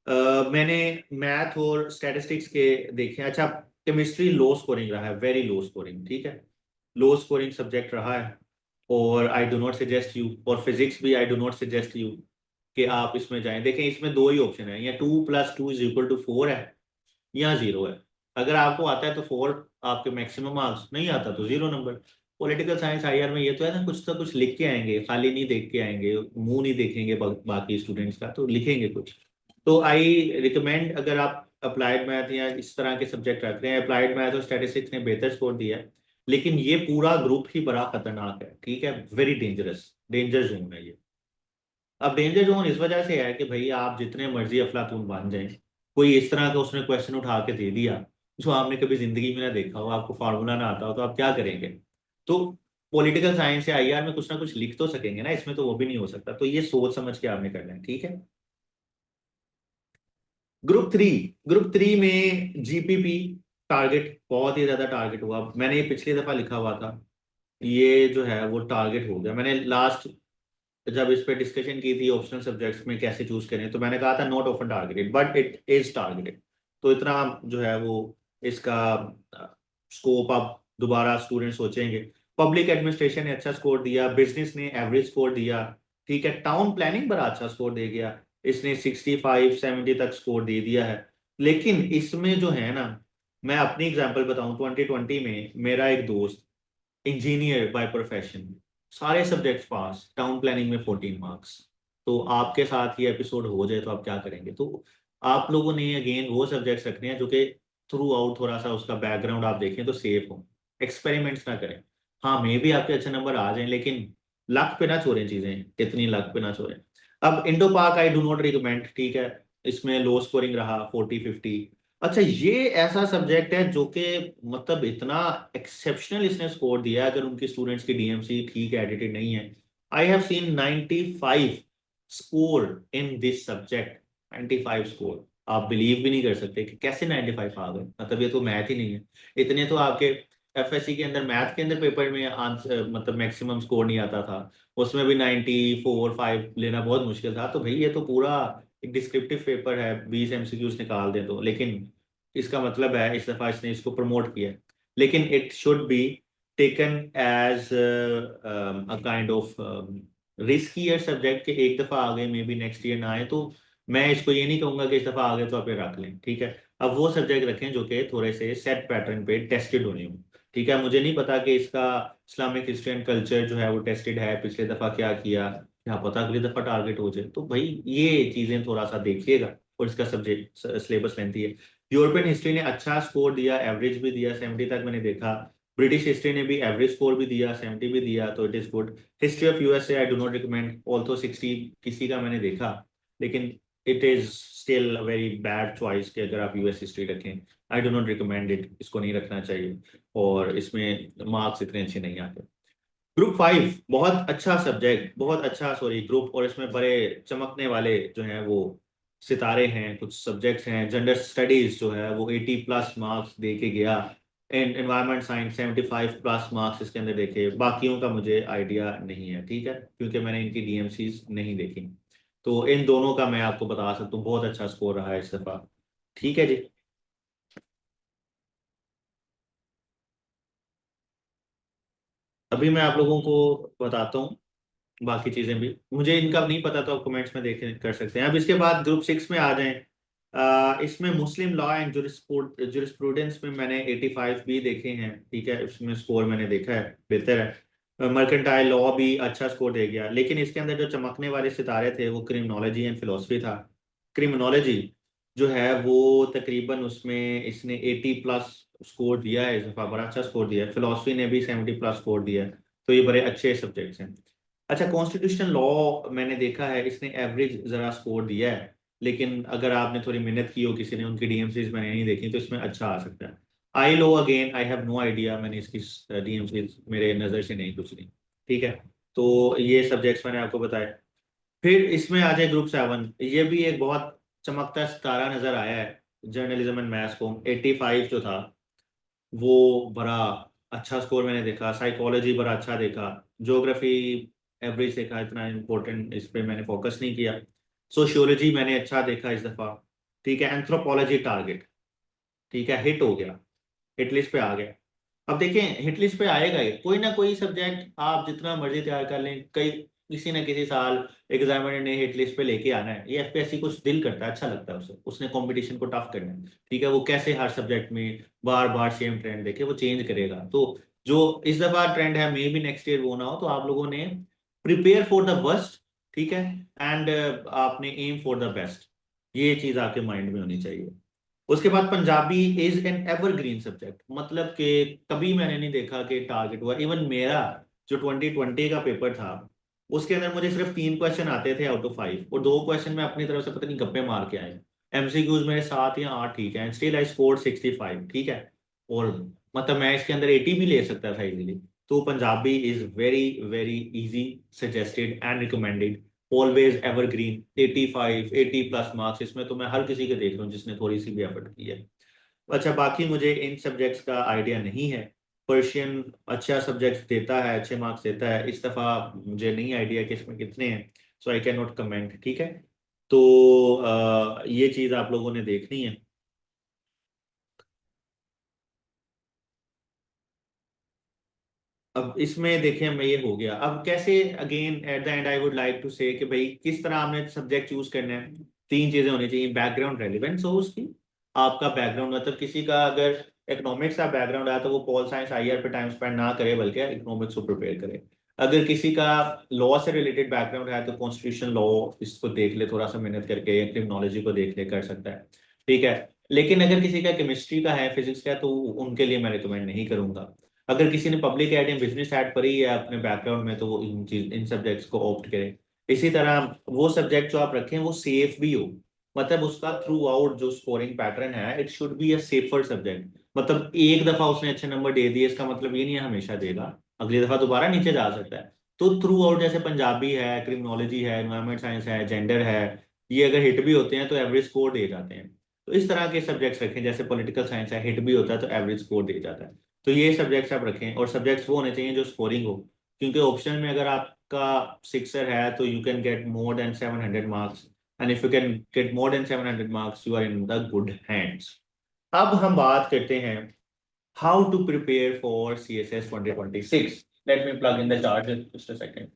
Speaker 1: मैंने मैथ और स्टैटिस्टिक्स के देखे। अच्छा, केमिस्ट्री लो स्कोरिंग रहा है, वेरी लो स्कोरिंग, ठीक है, लो स्कोरिंग सब्जेक्ट रहा है। और आई डू नॉट सजेस्ट यू, और फिजिक्स भी आई डू नॉट सजेस्ट यू कि आप इसमें जाएं। देखें, इसमें दो ही ऑप्शन है, या 2+2=4 है, या 0 है। अगर आपको आता है तो 4 आपके मैक्सिमम मार्क्स, नहीं आता तो 0 नंबर। पॉलिटिकल साइंस आईआर में ये तो है ना, कुछ तो कुछ लिख के आएंगे, खाली नहीं देख के आएंगे, मुंह नहीं देखेंगे बाकी स्टूडेंट्स का, तो लिखेंगे कुछ। तो आई रिकमेंड, अगर आप अप्लाइड मैथ या इस तरह के सब्जेक्ट रखते हैं, अप्लाइड मैथ और स्टैटिस्टिक्स ने बेहतर स्कोर दिया है, लेकिन ये पूरा ग्रुप ही बड़ा खतरनाक है, ठीक है, वेरी डेंजरस, डेंजर जोन है ये। अब डेंजर जोन इस वजह से है कि भाई आप जितने मर्जी अफलातून बन जाए, कोई इस तरह का उसने क्वेश्चन उठा के दे दिया जो आपने कभी जिंदगी में ना देखा हो, आपको फार्मूला ना आता हो, तो आप क्या करेंगे। तो पॉलिटिकल साइंस या आईआर में कुछ ना कुछ लिख तो सकेंगे ना, इसमें तो वो भी नहीं हो सकता। तो ये सोच समझ के आपने करना है, ठीक है। ग्रुप 3, ग्रुप 3 में जीपीपी टारगेट, बहुत ही ज्यादा टारगेट हुआ। मैंने ये पिछली दफा लिखा हुआ था, ये जो है वो टारगेट हो गया। मैंने लास्ट जब इस पे डिस्कशन की थी ऑप्शनल सब्जेक्ट्स में कैसे चूज करें, तो मैंने कहा था not often targeted but it is targeted. तो इतना जो है वो इसका स्कोप आप दोबारा स्टूडेंट सोचेंगे। पब्लिक एडमिनिस्ट्रेशन ने अच्छा स्कोर दिया, बिजनेस ने एवरेज स्कोर दिया, ठीक है। टाउन प्लानिंग बड़ा अच्छा स्कोर दे गया, इसने 65-70 तक स्कोर दे दिया है। लेकिन इसमें जो है ना, मैं अपनी एग्जांपल बताऊं, 2020 में मेरा एक दोस्त, इंजीनियर बाय प्रोफेशन, सारे सब्जेक्ट्स पास, टाउन प्लानिंग में 14 मार्क्स। तो आपके साथ ये एपिसोड हो जाए तो आप क्या करेंगे। तो आप लोगों ने अगेन वो सब्जेक्ट्स रखने हैं जो कि थ्रू आउट थोड़ा सा उसका बैकग्राउंड आप देखें तो सेफ हो, एक्सपेरिमेंट्स ना करें। हाँ, मे भी आपके अच्छे नंबर आ जाएं, लेकिन लक पे ना छोड़ें चीजें, इतनी लक पे ना छोड़ें। अब इंडो पाक आई डू नॉट रिकमेंड, ठीक है, इसमें लो स्कोरिंग रहा 40-50। अच्छा, ये ऐसा सब्जेक्ट है जो कि मतलब इतना एक्सेप्शनल इसने स्कोर दिया है, अगर उनकी स्टूडेंट्स की डीएमसी ठीक है, एडिटेड नहीं है। I have seen 95 score in this subject. 95 score, आप बिलीव भी नहीं कर सकते कि कैसे 95 आ गए, मतलब ये तो मैथ ही नहीं है। इतने तो आपके एफएससी के अंदर, मैथ के अंदर पेपर में आंसर मतलब मैक्सिमम स्कोर नहीं आता था, उसमें भी 94-5 लेना बहुत मुश्किल था। तो भाई ये तो पूरा एक डिस्क्रिप्टिव पेपर है, 20 एमसीक्यूज निकाल दें तो। लेकिन इसका मतलब है इस दफा इसने इसको प्रमोट किया, लेकिन it should be taken as a kind of riskier subject के एक दफा आ गए, मे बी नेक्स्ट ईयर ना आए। तो मैं इसको ये नहीं कहूंगा कि इस दफा आ गए तो आप ये रख लें, ठीक है। अब वो सब्जेक्ट रखें जो कि थोड़े से सेट पैटर्न पे टेस्टेड होने हो, ठीक है। मुझे नहीं पता कि इसका इस्लामिक हिस्ट्री एंड कल्चर जो है वो टेस्टेड है, पिछले दफा क्या किया, क्या पता अगली दफा टारगेट हो जाए। तो भाई ये चीजें थोड़ा सा देखिएगा। और इसका सब्जेक्ट सिलेबस लेंथी है। यूरोपियन हिस्ट्री ने अच्छा स्कोर दिया, एवरेज भी दिया 70 तक मैंने देखा। ब्रिटिश हिस्ट्री ने भी एवरेज स्कोर भी दिया, 70 भी दिया, तो it is good. History of USA I do not recommend, although 60 किसी का मैंने देखा, लेकिन it is still very bad choice कि अगर आप यूएस हिस्ट्री रखें। I do not recommend it, इसको नहीं रखना चाहिए। और इसमें मार्क्स इतने अच्छे नहीं आते। ग्रुप 5 बहुत अच्छा सब्जेक्ट, बहुत अच्छा, सॉरी, ग्रुप। और इसमें बड़े चमकने वाले जो हैं वो सितारे हैं, कुछ सब्जेक्ट्स हैं। जेंडर स्टडीज जो है वो 80+ मार्क्स दे के गया। एंड एनवायरमेंट साइंस 75+ मार्क्स इसके अंदर देखे। बाकियों का मुझे आइडिया नहीं है, ठीक है, क्योंकि मैंने इनकी डीएमसीज नहीं देखी। तो इन दोनों का मैं आपको बता सकता हूँ, बहुत अच्छा स्कोर रहा है इस दफा। ठीक है जी। अभी मैं आप लोगों को बताता हूँ बाकी चीजें भी, मुझे इनका नहीं पता तो आप कमेंट्स में देख कर सकते हैं। अब इसके बाद ग्रुप 6 में आ जाएं। इसमें मुस्लिम लॉ एंड जुरिस्प्रूडेंस में मैंने 85 भी देखे हैं, ठीक है, इसमें स्कोर मैंने देखा है बेहतर है। मर्केंटाइल लॉ भी अच्छा स्कोर दे गया, लेकिन इसके अंदर जो चमकने वाले सितारे थे वो क्रिमिनोलॉजी एंड फिलोसफी था। क्रिमिनोलॉजी जो है वो तकरीबन उसमें इसने 80+ स्कोर दिया है इस दफा, बड़ा अच्छा स्कोर दिया है। फिलोसफी ने भी 70+ स्कोर दिया है। तो ये बड़े अच्छे सब्जेक्ट्स हैं। अच्छा, कॉन्स्टिट्यूशनल लॉ मैंने देखा है, इसने एवरेज जरा स्कोर दिया है, लेकिन अगर आपने थोड़ी मेहनत की हो, किसी ने, उनकी डीएमसीज मैंने नहीं देखी, तो इसमें अच्छा आ सकता है। I low again I have no idea, मैंने इसकी डीएमसीज मेरे नज़र से नहीं गुजरी, ठीक है। तो ये सब्जेक्ट्स मैंने आपको बताया। फिर इसमें आ जाए ग्रुप 7, ये भी एक बहुत चमकता सितारा नजर आया है। जर्नलिज्म एंड मैथ्स को 85 जो था वो बड़ा अच्छा स्कोर मैंने देखा। साइकोलॉजी बड़ा अच्छा देखा। ज्योग्राफी एवरेज देखा, इतना इम्पोर्टेंट इस पे मैंने फोकस नहीं किया। सोशियोलॉजी मैंने अच्छा देखा इस दफा, ठीक है। एंथ्रोपोलॉजी टारगेट, ठीक है, हिट हो गया, हिट लिस्ट पे आ गया। अब देखें, हिट लिस्ट पे आएगा ही कोई ना कोई सब्जेक्ट, आप जितना मर्जी तैयार कर लें, कई किसी न किसी साल एग्जामिनर ने हिट लिस्ट पे लेके आना है। ये एफपीएससी को दिल करता है, अच्छा लगता है उसे, उसने कंपटीशन को टफ करना है, ठीक है। वो कैसे हर सब्जेक्ट में बार बार सेम ट्रेंड देखे, वो चेंज करेगा। तो जो इस दफा ट्रेंड है, मे बी नेक्स्ट ईयर वो ना हो, तो आप लोगों ने प्रिपेयर फॉर द वर्स्ट, ठीक है, एंड आपने एम फॉर द बेस्ट। ये चीज आपके माइंड में होनी चाहिए। उसके बाद Punjabi is an evergreen subject, मतलब कि कभी मैंने नहीं देखा कि टारगेट हुआ। इवन मेरा जो 2020 का पेपर था, उसके अंदर मुझे सिर्फ 3 क्वेश्चन आते थे आउट ऑफ 5, और 2 क्वेश्चन मैं अपनी तरफ से पता नहीं गप्पे मार के आए। एमसीक्यूज मेरे 7 या 8 ठीक है, स्टिल आई स्कोर 65, ठीक है। और मतलब मैं इसके अंदर 80 भी ले सकता था इजीली। तो Punjabi is very very easy, suggested and recommended, always evergreen. 85 80+ marks इसमें तो मैं हर किसी के देख रहा हूँ जिसने थोड़ी सी भी एफर्ट की है। अच्छा, बाकी मुझे इन सब्जेक्ट्स का आइडिया नहीं है। पर्शियन अच्छा सब्जेक्ट देता है, अच्छे मार्क्स देता है। इस दफ़ा मुझे नहीं आइडिया कि इसमें कितने हैं, सो आई कैन नॉट कमेंट, ठीक है। तो ये चीज़ आप लोगों ने देखनी है। अब इसमें देखें, मैं ये हो गया, अब कैसे, again at the end I would like to say कि भाई किस तरह आपने सब्जेक्ट चूज करना है। 3 चीजें होनी चाहिए, बैकग्राउंड रेलिवेंस हो उसकी, आपका बैकग्राउंड, मतलब किसी का अगर इकोनॉमिक्स का बैकग्राउंड है तो वो पॉल साइंस आईआर पे टाइम स्पेंड ना करे, बल्कि इकोनॉमिक्स को प्रिपेयर करे। अगर किसी का लॉ से रिलेटेड बैकग्राउंड है तो कॉन्स्टिट्यूशन लॉ इसको देख ले, थोड़ा सा मेहनत करके, या क्रिमिनोलॉजी को देख ले, कर सकता है, ठीक है। लेकिन अगर किसी का केमिस्ट्री का है, फिजिक्स का है, तो उनके लिए मैं रिकमेंड नहीं करूंगा। अगर किसी ने पब्लिक एड या बिजनेस एड पढ़ी है अपने बैकग्राउंड में, तो वो इन सब्जेक्ट्स को ऑप्ट करें। इसी तरह वो सब्जेक्ट जो आप रखें वो सेफ भी हो, मतलब उसका थ्रू आउट जो स्कोरिंग पैटर्न है, it should be a safer subject. मतलब एक दफा उसने अच्छे नंबर दे दिए इसका मतलब ये नहीं है हमेशा देगा, अगली दफा दोबारा नीचे जा सकता है। तो थ्रू आउट जैसे पंजाबी है, क्रिमिनोलॉजी है, एनवायरमेंट साइंस है, जेंडर है, ये अगर हिट भी होते हैं तो एवरेज स्कोर दे जाते हैं। तो इस तरह के सब्जेक्ट्स रखें, जैसे पॉलिटिकल साइंस है, हिट भी होता है तो एवरेज स्कोर दे जाता है। तो ये सब्जेक्ट्स आप रखें, और सब्जेक्ट्स वो होने चाहिए जो स्कोरिंग हो, क्योंकि ऑप्शन में अगर आपका सिक्सर है तो you can get more than 700 marks, and if you can get more than 700 marks you are in the good hands. अब हम बात करते हैं how to prepare for CSS 2026। Let me plug in the charger just a second.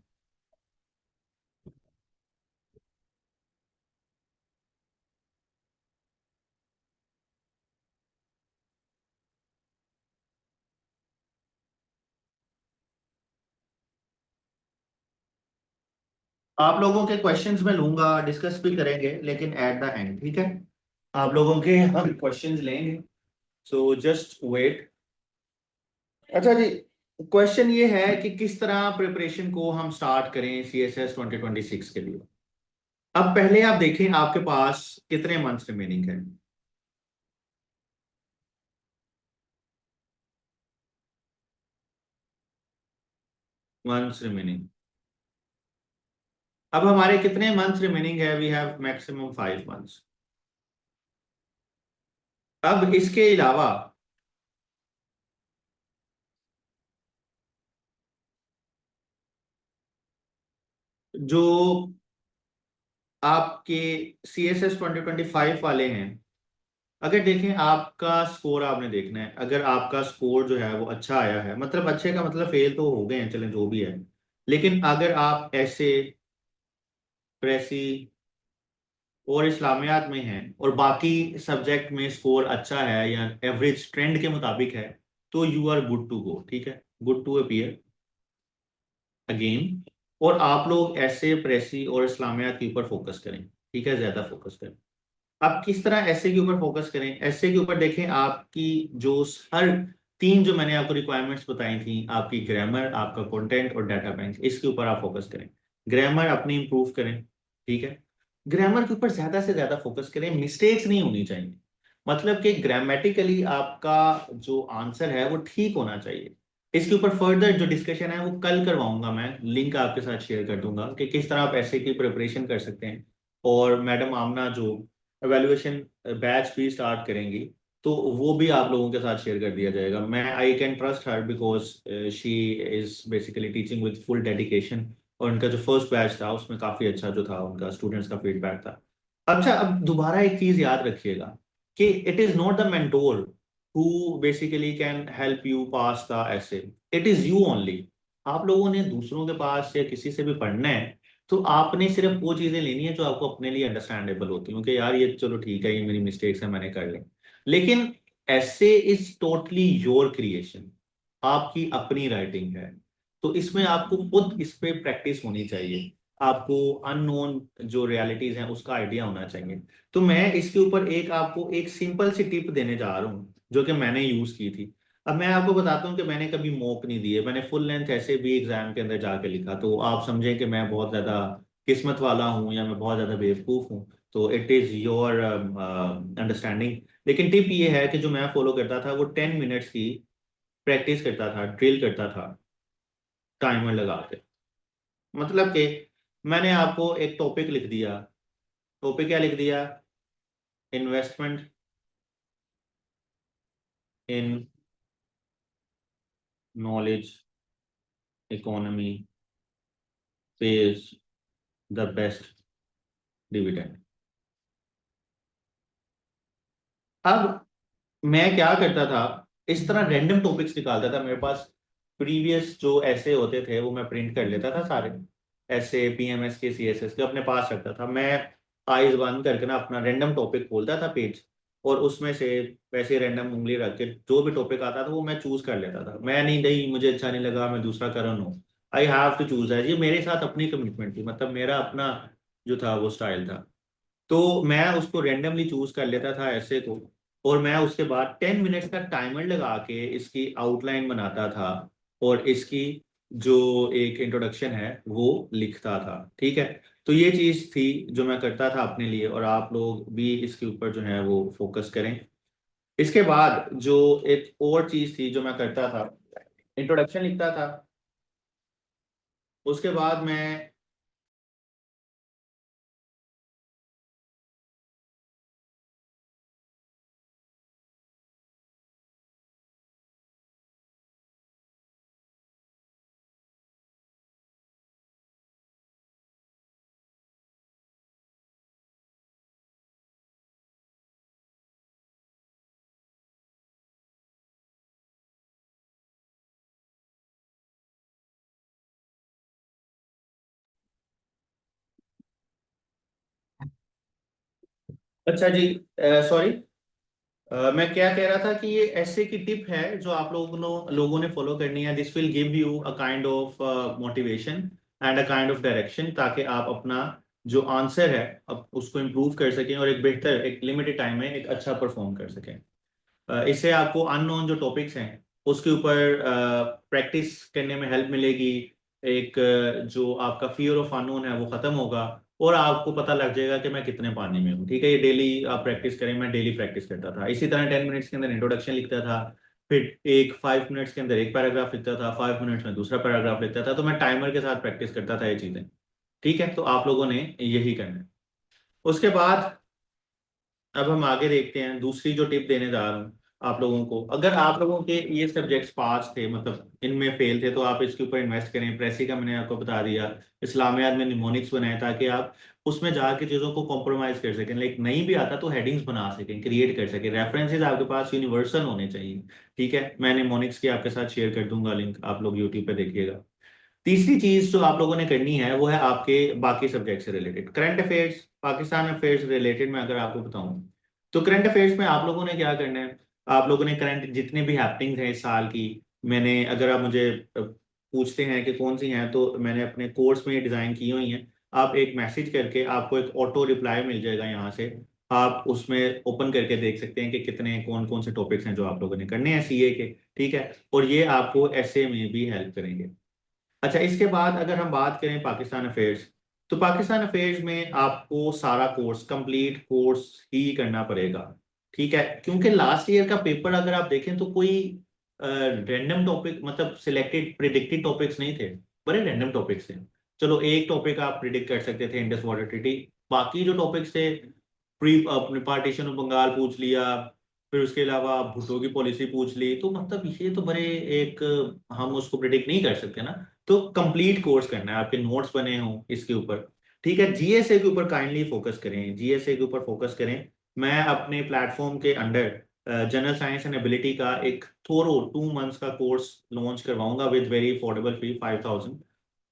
Speaker 1: आप लोगों के questions मैं लूंगा, डिस्कस भी करेंगे, लेकिन एट द एंड, ठीक है? आप लोगों के हम क्वेश्चंस लेंगे, सो जस्ट वेट। अच्छा जी, क्वेश्चन ये है कि किस तरह प्रिपरेशन को हम स्टार्ट करें CSS 2026 के लिए। अब पहले आप देखें आपके पास कितने मंथ्स रिमेनिंग है। Months remaining. अब हमारे कितने मंथ्स रिमेनिंग है? We have maximum 5 months. अब इसके अलावा जो आपके CSS 2025 वाले हैं, अगर देखें आपका स्कोर, आपने देखना है अगर आपका स्कोर जो है वो अच्छा आया है, मतलब अच्छे का मतलब फेल तो हो गए हैं, चलें जो भी है, लेकिन अगर आप ऐसे प्रेसी और इस्लामियात में हैं और बाकी सब्जेक्ट में स्कोर अच्छा है या एवरेज ट्रेंड के मुताबिक है, तो you are good to go, ठीक है, गुड टू अपीयर अगेन। और आप लोग ऐसे प्रेसी और इस्लामियात के ऊपर फोकस करें, ठीक है, ज्यादा फोकस करें। आप किस तरह ऐसे के ऊपर फोकस करें? ऐसे के ऊपर देखें आपकी जो हर तीन जो मैंने आपको रिक्वायरमेंट्स बताई थी, आपकी ग्रामर, आपका कंटेंट और डाटा बैंक, इसके ऊपर आप फोकस करें। ग्रामर अपनी इंप्रूव करें, ठीक है, ग्रामर के ऊपर ज्यादा से ज्यादा फोकस करें, मिस्टेक्स नहीं होनी चाहिए। मतलब कि ग्रामेटिकली आपका जो आंसर है वो ठीक होना चाहिए। इसके ऊपर फर्दर जो डिस्कशन है वो कल करवाऊंगा, मैं लिंक आपके साथ शेयर कर दूंगा कि किस तरह आप ऐसे की प्रिपरेशन कर सकते हैं। और मैडम आमना जो एवेल्युएशन बैच भी स्टार्ट करेंगी, तो वो भी आप लोगों के साथ शेयर कर दिया जाएगा। मैं I can trust her because she is basically teaching with full dedication. और उनका जो फर्स्ट बैच था उसमें काफी अच्छा जो था उनका स्टूडेंट्स का फीडबैक था। अच्छा, अब दोबारा एक चीज याद रखिएगा कि it is not the mentor who basically can help you pass the ऐसे, इट इज यू ओनली। आप लोगों ने दूसरों के पास या किसी से भी पढ़ना है, तो आपने सिर्फ वो चीजें लेनी है जो आपको अपने लिए अंडरस्टैंडेबल होती हैं, कि यार ये चलो ठीक है, ये मेरी मिस्टेक्स है, मैंने कर ली। लेकिन ऐसे इज टोटली योर क्रिएशन, आपकी अपनी राइटिंग है, तो इसमें आपको खुद इस पे प्रैक्टिस होनी चाहिए। आपको अननोन जो रियलिटीज हैं उसका आइडिया होना चाहिए। तो मैं इसके ऊपर एक आपको एक सिंपल सी टिप देने जा रहा हूँ जो कि मैंने यूज की थी। अब मैं आपको बताता हूँ कि मैंने कभी मॉक नहीं दिए, मैंने फुल लेंथ ऐसे भी एग्जाम के अंदर जाके लिखा, तो आप समझें कि मैं बहुत ज्यादा किस्मत वाला हूँ या मैं बहुत ज्यादा बेवकूफ हूँ, तो इट इज योर अंडरस्टैंडिंग। लेकिन टिप ये है कि जो मैं फॉलो करता था वो 10 मिनट्स की प्रैक्टिस करता था, ड्रिल करता था, टाइमर लगा के। मतलब कि मैंने आपको एक टॉपिक लिख दिया, टॉपिक क्या लिख दिया? Investment in knowledge economy page the best dividend. अब मैं क्या करता था, इस तरह रैंडम टॉपिक्स निकालता था मेरे पास। प्रीवियस जो ऐसे होते थे वो मैं प्रिंट कर लेता था सारे, ऐसे PMS के CSS के अपने पास रखता था मैं। आइज बंद करके ना अपना रैंडम टॉपिक खोलता था पेज, और उसमें से वैसे रैंडम उंगली रख के जो भी टॉपिक आता था वो मैं चूज कर लेता था। मैं नहीं, नहीं मुझे अच्छा नहीं लगा, मैं दूसरा कर रहा हूँ, आई हैव टू चूज है। ये मेरे साथ अपनी कमिटमेंट थी, मतलब मेरा अपना जो था वो स्टाइल था। तो मैं उसको रेंडमली चूज कर लेता था ऐसे को, और मैं उसके बाद 10 मिनट्स का टाइमर लगा के इसकी आउटलाइन बनाता था, और इसकी जो एक इंट्रोडक्शन है वो लिखता था। ठीक है, तो ये चीज़ थी जो मैं करता था अपने लिए, और आप लोग भी इसके ऊपर जो है वो फोकस करें। इसके बाद जो एक और चीज़ थी जो मैं करता था, इंट्रोडक्शन लिखता था, उसके बाद मैं अच्छा जी, सॉरी, मैं क्या कह रहा था कि ये ऐसे की टिप है जो आप लोगों ने फॉलो करनी है। This will give you a kind of motivation and a kind of direction, ताकि आप अपना जो आंसर है अब उसको इम्प्रूव कर सकें और एक बेहतर, एक लिमिटेड टाइम में एक अच्छा परफॉर्म कर सकें। इससे आपको अननोन जो टॉपिक्स हैं उसके ऊपर प्रैक्टिस करने में हेल्प मिलेगी। एक जो आपका फियर ऑफ अननोन है वो खत्म होगा, और आपको पता लग जाएगा कि मैं कितने पानी में हूँ। ठीक है, ये डेली आप प्रैक्टिस करें। मैं डेली प्रैक्टिस करता था इसी तरह। 10 मिनट्स के अंदर इंट्रोडक्शन लिखता था, फिर एक 5 मिनट्स के अंदर एक पैराग्राफ लिखता था, 5 मिनट्स में दूसरा पैराग्राफ लिखता था। तो मैं टाइमर के साथ प्रैक्टिस करता था ये चीज़ें। ठीक है, तो आप लोगों ने यही करना है। उसके बाद अब हम आगे देखते हैं, दूसरी जो टिप देने जा रहा हूँ आप लोगों को। अगर आप लोगों के ये सब्जेक्ट्स पास थे, मतलब इनमें फेल थे, तो आप इसके ऊपर इन्वेस्ट करें। प्रेसी का मैंने आपको बता दिया, इस्लामियात में निमोनिक्स बनाए ताकि आप उसमें जाके चीज़ों को कॉम्प्रोमाइज कर सकें। लाइक नहीं भी आता तो हेडिंग्स बना सकें, क्रिएट कर सकें। रेफरेंसेस आपके पास यूनिवर्सल होने चाहिए। ठीक है, मैं निमोनिक्स की आपके साथ शेयर कर दूंगा लिंक, आप लोग यूट्यूब पे देखिएगा। तीसरी चीज जो आप लोगों ने करनी है वो है आपके बाकी सब्जेक्ट से related current affairs, Pakistan affairs related. मैं अगर आपको बताऊं तो करंट अफेयर्स में आप लोगों ने क्या करना है, आप लोगों ने करंट जितने भी हैपनिंग्स हैं इस साल की, मैंने, अगर आप मुझे पूछते हैं कि कौन सी हैं, तो मैंने अपने कोर्स में ये डिज़ाइन की हुई हैं। आप एक मैसेज करके आपको एक ऑटो रिप्लाई मिल जाएगा यहाँ से, आप उसमें ओपन करके देख सकते हैं कि कितने कौन कौन से टॉपिक्स हैं जो आप लोगों ने करने हैं सीए के। ठीक है, और ये आपको ऐसे में भी हेल्प करेंगे। अच्छा, इसके बाद अगर हम बात करें पाकिस्तान अफेयर्स, तो पाकिस्तान अफेयर्स में आपको सारा कोर्स, कंप्लीट कोर्स ही करना पड़ेगा। ठीक है, क्योंकि लास्ट ईयर का पेपर अगर आप देखें तो कोई रैंडम टॉपिक, मतलब सिलेक्टेड प्रिडिक्टेड टॉपिक्स नहीं थे, बड़े रैंडम टॉपिक्स थे। चलो एक टॉपिक आप प्रिडिक्ट कर सकते थे, इंडस वाटर ट्रीटी। बाकी जो टॉपिक्स थे, प्री अपने पार्टीशन ऑफ बंगाल पूछ लिया, फिर उसके अलावा भुट्टो की पॉलिसी पूछ ली, तो मतलब ये तो बड़े एक, हम उसको प्रिडिक्ट नहीं कर सकते ना। तो कंप्लीट कोर्स करना है, आपके नोट्स बने हों इसके ऊपर। ठीक है, जीएसए के ऊपर काइंडली फोकस करें, जीएसए के ऊपर फोकस करें। मैं अपने प्लेटफॉर्म के under general science and ability का एक थोरो 2 मंथ्स का कोर्स लॉन्च करवाऊंगा विद वेरी अफोर्डेबल फी 5,000।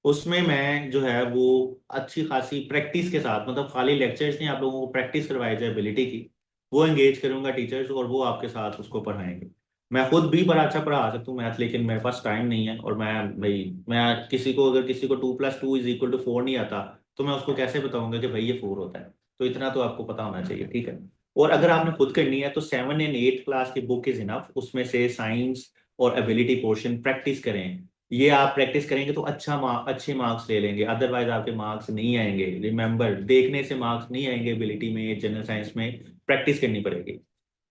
Speaker 1: उसमें मैं जो है वो अच्छी खासी प्रैक्टिस के साथ, मतलब खाली लेक्चर्स नहीं, आप लोगों को प्रैक्टिस करवाई जाए एबिलिटी की, वो एंगेज करूंगा टीचर्स, और वो आपके साथ उसको पढ़ाएंगे। मैं खुद भी बड़ा अच्छा पढ़ा सकता हूँ मैथ, लेकिन मेरे पास टाइम नहीं है। और मैं भाई, मैं किसी को, अगर किसी को 2+2=4 नहीं आता, तो मैं उसको कैसे बताऊंगा कि भाई ये 4 होता है। तो इतना तो आपको पता होना चाहिए। ठीक है, और अगर आपने खुद करनी है तो 7 एंड 8 क्लास की बुक इज इनफ। उसमें से साइंस और एबिलिटी पोर्शन प्रैक्टिस करें। ये आप प्रैक्टिस करेंगे तो अच्छे मार्क्स ले लेंगे, अदरवाइज आपके मार्क्स नहीं आएंगे। रिमेंबर, देखने से मार्क्स नहीं आएंगे एबिलिटी में, जनरल साइंस में प्रैक्टिस करनी पड़ेगी।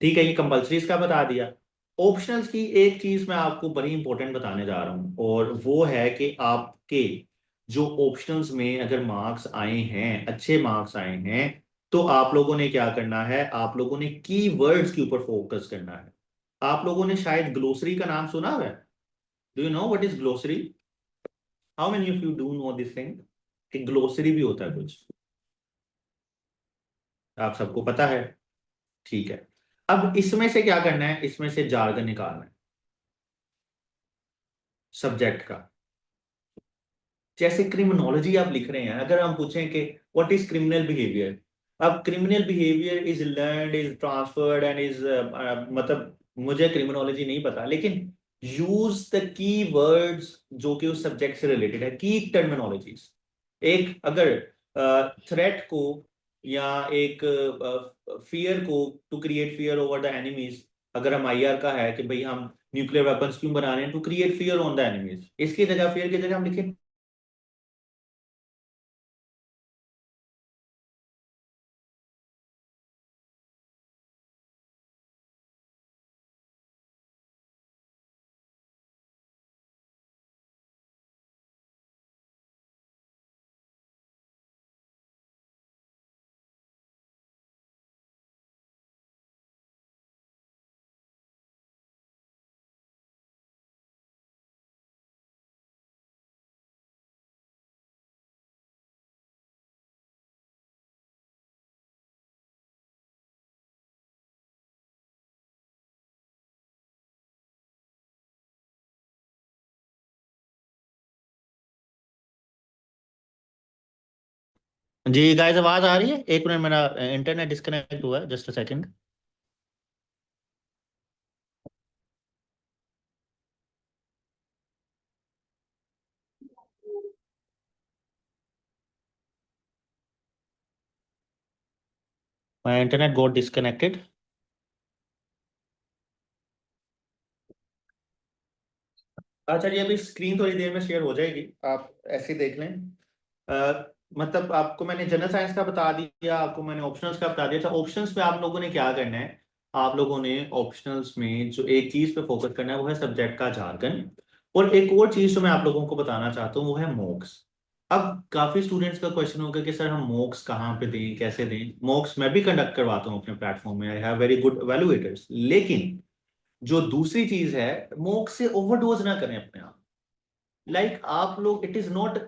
Speaker 1: ठीक है, ये कंपल्सरी इसका बता दिया। ऑप्शनल्स की एक चीज मैं आपको बड़ी इंपॉर्टेंट बताने जा रहा हूँ, और वो है कि आपके जो ऑप्शनल्स में अगर मार्क्स आए हैं, अच्छे मार्क्स आए हैं, तो आप लोगों ने क्या करना है, आप लोगों ने कीवर्ड्स के ऊपर फोकस करना है। आप लोगों ने शायद ग्लोसरी का नाम सुना है। Do you know what is glossary? How many of you do know this thing कि ग्लोसरी भी होता है कुछ? आप सबको पता है। ठीक है, अब इसमें से क्या करना है, इसमें से जार्गन निकालना है सब्जेक्ट का। जैसे क्रिमिनोलॉजी आप लिख रहे हैं, अगर हम पूछें कि व्हाट इज क्रिमिनल बिहेवियर, अब criminal behaviour is learned, is transferred and is, मतलब मुझे क्रिमिनोलॉजी नहीं पता, लेकिन यूज द की वर्ड्स जो कि उस सब्जेक्ट से रिलेटेड है, की टर्मिनोलॉजीज। एक अगर थ्रेट को, या एक फियर को, to create fear over the enemies, अगर हम आईआर का है कि भाई हम न्यूक्लियर वेपन्स क्यों बना रहे हैं? To create fear on the enemies. इसकी जगह, फियर की जगह हम लिखें जी गाइस, आवाज आ रही है? एक मिनट, मेरा इंटरनेट डिस्कनेक्ट हुआ है, just a second. My internet got disconnected. अच्छा जी, अभी स्क्रीन थोड़ी देर में शेयर हो जाएगी, आप ऐसे ही देख लें। मतलब आपको मैंने जनरल साइंस का बता दिया, आपको मैंने ऑप्शनल्स का बता दिया। अच्छा, ऑप्शंस में आप लोगों ने क्या करना है? आप लोगों ने ऑप्शनल्स में जो एक चीज पे फोकस करना है वो है सब्जेक्ट का जार्गन। और एक और चीज जो मैं आप लोगों को बताना चाहता हूँ वो है मॉक्स। अब काफी स्टूडेंट्स का क्वेश्चन होगा कि सर हम मॉक्स कहाँ पे दें, कैसे दें? मॉक्स मैं भी कंडक्ट करवाता हूँ अपने प्लेटफॉर्म में, आई हैव वेरी गुड एवेलुएटर्स। लेकिन जो दूसरी चीज है, मॉक्स से ओवरडोज ना करें अपने आप। आप लोग, इट इज नॉट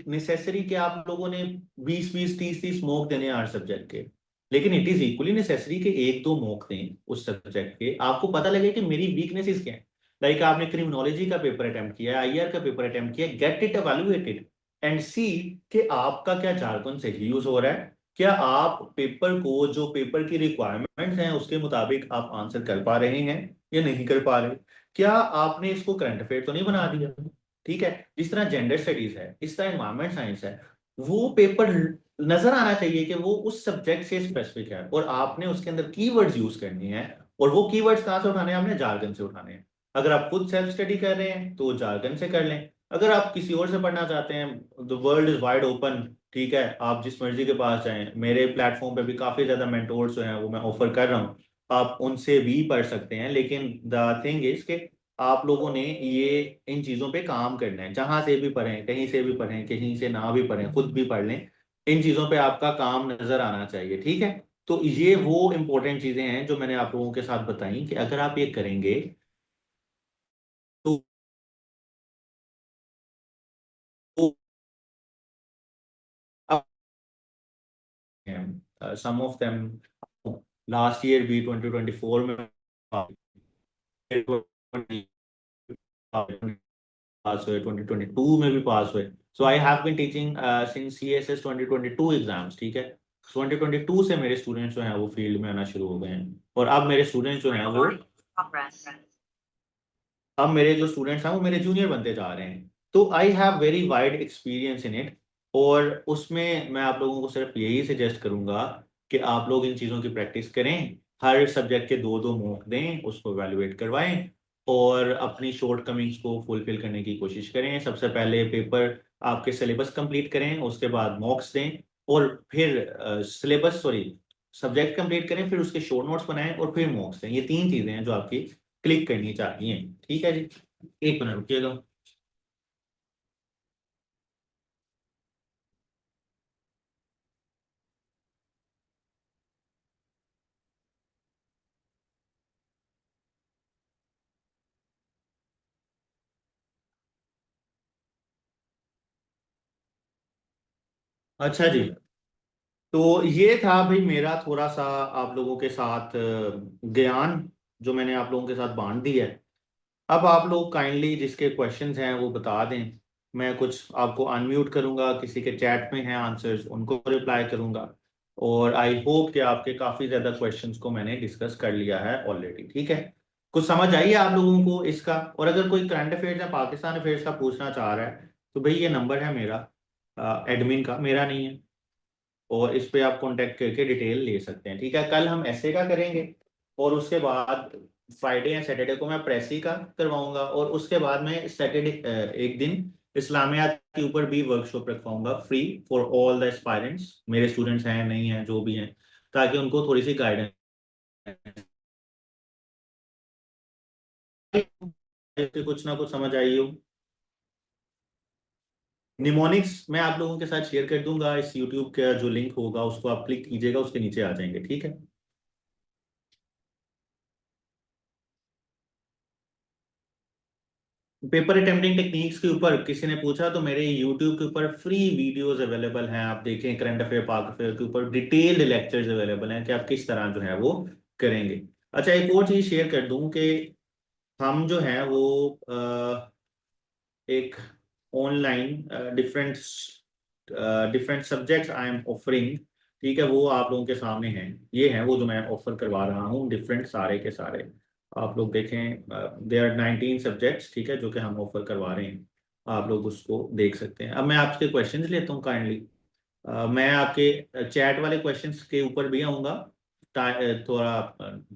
Speaker 1: नेसेसरी कि आप लोगों ने 20 20 30 30 मॉक देने हैं हर सब्जेक्ट के। लेकिन इट इज इक्वली नेसेसरी कि एक दो मॉक दें उस सब्जेक्ट के, आपको पता लगे कि मेरी वीकनेसेस क्या है। आपने क्रिमिनोलॉजी का पेपर अटेम्प्ट किया है, आईआर का पेपर अटेम्प्ट किया है, गेट इट एवेलुएटेड एंड सी कि आपका क्या जार्गन सही यूज हो रहा है। क्या आप पेपर को, जो पेपर की रिक्वायरमेंट्स हैं उसके मुताबिक आप आंसर कर पा रहे हैं या नहीं कर पा रहे? क्या आपने इसको करंट अफेयर तो नहीं बना दिया? ठीक है। जिस तरह जेंडर स्टडीज है, इस तरह एनवायरमेंट साइंस है, वो पेपर नजर आना चाहिए कि वो उस सब्जेक्ट से स्पेसिफिक है और आपने उसके अंदर कीवर्ड्स यूज करनी है। और वो कीवर्ड्स कहाँ से उठाने हैं? आपने जार्गन से उठाने हैं। अगर आप खुद सेल्फ स्टडी कर रहे हैं तो जार्गन से कर लें। अगर आप किसी और से पढ़ना चाहते हैं, the world is wide open. ठीक है, आप जिस मर्जी के पास जाएं, मेरे प्लेटफॉर्म पे भी काफी ज्यादा मेंटोर्स जो हैं वो मैं ऑफर कर रहा हूँ, आप उनसे भी पढ़ सकते हैं। लेकिन द थिंग इज के आप लोगों ने ये इन चीजों पे काम करना है। जहां से भी पढ़ें, कहीं से भी पढ़ें, कहीं से ना भी पढ़ें, खुद भी पढ़ लें, इन चीजों पे आपका काम नजर आना चाहिए। ठीक है। तो ये वो इंपॉर्टेंट चीजें हैं जो मैंने आप लोगों के साथ बताई कि अगर आप ये करेंगे तो सम ऑफ देम लास्ट ईयर भी 2024 में पास हुए, 2022 में भी पास हुए। So I have been teaching since CSS 2022 exams. ठीक है। 2022 से मेरे स्टूडेंट्स जो हैं वो फील्ड में आना शुरू हो गए हैं। और अब मेरे स्टूडेंट्स जो हैं वो, अब मेरे जो स्टूडेंट्स हैं वो मेरे जूनियर बनते जा रहे हैं। तो I have very wide experience in it. और उसमें मैं आप लोगों को सिर्फ यही सजेस्ट करूंगा कि आप लोग इन चीज़ों की प्रैक्टिस करें। हर सब्जेक्ट के दो दो मॉक दें, उसको एवेलुएट करवाएं और अपनी शॉर्ट कमिंग्स को फुलफिल करने की कोशिश करें। सबसे पहले पेपर आपके सिलेबस कंप्लीट करें, उसके बाद मॉक्स दें, और फिर सिलेबस सॉरी सब्जेक्ट कंप्लीट करें, फिर उसके शॉर्ट नोट्स बनाएं और फिर मॉक्स दें। ये तीन चीज़ें हैं जो आपकी क्लिक करनी चाहिए। ठीक है जी। एक मिनट रुकिएगा। अच्छा जी, तो ये था भाई मेरा थोड़ा सा आप लोगों के साथ ज्ञान जो मैंने आप लोगों के साथ बांट दी है। अब आप लोग काइंडली जिसके क्वेश्चंस हैं वो बता दें। मैं कुछ आपको अनम्यूट करूंगा, किसी के चैट में हैं आंसर्स, उनको रिप्लाई करूंगा। और आई होप कि आपके काफ़ी ज़्यादा क्वेश्चंस को मैंने डिस्कस कर लिया है ऑलरेडी। ठीक है। कुछ समझ आई है आप लोगों को इसका? और अगर कोई करंट अफेयर्स या पाकिस्तान अफेयर्स का पूछना चाह रहा है तो भाई ये नंबर है मेरा, एडमिन का, मेरा नहीं है। और इस पे आप कांटेक्ट करके डिटेल ले सकते हैं। ठीक है। कल हम ऐसे का करेंगे और उसके बाद फ्राइडे या सैटरडे को मैं प्रेसी का करवाऊंगा, और उसके बाद में सैटरडे एक दिन इस्लामियात के ऊपर भी वर्कशॉप रखवाऊंगा free for all the aspirants, मेरे स्टूडेंट्स हैं नहीं हैं जो भी हैं, ताकि उनको थोड़ी सी गाइडेंस, कुछ ना कुछ समझ आई हो। निमोनिक्स मैं आप लोगों के साथ शेयर कर दूंगा, इस यूट्यूब का जो लिंक होगा उसको आप क्लिक कीजिएगा, उसके नीचे आ जाएंगे, ठीक है। पेपर अटेम्प्टिंग टेक्निक्स के ऊपर किसी ने पूछा, तो मेरे यूट्यूब के ऊपर फ्री वीडियोस अवेलेबल हैं, आप देखें, करंट अफेयर पाक अफेयर के ऊपर डिटेल्ड लेक्चर्स अवेलेबल हैं कि आप किस तरह जो है वो करेंगे। अच्छा, एक और चीज शेयर कर दूं कि हम जो है वो एक online different different subjects I am offering, ठीक है, वो आप लोगों के सामने हैं, ये हैं वो जो मैं ऑफर करवा रहा हूँ, डिफरेंट सारे के सारे आप लोग देखें, दे आर 19 सब्जेक्ट्स, ठीक है, जो कि हम ऑफर करवा रहे हैं, आप लोग उसको देख सकते हैं। अब मैं आपके क्वेश्चंस लेता हूँ काइंडली, मैं आपके चैट वाले क्वेश्चंस के ऊपर भी आऊँगा थोड़ा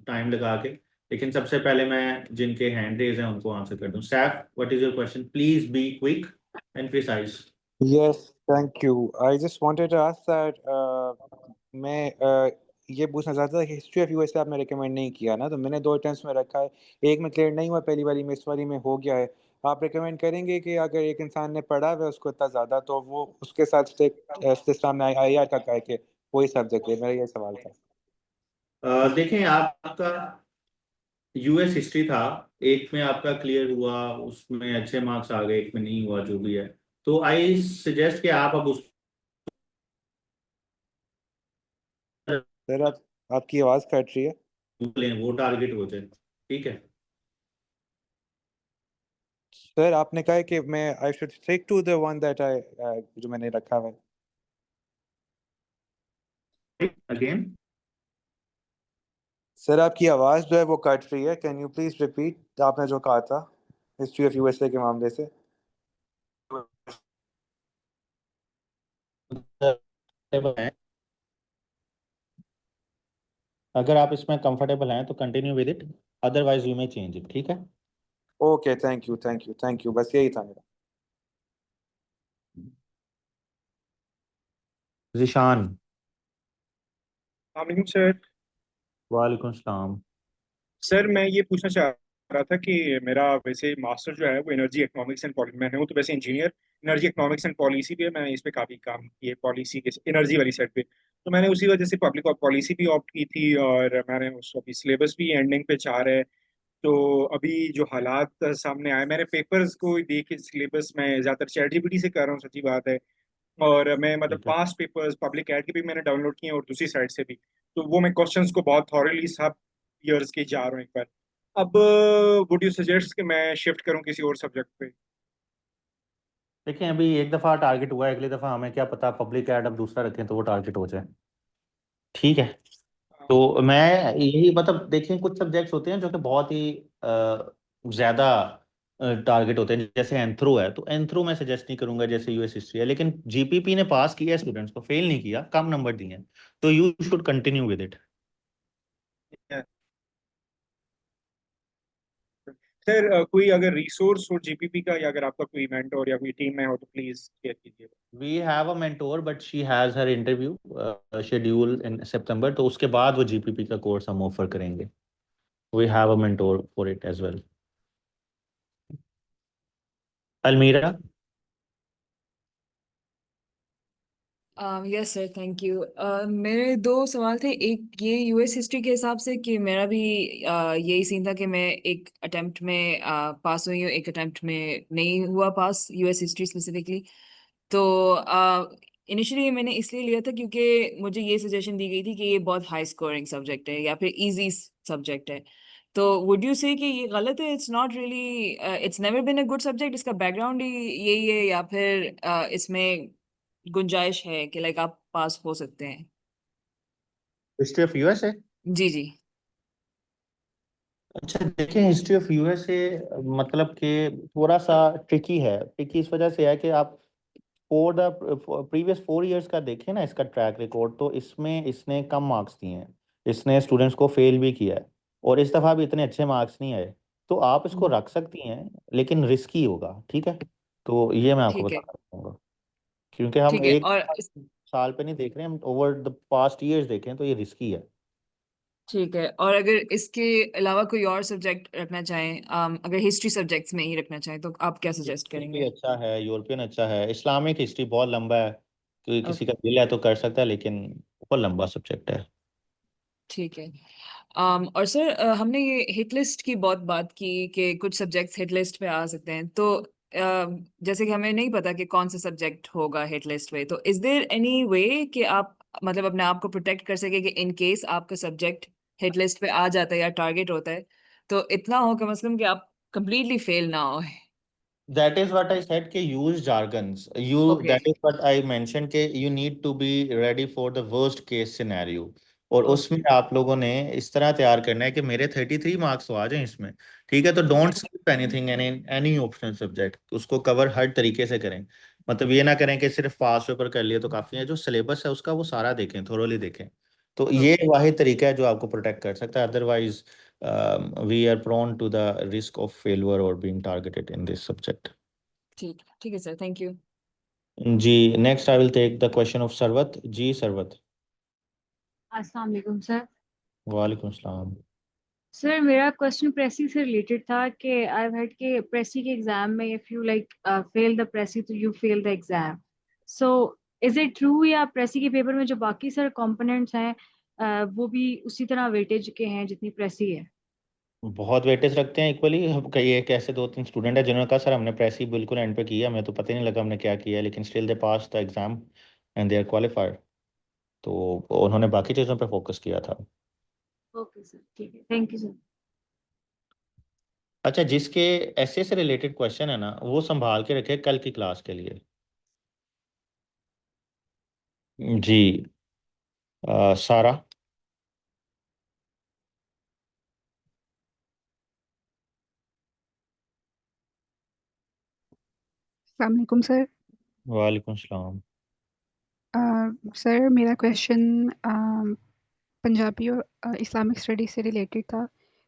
Speaker 1: टाइम लगा के, लेकिन सबसे पहले मैं जिनके हैंड रेज हैं उनको आंसर कर दूं। Saif, what is your question, please be quick and precise.
Speaker 2: Yes, thank you. I just wanted to ask that मैं ये पूछना चाहता था कि हिस्ट्री ऑफ यूएसए आपने रिकमेंड नहीं किया ना, तो मैंने 2 अटेम्प्ट्स में रखा है। एक में क्लियर नहीं हुआ पहली बारी में, इस बारी में हो गया है। आप रिकमेंड करेंगे कि अगर एक इंसान ने पढ़ा हुआ है उसको इतना ज़्यादा, तो वो उसके साथ सिस्टम में आईआर का करके वही सब्जेक्ट है? मेरा ये सवाल था।
Speaker 1: देखें, आपका यूएस हिस्ट्री था, एक में आपका क्लियर हुआ, उसमें अच्छे मार्क्स आ गए, एक में नहीं हुआ, जो भी है, तो आई सजेस्ट कि आप अब उस
Speaker 2: सर आपकी आवाज़ कट रही है।
Speaker 1: लें, वो टारगेट हो जाए, ठीक है।
Speaker 2: सर आपने कहा है कि मैं I should stick to the one that I जो मैंने रखा हुआ है।
Speaker 1: अगेन,
Speaker 2: सर आपकी आवाज़ जो है वो कट रही है। कैन यू प्लीज़ रिपीट आपने जो कहा था हिस्ट्री ऑफ यूएसए के मामले से?
Speaker 1: अगर आप इसमें कंफर्टेबल हैं तो continue with it, otherwise you may change it, ठीक है।
Speaker 2: Okay, thank you, thank you, thank you, बस यही था मेरा।
Speaker 1: जिशान,
Speaker 3: वालेकुम सर।
Speaker 1: वालेकुम सलाम।
Speaker 3: सर मैं ये पूछना चाह रहा था कि मेरा वैसे मास्टर जो है वो एनर्जी इकोनॉमिक्स एंड पॉलिसी, मैं हूँ तो वैसे engineer, energy economics and policy पे मैं इस पे काफ़ी काम किए, पॉलिसी के एनर्जी वाली साइड पे। तो मैंने उसी वजह से पब्लिक पॉलिसी भी ऑप्ट की थी, और मैंने उस अभी सिलेबस भी एंडिंग पे चाह रहा है। तो अभी जो हालात सामने आए, मैंने पेपर्स को देख के सिलेबस में ज़्यादातर चैट जीपीटी से कर रहा हूँ, सच्ची बात है। और मैं मतलब
Speaker 1: ठीक है,
Speaker 3: पास्ट पेपर्स पब्लिक एड के भी मैंने डाउनलोड किए हैं, और दूसरी साइड से भी। तो वो मैं क्वेश्चंस को बहुत थॉरली सब ईयर्स के जा रहा हूँ एक बार। अब वुड यू सजेस्ट कि मैं शिफ्ट करूँ किसी और सब्जेक्ट पे?
Speaker 1: देखिए, अभी एक दफ़ा टारगेट हुआ है, अगली दफ़ा हमें क्या पता पब्लिक ऐड अब दूसरा रखें तो वो टारगेट हो जाए, ठीक है। तो मैं यही मतलब, देखिए, कुछ सब्जेक्ट्स होते हैं जो कि बहुत ही ज़्यादा टारगेट होते हैं, जैसे एंथ्रो है, तो एंथ्रो मैं सजेस्ट नहीं करूंगा, जैसे यूएस हिस्ट्री है, लेकिन जीपीपी ने पास किया है स्टूडेंट्स को, फेल नहीं किया, कम नंबर दिए हैं, तो you should continue with it.
Speaker 3: Sir कोई अगर रिसोर्स हो जीपीपी का, या अगर आपका कोई मेंटोर या कोई टीम में हो तो प्लीज शेयर कीजिए।
Speaker 1: We have a mentor but she has her interview schedule in सितंबर, तो उसके बाद वो जीपीपी का कोर्स हम ऑफर करेंगे। We have a mentor for it as well. Almira.
Speaker 4: Yes sir, thank you. मेरे दो सवाल थे। एक ये यूएस हिस्ट्री के हिसाब से कि मेरा भी यही सीन था कि मैं एक अटेम्प्ट में पास हुई हूँ, एक अटेम्प्ट में नहीं हुआ पास, यूएस हिस्ट्री स्पेसिफिकली। तो इनिशियली मैंने इसलिए लिया था क्योंकि मुझे ये सजेशन दी गई थी कि ये बहुत हाई स्कोरिंग सब्जेक्ट है या फिर इजी सब्जेक्ट है। तो वुड यू से कि ये गलत है? It's not really, it's never been a good subject, इसका बैकग्राउंड ही यही है, या फिर इसमें गुंजाइश है कि लाइक आप पास हो सकते हैं?
Speaker 1: History of USA.
Speaker 4: जी जी।
Speaker 1: अच्छा, देखिए, हिस्ट्री ऑफ यूएसए मतलब कि थोड़ा सा ट्रिकी है। ट्रिकी इस वजह से है कि आप फॉर द प्रीवियस 4 इयर्स का देखें ना, इसका ट्रैक रिकॉर्ड, तो इसमें इसने कम मार्क्स दिए हैं, इसने स्टूडेंट्स को फेल भी किया है, और इस दफ़ा भी इतने अच्छे मार्क्स नहीं आए, तो आप इसको रख सकती हैं, लेकिन रिस्की होगा, ठीक है। तो ये मैं आपको
Speaker 4: ठीक है,
Speaker 1: बताना चाहूँगा, क्योंकि हम
Speaker 4: ठीक है।
Speaker 1: एक
Speaker 4: और
Speaker 1: साल पे नहीं देख रहे हैं, हम ओवर द पास्ट ईयर्स देखें तो ये रिस्की है।
Speaker 4: ठीक है, और अगर इसके अलावा कोई और सब्जेक्ट रखना चाहें, अगर हिस्ट्री सब्जेक्ट्स में ही रखना चाहें तो आप क्या सजेस्ट
Speaker 1: हिस्ट्री भी
Speaker 4: करेंगे?
Speaker 1: अच्छा है, यूरोपियन अच्छा है, इस्लामिक हिस्ट्री बहुत लंबा है, क्योंकि किसी का
Speaker 4: ओके,
Speaker 1: दिल है तो कर सकता है, लेकिन बहुत लंबा सब्जेक्ट है।
Speaker 4: ठीक है। और सर, हमने ये हिट लिस्ट की बहुत बात की कि कुछ सब्जेक्ट्स हिट लिस्ट पे आ सकते हैं, तो जैसे कि हमें नहीं पता कि कौन सा सब्जेक्ट होगा हिट लिस्ट पे, तो इज देयर एनी वे कि आप मतलब अपने आप को प्रोटेक्ट कर सके कि इन केस आपका सब्जेक्ट हिट लिस्ट पे आ जाता है या टारगेट होता है, तो इतना हो कम से कम कि आप कंप्लीटली फेल ना हो?
Speaker 1: That is what I said कि use jargons.
Speaker 4: Okay,
Speaker 1: That is what I mentioned कि you need to be ready for the worst case scenario. और उसमें आप लोगों ने इस तरह तैयार करना है कि मेरे 33 मार्क्स तो आ जाएं इसमें, ठीक है। तो don't skip anything, any optional subject, उसको कवर हर तरीके से करें। मतलब ये ना करें कि सिर्फ पास पेपर कर लिए तो काफ़ी है, जो सिलेबस है उसका वो सारा देखें, थोरोली देखें। तो ये
Speaker 4: ओके,
Speaker 1: वाहिद तरीका है जो आपको प्रोटेक्ट कर सकता है, otherwise we are prone to the risk of failure और being targeted in this subject.
Speaker 4: ठीक ठीक है सर, थैंक यू।
Speaker 1: जी, next I will take the question of Sarwat. जी सरवत।
Speaker 5: अस्सलाम वालेकुम सर।
Speaker 1: वालेकुम सलाम।
Speaker 5: सर मेरा क्वेश्चन प्रेसी से रिलेटेड था कि आई हेard कि प्रेसी के एग्जाम में if you like fail the precis तो you fail the exam, so is it true या प्रेसी के पेपर में जो बाकी सर कंपोनेंट्स हैं वो भी उसी तरह वेटेज के हैं जितनी प्रेसी है?
Speaker 1: बहुत वेटेज रखते हैं इक्वली। हम कई एक ऐसे दो तीन स्टूडेंट है जिन्होंने कहा सर हमने प्रेस ही बिल्कुल एंड पे किया, हमें तो पता ही नहीं लगा हमने क्या किया, लेकिन still they pass the exam and they are qualified. तो उन्होंने बाकी चीज़ों पे फोकस किया था।
Speaker 5: ओके सर, ठीक है, थैंक यू सर।
Speaker 1: अच्छा, जिसके ऐसे से रिलेटेड क्वेश्चन है ना, वो संभाल के रखे कल की क्लास के लिए। जी, सारा।
Speaker 6: अस्सलाम वालेकुम सर।
Speaker 1: वालेकुम सलाम।
Speaker 6: सर मेरा क्वेश्चन पंजाबी और इस्लामिक स्टडीज़ से रिलेटेड था।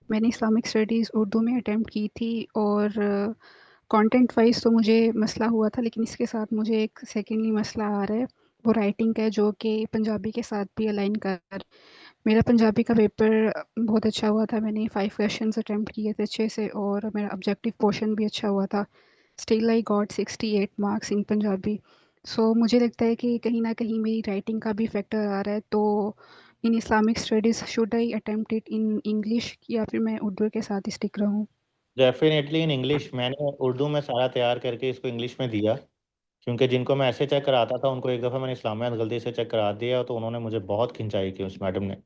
Speaker 6: मैंने इस्लामिक स्टडीज़ उर्दू में अटेम्प्ट की थी और कंटेंट वाइज तो मुझे मसला हुआ था, लेकिन इसके साथ मुझे एक सेकेंडली मसला आ रहा है, वो राइटिंग का है, जो कि पंजाबी के साथ भी अलाइन कर। मेरा पंजाबी का पेपर बहुत अच्छा हुआ था, मैंने 5 क्वेश्चंस अटेम्प्ट किए थे अच्छे से और मेरा ऑब्जेक्टिव पोर्शन भी अच्छा हुआ था। Still I got 68 marks in Punjabi. So मुझे लगता है कि कहीं ना कहीं मेरी राइटिंग का भी फैक्टर आ रहा है, तो इन Islamic studies should I attempt it in English या फिर मैं उर्दू के साथ ही स्टिक रहूँ?
Speaker 1: Definitely in English. मैंने उर्दू में सारा तैयार करके इसको इंग्लिश में दिया, क्योंकि जिनको मैं ऐसे चेक कराता था उनको एक दफ़ा मैंने इस्लामियात गलती से चेक करा दिया, तो उन्होंने मुझे बहुत खिंचाई की उस मैडम ने,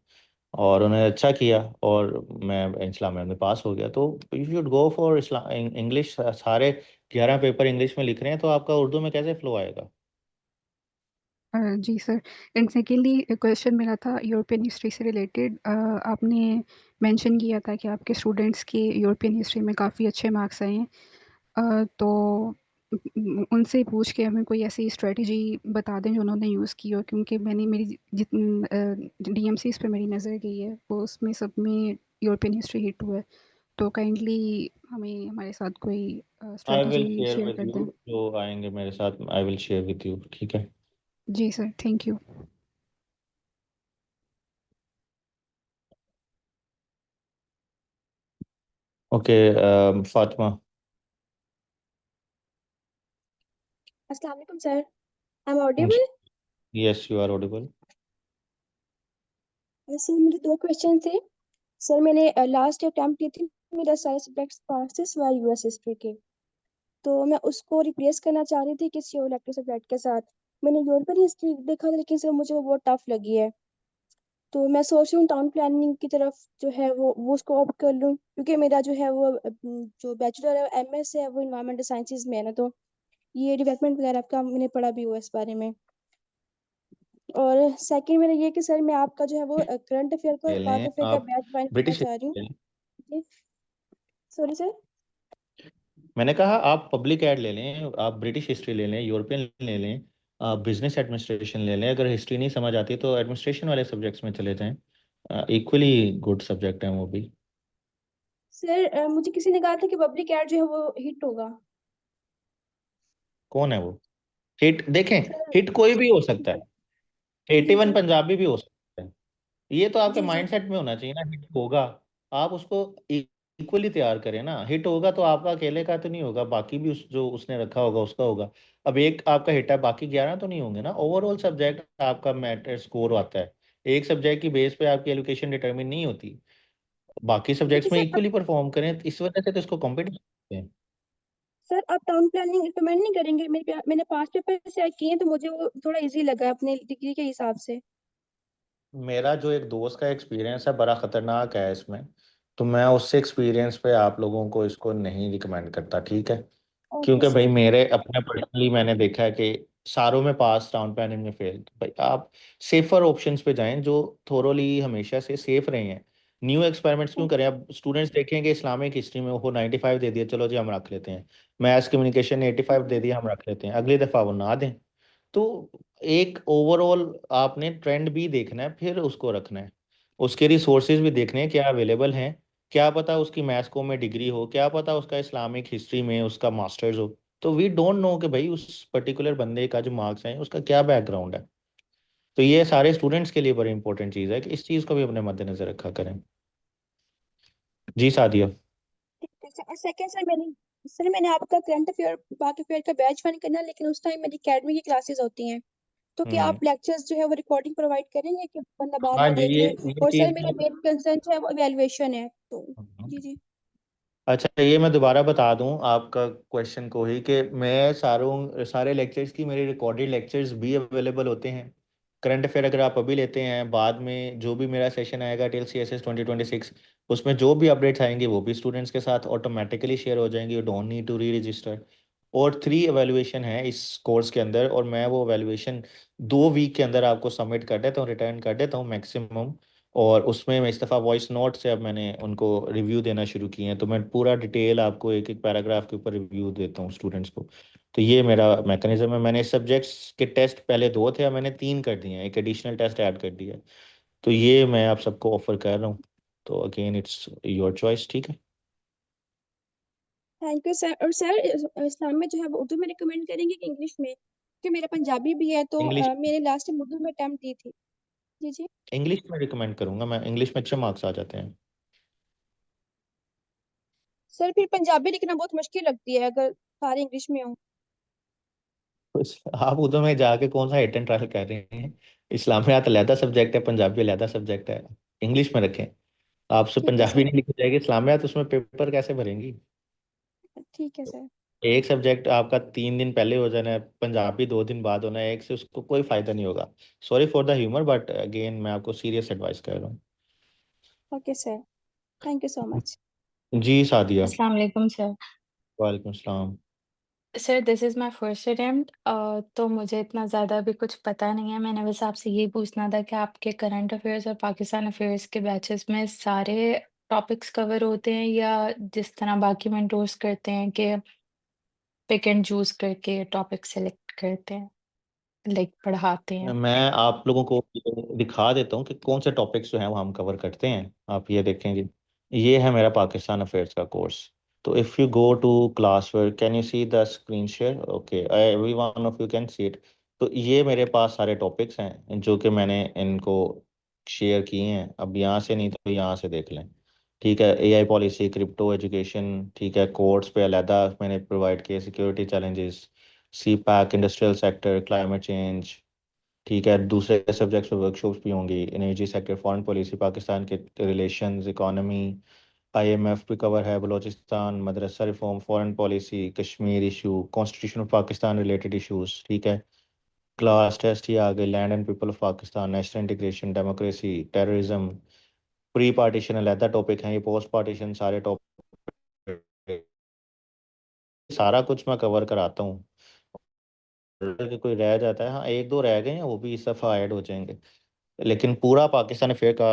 Speaker 1: और उन्होंने अच्छा किया और मैं इस्लामियात में पास हो गया। तो you should go for English. सारे 11 पेपर इंग्लिश में लिख रहे हैं, तो आपका उर्दू में कैसे फ्लो आएगा?
Speaker 6: जी सर। एंड सेकेंडली क्वेश्चन मेरा था यूरोपियन हिस्ट्री से रिलेटेड। आपने मेंशन किया था कि आपके स्टूडेंट्स के यूरोपियन हिस्ट्री में काफ़ी अच्छे मार्क्स आए हैं। तो उनसे पूछ के हमें कोई ऐसी स्ट्रेटजी बता दें जो उन्होंने यूज़ की हो, क्योंकि मैंने मेरी जितनी डीएमसीज पे मेरी नज़र गई है वो उसमें सब में यूरोपियन हिस्ट्री हिट हुआ है। तो काइंडली हमें हमारे साथ कोई
Speaker 1: I will
Speaker 6: strategy
Speaker 1: share
Speaker 6: share
Speaker 1: with
Speaker 6: कर
Speaker 1: यू,
Speaker 6: दें।
Speaker 1: जो आएंगे मेरे साथ I will share with you, ठीक है।
Speaker 6: जी sir, thank you.
Speaker 1: Okay, Fatima.
Speaker 7: अस्सलाम वालेकुम sir, I am audible?
Speaker 1: Yes, you are audible.
Speaker 7: Sir मेरे दो क्वेश्चन थे। सर मैंने लास्ट अटेम्प्ट की थी, मेरा सारे सब्जेक्ट्स पास थे सिवाय यूएस हिस्ट्री के, तो मैं उसको रिप्लेस करना चाह रही थी किसी और इलेक्टिव सब्जेक्ट के साथ। मैंने यूरोपियन हिस्ट्री देखा था, लेकिन सर मुझे वो बहुत टफ लगी है, तो मैं सोच रही हूँ टाउन प्लानिंग की तरफ जो है वो उसको ऑप्ट कर लूँ, क्योंकि मेरा जो है वो जो बैचलर है एमएस है वो इन्वायरमेंटल साइंसेज में है ना, तो ये डेवलपमेंट वगैरह का मैंने पढ़ा भी हुआ है इस बारे में। और सेकंड मेरा ये कि सर मैं आपका जो है वो करंट अफेयर का
Speaker 1: ले
Speaker 7: करंट
Speaker 1: लें
Speaker 7: अफेयर का
Speaker 1: आप,
Speaker 7: बैच ज्वाइन करना
Speaker 1: ब्रिटिश
Speaker 7: चाह रही हूँ।
Speaker 1: ले लें।
Speaker 7: जी सॉरी सर।
Speaker 1: मैंने कहा आप पब्लिक एड ले लें, आप ब्रिटिश हिस्ट्री ले लें, यूरोपियन ले लें, आप बिजनेस एडमिनिस्ट्रेशन ले लें। अगर हिस्ट्री नहीं समझ आती तो एडमिनिस्ट्रेशन वाले सब्जेक्ट्स में चले जाएं, इक्वली गुड सब्जेक्ट हैं वो भी।
Speaker 7: सर मुझे किसी ने कहा था कि पब्लिक एड जो है वो हिट होगा।
Speaker 1: कौन है वो? हिट देखें,
Speaker 7: सर
Speaker 1: हिट कोई भी हो सकता है,
Speaker 7: जी
Speaker 1: 81
Speaker 7: जी
Speaker 1: पंजाबी भी हो सकता है। ये तो आपके
Speaker 7: जी जी
Speaker 1: माइंडसेट में होना चाहिए ना, हिट होगा। आप उसको इक्वली तैयार करें ना। हिट होगा तो आपका अकेले का तो नहीं होगा, बाकी भी जो उसने रखा होगा उसका होगा। अब एक आपका हिट है, बाकी 11 तो नहीं होंगे ना। ओवरऑल सब्जेक्ट आपका मैटर स्कोर आता है। एक सब्जेक्ट की बेस पे आपकी एलोकेशन डिटरमिन नहीं होती। बाकी
Speaker 7: लेकिन
Speaker 1: सब्जेक्ट्स में
Speaker 7: सर
Speaker 1: इक्वली परफॉर्म करें, तो इस वजह से तो इसको कॉम्पिटिशन है।
Speaker 7: सर आप टाउन प्लानिंग रिकमेंड नहीं करेंगे? मैंने 5 पेपर से किए हैं तो मुझे वो थोड़ा इजी लगा है अपने डिग्री के हिसाब से।
Speaker 1: मेरा जो एक दोस्त का एक्सपीरियंस है बड़ा खतरनाक है इसमें, तो मैं उससे एक्सपीरियंस पे आप लोगों को इसको नहीं रिकमेंड करता, ठीक है?
Speaker 7: ओके
Speaker 1: क्योंकि भाई
Speaker 7: सर।
Speaker 1: मेरे अपने पर्सनली मैंने देखा है कि सारों में पास, टाउन प्लानिंग में फेल। तो भाई आप सेफर ऑप्शंस पे जाएं जो थोरोली हमेशा से सेफ रहे हैं। न्यू एक्सपेरिमेंट्स क्यों करें? अब स्टूडेंट्स देखेंगे इस्लामिक हिस्ट्री में वो 95 दे दिया, चलो जी हम रख लेते हैं। मैथ्स कम्युनिकेशन ने 85 दे दिया, हम रख लेते हैं, अगली दफ़ा वो ना दें। तो एक ओवरऑल आपने ट्रेंड भी देखना है, फिर उसको रखना है। उसके रिसोर्सेज भी देखने हैं क्या अवेलेबल हैं। क्या पता उसकी मैथ्स को में डिग्री हो, क्या पता उसका इस्लामिक हिस्ट्री में उसका मास्टर्स हो। तो वी डोंट नो कि भाई उस पर्टिकुलर बंदे का जो मार्क्स है उसका क्या बैकग्राउंड है। तो ये सारे स्टूडेंट्स के लिए बड़ी इंपॉर्टेंट चीज़ है कि इस चीज़ को भी अपने मद्देनजर रखा करें। जी सादिया।
Speaker 7: ठीक है सर। और सेकंड सर मैंने आपका करंट अफेयर पाक अफेयर का बैच ज्वाइन करना है, लेकिन उस टाइम मेरी अकेडमी की क्लासेस होती हैं। तो क्या
Speaker 1: हम्म।
Speaker 7: आप लेक्चर्स जो है वो रिकॉर्डिंग प्रोवाइड करेंगे कि बंदा बार
Speaker 1: हाँ
Speaker 7: बार
Speaker 1: जी,
Speaker 7: देख ले?
Speaker 1: ये
Speaker 7: और सर
Speaker 1: चीज़।
Speaker 7: मेरा मेन कंसर्न जो है वो इवैल्यूएशन है तो। जी जी
Speaker 1: अच्छा, ये मैं दोबारा बता दूं आपका क्वेश्चन को ही कि मैं सारे लेक्चर्स की मेरे रिकॉर्डेड लेक्चर्स भी अवेलेबल होते हैं। करंट अफेयर अगर आप अभी लेते हैं, बाद में जो भी मेरा सेशन आएगा टिल CSS 2026, उसमें जो भी अपडेट्स आएंगे वो भी स्टूडेंट्स के साथ ऑटोमेटिकली शेयर हो जाएंगे। You don't need to re register. और 3 एवेल्युएशन है इस कोर्स के अंदर, और मैं वो एवेल्युएशन 2 वीक के अंदर आपको सबमिट कर देता हूँ, रिटर्न कर देता हूँ मैक्सिमम। और उसमें मैं इस दफ़ा वॉइस नोट से अब मैंने उनको रिव्यू देना शुरू किए हैं, तो मैं पूरा डिटेल आपको एक एक पैराग्राफ के ऊपर रिव्यू देता हूँ स्टूडेंट्स को। तो ये मेरा मैकेनिज्म है। मैंने सब्जेक्ट्स के टेस्ट पहले 2 थे, अब मैंने 3 कर दिए हैं, एक एडिशनल टेस्ट ऐड कर दिया है। तो ये मैं आप सबको ऑफर कर रहा हूँ। तो अगेन इट्स योर चॉइस, ठीक है?
Speaker 7: Thank you sir. और सर इस्लाम में जो है वो उर्दू में रिकमेंड करेंगे कि इंग्लिश में? क्योंकि मेरा पंजाबी भी है तो
Speaker 1: इंग्लिश।
Speaker 7: मैंने लास्ट टाइम उर्दू में अटेम्प्ट दी थी। जी जी
Speaker 1: इंग्लिश में रिकमेंड करूंगा मैं, इंग्लिश में अच्छे मार्क्स आ जाते हैं।
Speaker 7: सर फिर पंजाबी लिखना बहुत मुश्किल लगती है अगर सारे इंग्लिश में हो।
Speaker 1: आप उधर में जाके कौन सा हिट एंड ट्रायल कर रहे हैं? इस्लामियात अलहदा सब्जेक्ट है, पंजाबी अलहदा सब्जेक्ट है। इंग्लिश में रखें। आपसे
Speaker 7: ठीक है
Speaker 1: पंजाबी
Speaker 7: सर।
Speaker 1: नहीं लिखी जाएगी इस्लामियात, उसमें पेपर कैसे भरेंगी?
Speaker 7: ठीक है सर।
Speaker 1: एक सब्जेक्ट आपका 3 दिन पहले हो जाना है, पंजाबी 2 दिन बाद होना है, एक से उसको कोई फायदा नहीं होगा। Sorry for the humour, but again मैं आपको सीरियस एडवाइस कर रहा
Speaker 7: okay sir. Thank you so much.
Speaker 1: हूँ। जी सादिया।
Speaker 8: अस्सलाम वालेकुम सर।
Speaker 1: वालेकुम सलाम।
Speaker 8: Sir this is my first attempt तो मुझे इतना ज़्यादा अभी कुछ पता नहीं है। मैंने बस आपसे ये पूछना था कि आपके करंट अफेयर्स और पाकिस्तान अफेयर्स के बैचेस में सारे टॉपिक्स कवर होते हैं, या जिस तरह बाकी मेंटोर्स करते हैं कि पिक एंड चूज़ करके टॉपिक सेलेक्ट करते हैं, लाइक पढ़ाते हैं?
Speaker 1: मैं आप लोगों को ये दिखा देता हूँ कि कौन से टॉपिक्स जो हैं वो हम कवर करते हैं। आप ये देखेंगे, ये है मेरा पाकिस्तान अफेयर्स का कोर्स। तो if you go to class work, can you see the screen share? Okay, every one of you can see it. तो ये मेरे पास सारे टॉपिक्स हैं जो कि मैंने इनको शेयर किए हैं। अब यहाँ से नहीं तो यहाँ से देख लें, ठीक है? AI पॉलिसी, क्रिप्टो एजुकेशन, ठीक है? कोर्ट्स पे अलहदा मैंने प्रोवाइड किए, security challenges, CPAC, industrial sector, climate change, ठीक है? दूसरे सब्जेक्ट्स पे वर्कशॉप्स भी होंगी, energy sector, foreign policy, Pakistan के रिलेशंस, इकोनॉमी, IMF भी कवर है, Balochistan, madrasa reform, foreign policy, Kashmir issue, constitution of Pakistan related issues, ठीक है? क्लास टेस्ट ही आ गए, land and people of Pakistan, national integration, democracy, terrorism, pre partition अलहदा टॉपिक है, ये पोस्ट पार्टीशन सारे टॉपिक, सारा कुछ मैं कवर कराता हूँ। अगर कोई रह जाता है, हाँ एक दो रह गए हैं, वो भी इस दफ़ा ऐड हो जाएंगे, लेकिन पूरा पाकिस्तान अफेयर का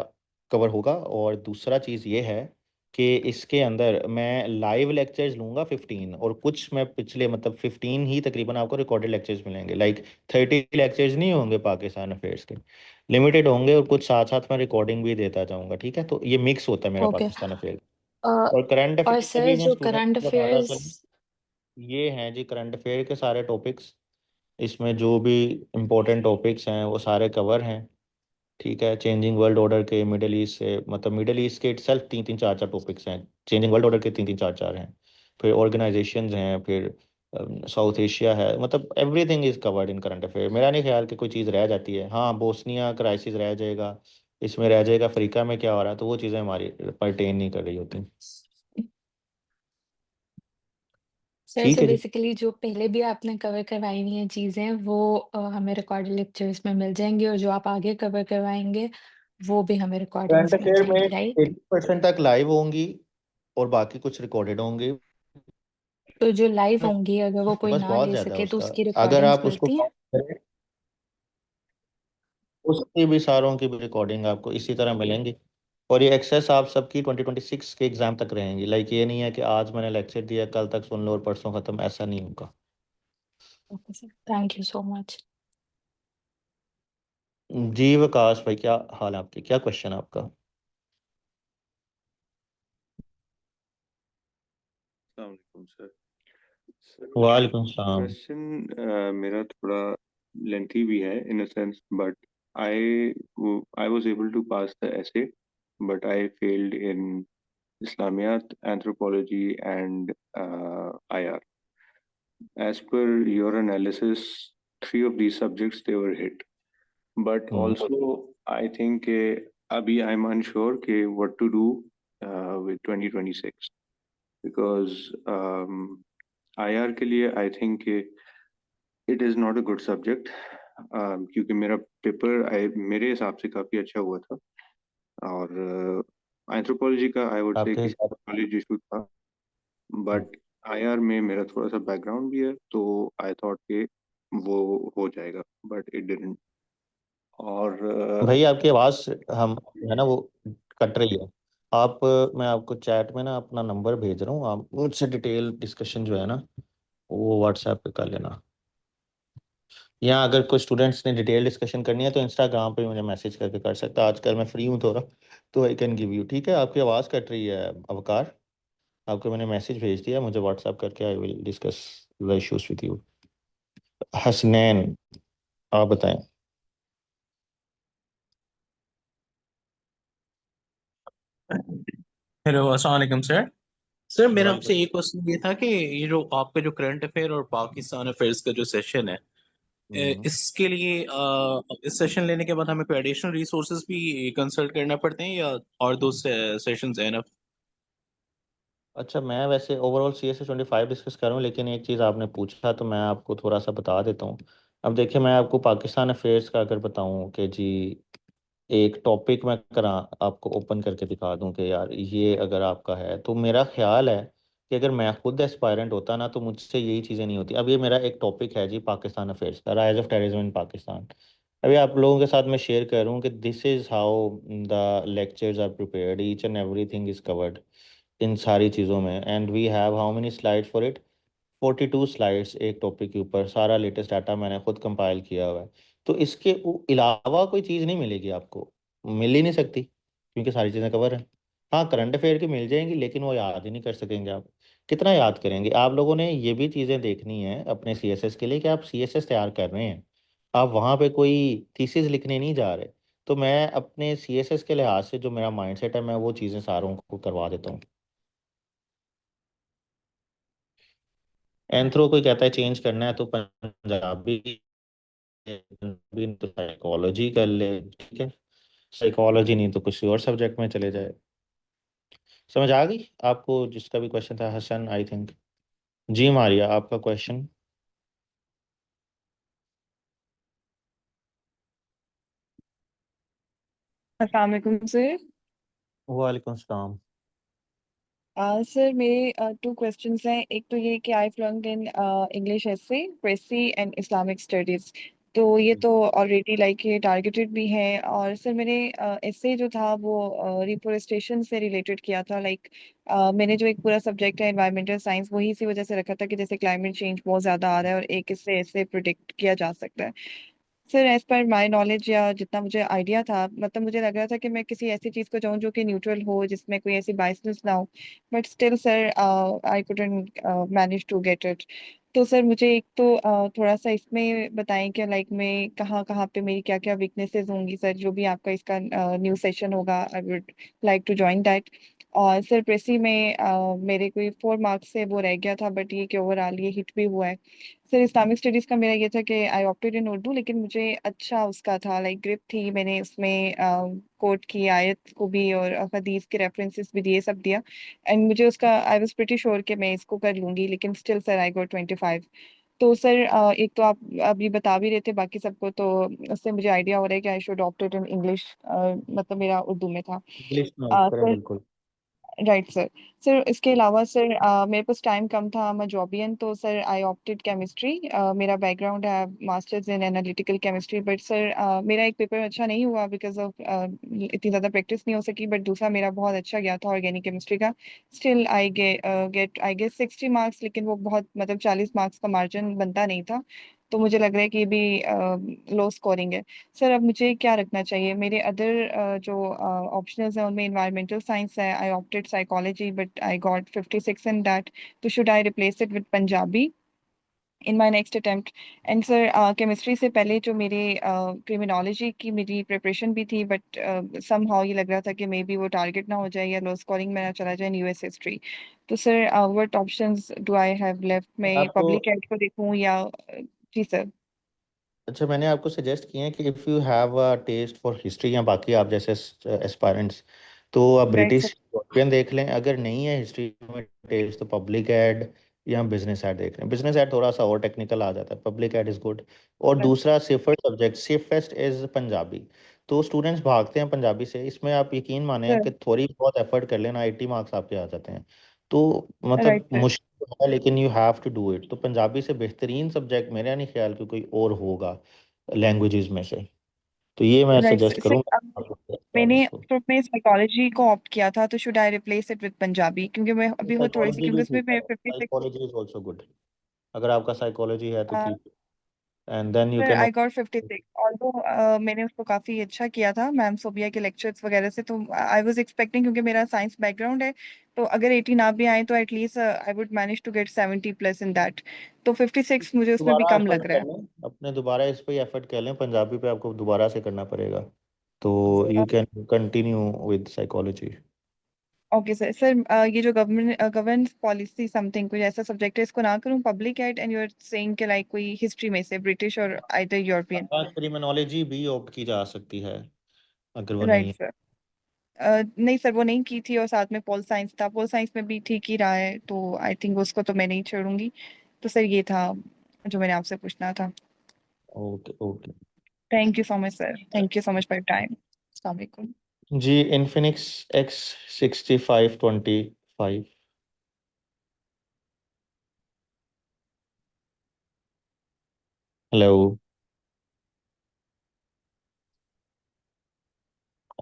Speaker 1: कवर होगा। और दूसरा चीज़ ये है कि इसके अंदर मैं लाइव लेक्चर्स लूँगा 15, और कुछ मैं पिछले मतलब 15 ही तकरीबन आपको रिकॉर्डेड लेक्चर्स मिलेंगे। लाइक 30 लेक्चर्स नहीं होंगे पाकिस्तान अफेयर्स के, लिमिटेड होंगे, और कुछ साथ साथ मैं रिकॉर्डिंग भी देता जाऊँगा, ठीक है? तो ये मिक्स होता है मेरा
Speaker 8: ओके।
Speaker 1: पाकिस्तान अफेयर। और करंट
Speaker 8: और
Speaker 1: अफेयर
Speaker 8: सर
Speaker 1: भी मैं
Speaker 8: जो
Speaker 1: स्टूडेंट
Speaker 8: करंट
Speaker 1: को बता रहा
Speaker 8: अफेयर्स
Speaker 1: चलूँ, ये हैं जी करंट अफेयर के सारे टॉपिक्स। इसमें जो भी इम्पोर्टेंट टॉपिक्स हैं वो सारे कवर हैं। ठीक है, चेंजिंग वर्ल्ड ऑर्डर के, मिडिल ईस्ट से, मतलब मिडिल ईस्ट के इटसेल्फ तीन तीन चार चार टॉपिक्स हैं, चेंजिंग वर्ल्ड ऑर्डर के तीन तीन चार चार हैं, फिर ऑर्गेनाइजेशंस हैं, फिर साउथ एशिया है, मतलब everything is covered in current affair. मेरा नहीं ख्याल कि कोई चीज़ रह जाती है। हाँ, बोस्निया क्राइसिस रह जाएगा, इसमें रह जाएगा अफ्रीका में क्या हो रहा है, तो वो चीज़ें हमारी परटेन नहीं कर रही होती।
Speaker 8: सर
Speaker 1: ठीक
Speaker 8: सो
Speaker 1: है जी।
Speaker 8: बेसिकली जो पहले भी आपने कवर करवाई हुई हैं चीज़ें वो हमें रिकॉर्डेड लेक्चर्स में मिल जाएंगी, और जो आप आगे कवर करवाएंगे वो भी हमें
Speaker 1: करंट
Speaker 8: रिकॉर्डिंग्स मिल
Speaker 1: अफेयर में
Speaker 8: जाएंगी, राइट?
Speaker 1: 80% तक लाइव होंगी और बाकी कुछ रिकॉर्डेड होंगी।
Speaker 8: तो जो लाइव होंगी अगर वो कोई
Speaker 1: बस
Speaker 8: ना
Speaker 1: बहुत
Speaker 8: ले
Speaker 1: ज़्यादा है
Speaker 8: सके तो
Speaker 1: उसका,
Speaker 8: उसकी
Speaker 1: अगर
Speaker 8: रिकॉर्डिंग्स
Speaker 1: आप उसको
Speaker 8: मिलती हैं?
Speaker 1: काउंट करें उसकी भी, सारों की भी रिकॉर्डिंग आपको इसी तरह मिलेंगी। और ये एक्सेस आप सबकी 2026 के एग्ज़ाम तक रहेंगी। लाइक ये नहीं है कि आज मैंने लेक्चर दिया कल तक सुन लो और परसों ख़त्म, ऐसा नहीं होगा।
Speaker 8: Okay sir, thank you so much.
Speaker 1: जी विकास भाई, क्या हाल है आपके, क्या क्वेश्चन है आपका?
Speaker 9: अस्सलाम सर। सर
Speaker 1: वालेकुम सलाम।
Speaker 9: क्वेश्चन मेरा थोड़ा लेंथी भी है in a sense, but I I was able to pass the essay, but I failed in Islamiyat, anthropology, and IR. As per your analysis, three of these subjects they were hit, but also I think abhi I'm unsure what to do with 2026, because IR के लिए I think it is not a good subject, क्योंकि मेरा paper मेरे हिसाब से काफ़ी अच्छा हुआ था, और एंथ्रोपोलॉजी का आई वुड से
Speaker 1: आपके
Speaker 9: कि
Speaker 1: हिसाब
Speaker 9: नॉलेज इशू था, बट आईआर में मेरा थोड़ा सा बैकग्राउंड भी है, तो आई थॉट कि वो हो जाएगा, बट इट डिडंट। और
Speaker 1: भाई आपकी आवाज़ हम है ना वो कट रही है। आप मैं आपको चैट में ना अपना नंबर भेज रहा हूँ, आप मुझसे डिटेल डिस्कशन जो है ना वो व्हाट्सएप पे कर लेना। या अगर कोई स्टूडेंट्स ने डिटेल डिस्कशन करनी है तो इंस्टाग्राम पे मुझे मैसेज करके कर सकता है। आजकल मैं फ्री हूँ थोड़ा, तो आई कैन गिव यू। ठीक है, आपकी आवाज़ कट रही है अवकार, आपको मैंने मैसेज भेज दिया, मुझे व्हाट्सएप करके I will discuss the issues with you. Hasnain, आप बताएं।
Speaker 10: हेलो, अस्सलाम वालेकुम सर। सर मेरा आपसे
Speaker 1: वालेकुम।
Speaker 10: एक क्वेश्चन ये था कि ये जो आपका जो करंट अफेयर और पाकिस्तान अफेयर्स का जो सेशन है, इसके लिए इस सेशन लेने के बाद हमें कोई एडिशनल रिसोर्सेज भी कंसल्ट करना पड़ते हैं, या और दो सेशंस एनफ?
Speaker 1: अच्छा, मैं वैसे ओवरऑल CS25 डिस्कस करूँ, लेकिन एक चीज़ आपने पूछा तो मैं आपको थोड़ा सा बता देता हूँ। अब देखिए, मैं आपको पाकिस्तान अफेयर्स का अगर बताऊँ कि जी एक टॉपिक मैं करा आपको ओपन करके दिखा दूं कि यार ये अगर आपका है, तो मेरा ख्याल है कि अगर मैं खुद एस्पायरेंट होता ना तो मुझसे यही चीज़ें नहीं होती। अब ये मेरा एक टॉपिक है जी, पाकिस्तान अफेयर्स का, rise of terrorism in Pakistan. अभी आप लोगों के साथ मैं शेयर करूं कि this is how the lectures are prepared, each and everything is covered in सारी चीज़ों में, and we have how many slides for it, 42 slides एक टॉपिक के ऊपर। सारा लेटेस्ट डाटा मैंने खुद कंपाइल किया हुआ है। तो इसके अलावा कोई चीज़ नहीं मिलेगी आपको, मिल ही नहीं सकती, क्योंकि सारी चीज़ें कवर हैं। हाँ, करंट अफेयर की मिल जाएंगी, लेकिन वो याद ही नहीं कर सकेंगे आप। कितना याद करेंगे आप लोगों ने? ये भी चीज़ें देखनी है अपने CSS के लिए कि आप CSS तैयार कर रहे हैं, आप वहाँ पे कोई थीसिस लिखने नहीं जा रहे। तो मैं अपने CSS के लिहाज से जो मेरा माइंडसेट है, मैं वो चीज़ें सारों को करवा देता हूँ। एंथ्रो कोई कहता है चेंज करना है तो पंजाबी भी, तो साइकोलॉजी कर ले, ठीक है। साइकोलॉजी नहीं तो किसी और सब्जेक्ट में चले जाए। समझ आ गई आपको जिसका भी क्वेश्चन था, हसन आई थिंक। जी मारिया, आपका क्वेश्चन।
Speaker 4: अस्सलाम वालेकुम सर।
Speaker 1: वालेकुम सलाम।
Speaker 4: सर मेरे टू क्वेश्चंस हैं। एक तो ये कि I flunked in English essay, precis and Islamic studies. तो ये तो ऑलरेडी लाइक ये टारगेटेड भी है। और सर मैंने एसे जो था वो रिफोरेस्टेशन से रिलेटेड किया था। लाइक मैंने जो एक पूरा सब्जेक्ट है एनवायरमेंटल साइंस, वही इसी वजह से रखा था कि जैसे क्लाइमेट चेंज बहुत ज़्यादा आ रहा है और एक इससे ऐसे प्रिडिक्ट किया जा सकता है।
Speaker 11: Sir as per my knowledge या जितना मुझे आइडिया था, मतलब मुझे लग रहा था कि मैं किसी ऐसी चीज़ को चाहूँ जो कि न्यूट्रल हो, जिसमें कोई ऐसी बायसनेस ना हो, but still sir I couldn't manage to get it. तो सर मुझे एक तो थोड़ा सा इसमें बताएं कि लाइक मैं कहाँ कहाँ पे मेरी क्या क्या वीकनेसेस होंगी सर, जो भी आपका इसका न्यू सेशन होगा, I would like to join that. और सर प्रेसी में मेरे कोई 4 मार्क्स से वो रह गया था, बट ये कि ओवरऑल ये हिट भी हुआ है। सर इस्लामिक स्टडीज का मेरा ये था कि आई ऑप्टेड इन उर्दू, लेकिन मुझे अच्छा उसका था, लाइक ग्रिप थी, मैंने उसमें कोट की आयत को भी और हदीस के रेफरेंसेस भी दिए, सब दिया, एंड मुझे उसका आई वाज प्रीटी श्योर कि मैं इसको कर लूंगी, लेकिन स्टिल सर आई गॉट 25। तो सर एक तो आप अभी बता भी रहे थे बाकी सबको, तो उससे मुझे आइडिया हो रहा है कि I should opted in English, मतलब मेरा उर्दू में था।
Speaker 1: इंग्लिश में ऑप्ट करें
Speaker 11: सर
Speaker 1: बिल्कुल।
Speaker 11: Right sir. सर इसके अलावा सर मेरे पास टाइम कम था, मैं जॉबियन, तो सर आई ऑप्टेड केमिस्ट्री। मेरा बैकग्राउंड है masters in analytical chemistry, but sir मेरा एक पेपर अच्छा नहीं हुआ बिकॉज ऑफ इतनी ज़्यादा प्रैक्टिस नहीं हो सकी, बट दूसरा मेरा बहुत अच्छा गया था ऑर्गेनिक केमिस्ट्री का। Still I get I guess 60 marks, लेकिन वो बहुत मतलब 40 मार्क्स का मार्जिन बनता नहीं था, तो मुझे लग रहा है कि ये भी लो स्कोरिंग है। सर अब मुझे क्या रखना चाहिए? मेरे अदर जो ऑप्शंस हैं उनमें इन्वायरमेंटल साइंस है, I opted psychology but I got 56 in that, तो should I replace it with Punjabi in my next attempt? And sir chemistry से पहले जो मेरे क्रिमिनोलॉजी की मेरी प्रिपरेशन भी थी, बट समहाउ ये लग रहा था कि मे बी वो टारगेट ना हो जाए या लो स्कोरिंग में ना चला जाए इन यूएस हिस्ट्री। तो sir what options do I have left? मैं
Speaker 1: आपको
Speaker 11: पब्लिक एड को देखूं या जी सर।
Speaker 1: अच्छा, मैंने आपको सजेस्ट किया है कि if you have a test for history या बाकी आप जैसे एस्पायरेंट्स, तो आप
Speaker 11: राइट सर।
Speaker 1: ब्रिटिश यूरोपियन देख लें। अगर नहीं है हिस्ट्री में टेस्ट तो पब्लिक एड या बिजनेस एड देख लें। बिजनेस एड थोड़ा सा और टेक्निकल आ जाता है, पब्लिक एड इज़ गुड। और दूसरा safer subject safest is Punjabi. तो स्टूडेंट्स भागते हैं पंजाबी से, इसमें आप यकीन माने
Speaker 11: सर
Speaker 1: कि थोड़ी बहुत एफर्ट कर लेना 80 मार्क्स आपके आ जाते हैं। तो
Speaker 11: राइट
Speaker 1: मतलब
Speaker 11: सर।
Speaker 1: मुश्किल तो है, लेकिन you have to do it. तो पंजाबी से बेहतरीन सब्जेक्ट मेरा नहीं ख्याल कि कोई और होगा लैंग्वेजेस में से। तो ये मैं
Speaker 11: राइट
Speaker 1: सजेस्ट
Speaker 11: सर।
Speaker 1: करूंगा
Speaker 11: अब
Speaker 1: आपको
Speaker 11: मैंने
Speaker 1: इसको।
Speaker 11: तो मैं साइकोलॉजी को ऑप्ट किया था, तो should I replace it with Punjabi? क्योंकि मैं अभी वो थोड़ी सी,
Speaker 1: साइकोलॉजी
Speaker 11: क्योंकि
Speaker 1: भी
Speaker 11: उसमें
Speaker 1: ठीक
Speaker 11: मैं
Speaker 1: है,
Speaker 11: 56।
Speaker 1: Psychology is also good. अगर आपका साइकोलॉजी है तो keep, and then you
Speaker 11: sir
Speaker 1: can.
Speaker 11: I got 56, although मैंने उसको काफ़ी अच्छा किया था मैम सोबिया के लेक्चर्स वगैरह से, तो आई वाज एक्सपेक्टिंग, क्योंकि मेरा साइंस बैकग्राउंड है, तो अगर 80 ना भी आए तो at least I would manage to get 70 plus in that. तो 56 मुझे उसमें भी
Speaker 1: दोबारा
Speaker 11: कम
Speaker 1: एफर्ट
Speaker 11: लग रहा
Speaker 1: कर
Speaker 11: है।
Speaker 1: लें, अपने दोबारा इस पे एफर्ट कर लें, पंजाबी पे आपको दोबारा से करना पड़ेगा। तो you
Speaker 11: a,
Speaker 1: can continue with psychology.
Speaker 11: Okay sir. Sir ये जो गवर्नेंस पॉलिसी समथिंग कुछ ऐसा सब्जेक्ट है, इसको ना करूं public ad, and you are saying कि लाइक कोई हिस्ट्री में से ब्रिटिश और आइदर यूरोपियन?
Speaker 1: क्रिमिनोलॉजी भी ऑप्ट की जा सकती है अगर वो नहीं
Speaker 11: राइट
Speaker 1: है।
Speaker 11: सर। नहीं सर वो नहीं की थी, और साथ में पोल साइंस था, पोल साइंस में भी ठीक ही रहा है, तो आई थिंक उसको तो मैं नहीं छोड़ूंगी। तो सर ये था जो मैंने आपसे पूछना था।
Speaker 1: Okay okay.
Speaker 11: Thank you so much sir, thank you so much for your time. अस्सलाम वालेकुम।
Speaker 1: जी, इन्फिनिक्स X6525। हेलो,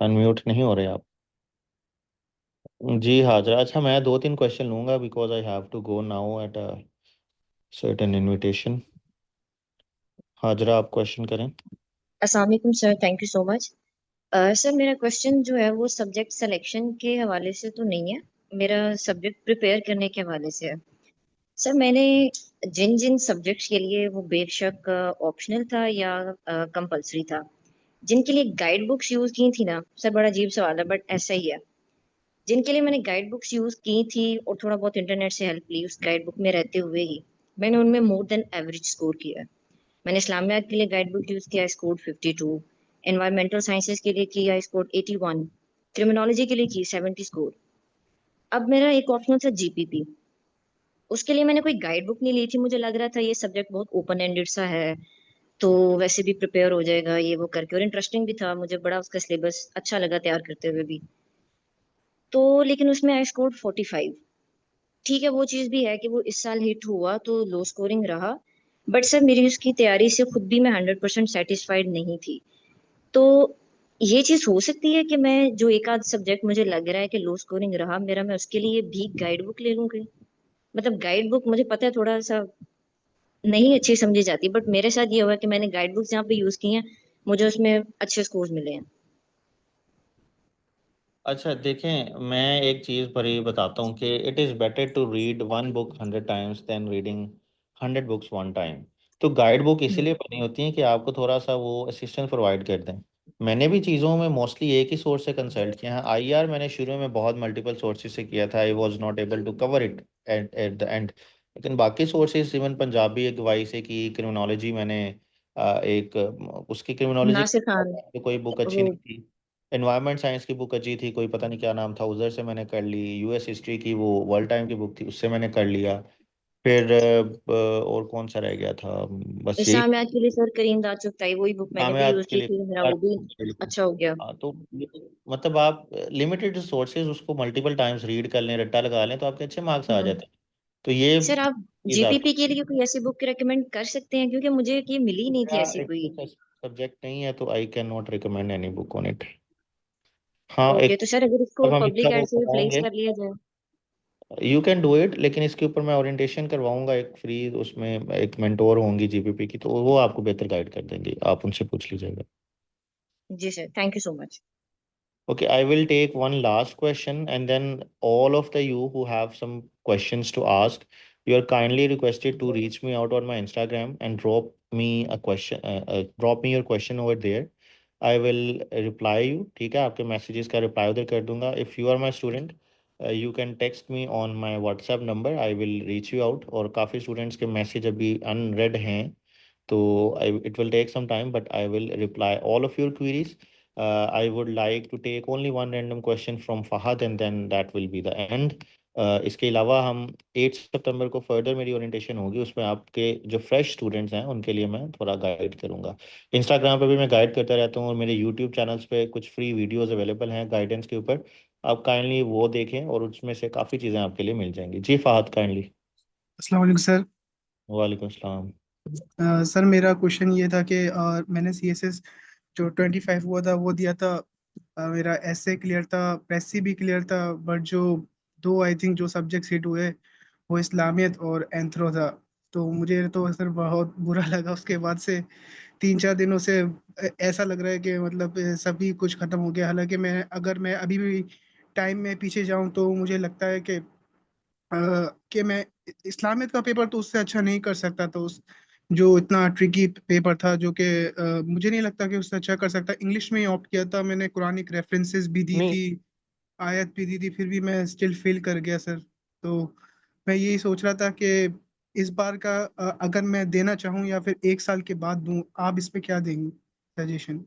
Speaker 1: अनम्यूट नहीं हो रहे आप? जी हाजरा। अच्छा, मैं 2-3 क्वेश्चन लूंगा because I have to go now at a certain invitation. Hajra, आप क्वेश्चन करें।
Speaker 12: अस्सलाम वालेकुम sir, thank you so much. Sir मेरा क्वेश्चन जो है वो सब्जेक्ट सिलेक्शन के हवाले से तो नहीं है, मेरा सब्जेक्ट प्रिपेयर करने के हवाले से है। सर मैंने जिन जिन सब्जेक्ट्स के लिए वो बेशक ऑप्शनल था या कंपलसरी था, जिनके लिए गाइड बुक्स यूज़ की थी ना सर, बड़ा अजीब सवाल है बट ऐसा ही है। जिनके लिए मैंने गाइड बुक्स यूज़ की थी और थोड़ा बहुत इंटरनेट से हेल्प ली उस गाइड बुक में रहते हुए ही, मैंने उनमें मोर देन एवरेज स्कोर किया है। मैंने इस्लामियात के लिए गाइड बुक यूज़ किया, स्कोर्ड 52। एनवायरमेंटल साइंसेज के लिए किया, स्कोर्ड 81। क्रिमिनोलॉजी के लिए की 70 स्कोर। अब मेरा एक ऑप्शनल था जीपीपी, उसके लिए मैंने कोई गाइड बुक नहीं ली थी, मुझे लग रहा था ये सब्जेक्ट बहुत ओपन एंडेड सा है, तो वैसे भी प्रिपेयर हो जाएगा ये वो करके, और इंटरेस्टिंग भी था, मुझे बड़ा उसका सिलेबस अच्छा लगा तैयार करते हुए भी। तो लेकिन उसमें आई स्कोर्ड 45। ठीक है वो चीज़ भी है कि वो इस साल हिट हुआ तो लो स्कोरिंग रहा, बट सर मेरी उसकी तैयारी से खुद भी मैं 100% सेटिस्फाइड नहीं थी। तो ये चीज़ हो सकती है कि मैं जो एक आध सब्जेक्ट मुझे लग रहा है कि लो स्कोरिंग रहा मेरा, मैं उसके लिए भी गाइड बुक ले लूँ कहीं? मतलब गाइड बुक मुझे पता है थोड़ा सा नहीं अच्छी समझी जाती, बट मेरे साथ ये हुआ कि मैंने गाइड बुक्स जहाँ पे यूज की हैं, मुझे उसमें अच्छे स्कोर्स मिले हैं।
Speaker 1: अच्छा देखें, मैं एक चीज़ पर ये बताता हूँ कि it is better to read one book 100 times than reading 100 books one time. तो गाइड बुक इसीलिए बनी होती है कि आपको थोड़ा सा वो असिस्टेंस प्रोवाइड कर दें। मैंने भी चीज़ों में मोस्टली एक ही सोर्स से कंसल्ट किया है। आईआर मैंने शुरू में बहुत मल्टीपल सोर्सेज से किया था, I was not able to cover it at the end. लेकिन बाकी सोर्सेज, इवन पंजाबी एक वाई से की, क्रिमिनोलॉजी मैंने एक उसकी क्रिमिनोलॉजी
Speaker 12: नासिर खान,
Speaker 1: तो कोई बुक अच्छी
Speaker 12: वो
Speaker 1: नहीं थी। एनवायरनमेंट साइंस की बुक अच्छी थी, कोई पता नहीं क्या नाम था, उधर से मैंने कर ली। यूएस हिस्ट्री की वो वर्ल्ड टाइम की बुक थी, उससे मैंने कर लिया। फिर और कौन सा रह गया था, बस यही।
Speaker 12: इस्लामियात के लिए सर करीम दाद चुगताई, वही बुक मैंने भी
Speaker 1: कामयाब
Speaker 12: यूज
Speaker 1: के
Speaker 12: की
Speaker 1: लिए
Speaker 12: थी, मेरा वो भी
Speaker 1: बिल्कुल।
Speaker 12: अच्छा हो गया।
Speaker 1: हाँ तो मतलब आप लिमिटेड रिसोर्सेज उसको मल्टीपल टाइम्स रीड कर लें, रट्टा लगा लें, तो आपके अच्छे मार्क्स आ जाते हैं। तो ये
Speaker 12: सर आप
Speaker 1: चीज़ आप
Speaker 12: जीपीपी के लिए कोई ऐसी बुक रेकमेंड कर सकते हैं, क्योंकि मुझे ये मिली नहीं थी ऐसी कोई।
Speaker 1: सब्जेक्ट नहीं है तो आई can not recommend any book on it. हाँ
Speaker 12: ओके,
Speaker 1: एक,
Speaker 12: तो सर अगर इसको
Speaker 1: अब हम इसका
Speaker 12: पब्लिक
Speaker 1: वो
Speaker 12: एड से रिप्लेस
Speaker 1: कराएंगे,
Speaker 12: कर लिया जाए।
Speaker 1: यू कैन डू इट, लेकिन इसके ऊपर मैं ओरिएंटेशन करवाऊंगा एक फ्री, उसमें एक मेंटोर होंगी जीपीपी की, तो वो आपको बेहतर गाइड कर देंगे, आप उनसे पूछ लीजिएगा।
Speaker 12: जी sir, thank you so much.
Speaker 1: Okay, I will take one last question, and then all of the you who have some questions to ask, you are kindly requested to reach me out on my Instagram and drop me a question, drop me your question over there. I will reply you. ठीक है, आपके messages का reply उधर कर दूंगा. If you are my student, you can text me on my WhatsApp number. I will reach you out. और काफ़ी students के message अभी unread हैं, तो it will take some time, but I will reply all of your queries. I would like to take only one random question from Fahad and then that will be the end. इसके अलावा हम 8 सितंबर को further मेरी orientation होगी, उसमें आपके जो fresh students हैं उनके लिए मैं थोड़ा गाइड करूँगा। इंस्टाग्राम पे भी मैं गाइड करता रहता हूँ और मेरे यूट्यूब चैनल्स पे कुछ फ्री वीडियोस अवेलेबल हैं गाइडेंस के ऊपर, आप काइंडली वो देखें और उसमें से काफ़ी चीज़ें आपके लिए मिल जाएंगी। जी फहद काइंडली।
Speaker 13: अस्सलाम वालेकुम सर।
Speaker 1: वालेकुम सलाम।
Speaker 13: सर मेरा क्वेश्चन ये था कि मैंने सीएसएस जो 25 हुआ था वो दिया था। मेरा एसए क्लियर था, प्रेसी भी क्लियर था, बट जो दो आई थिंक जो सब्जेक्ट हिट हुए वो इस्लामियत और एंथ्रो था। तो मुझे तो सर बहुत बुरा लगा, उसके बाद से 3-4 दिनों से ऐसा लग रहा है कि मतलब सभी कुछ खत्म हो गया। हालांकि अगर मैं अभी भी टाइम में पीछे जाऊं तो मुझे लगता है कि मैं इस्लामियत का पेपर तो उससे अच्छा नहीं कर सकता, तो उस जो इतना ट्रिकी पेपर था जो कि मुझे नहीं लगता कि उससे अच्छा कर सकता। इंग्लिश में ही ऑप्ट किया था मैंने, कुरानिक रेफरेंसेस भी दी
Speaker 1: नहीं,
Speaker 13: थी, आयत भी दी थी, फिर भी मैं स्टिल फेल कर गया सर। तो मैं यही सोच रहा था कि इस बार का अगर मैं देना चाहूँ या फिर 1 साल के बाद दूं, आप इस पे क्या देंगे सजेशन?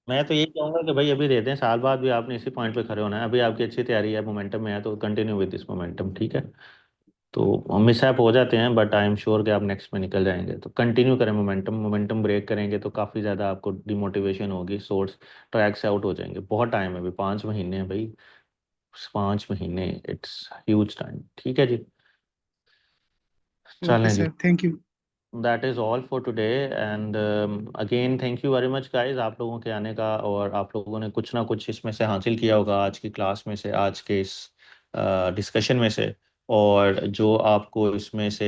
Speaker 1: मैं तो यही कहूंगा कि भाई अभी दे दें, साल बाद भी आपने इसी पॉइंट पे खड़े होना है। अभी आपकी अच्छी तैयारी है, मोमेंटम में है, तो कंटिन्यू विद दिस मोमेंटम, ठीक है। तो मिसहैप हो जाते हैं बट आई एम श्योर कि आप नेक्स्ट में निकल जाएंगे, तो कंटिन्यू करें मोमेंटम। मोमेंटम ब्रेक करेंगे तो काफ़ी ज़्यादा आपको डिमोटिवेशन होगी, सोर्स ट्रैक से आउट हो जाएंगे। बहुत टाइम है, अभी 5 महीने हैं भाई, 5 महीने, इट्स ह्यूज टाइम, ठीक है जी।
Speaker 13: ओके
Speaker 1: चलें जी,
Speaker 13: sir, thank you.
Speaker 1: That is all for today and again thank you very much guys आप लोगों के आने का, और आप लोगों ने कुछ ना कुछ इसमें से हासिल किया होगा आज की क्लास में से, आज के इस डिस्कशन में से। और जो आपको इसमें से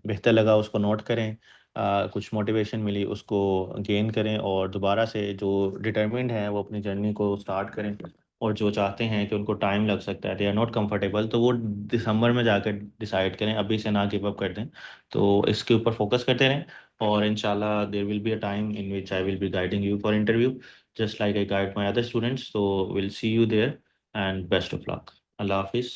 Speaker 1: बेहतर लगा उसको नोट करें, कुछ मोटिवेशन मिली उसको गेन करें, और दोबारा से जो डिटर्मिन्ड हैं वो अपनी जर्नी को स्टार्ट करें। और जो चाहते हैं कि उनको टाइम लग सकता है, दे आर नॉट कंफर्टेबल, तो वो दिसंबर में जाकर डिसाइड करें, अभी से ना गिव अप कर दें। तो इसके ऊपर फोकस करते रहें, और इंशाल्लाह there will be a time in which I will be guiding you for interview, just like I guide my other students. तो will see you there and best of luck. अल्लाह हाफिज़।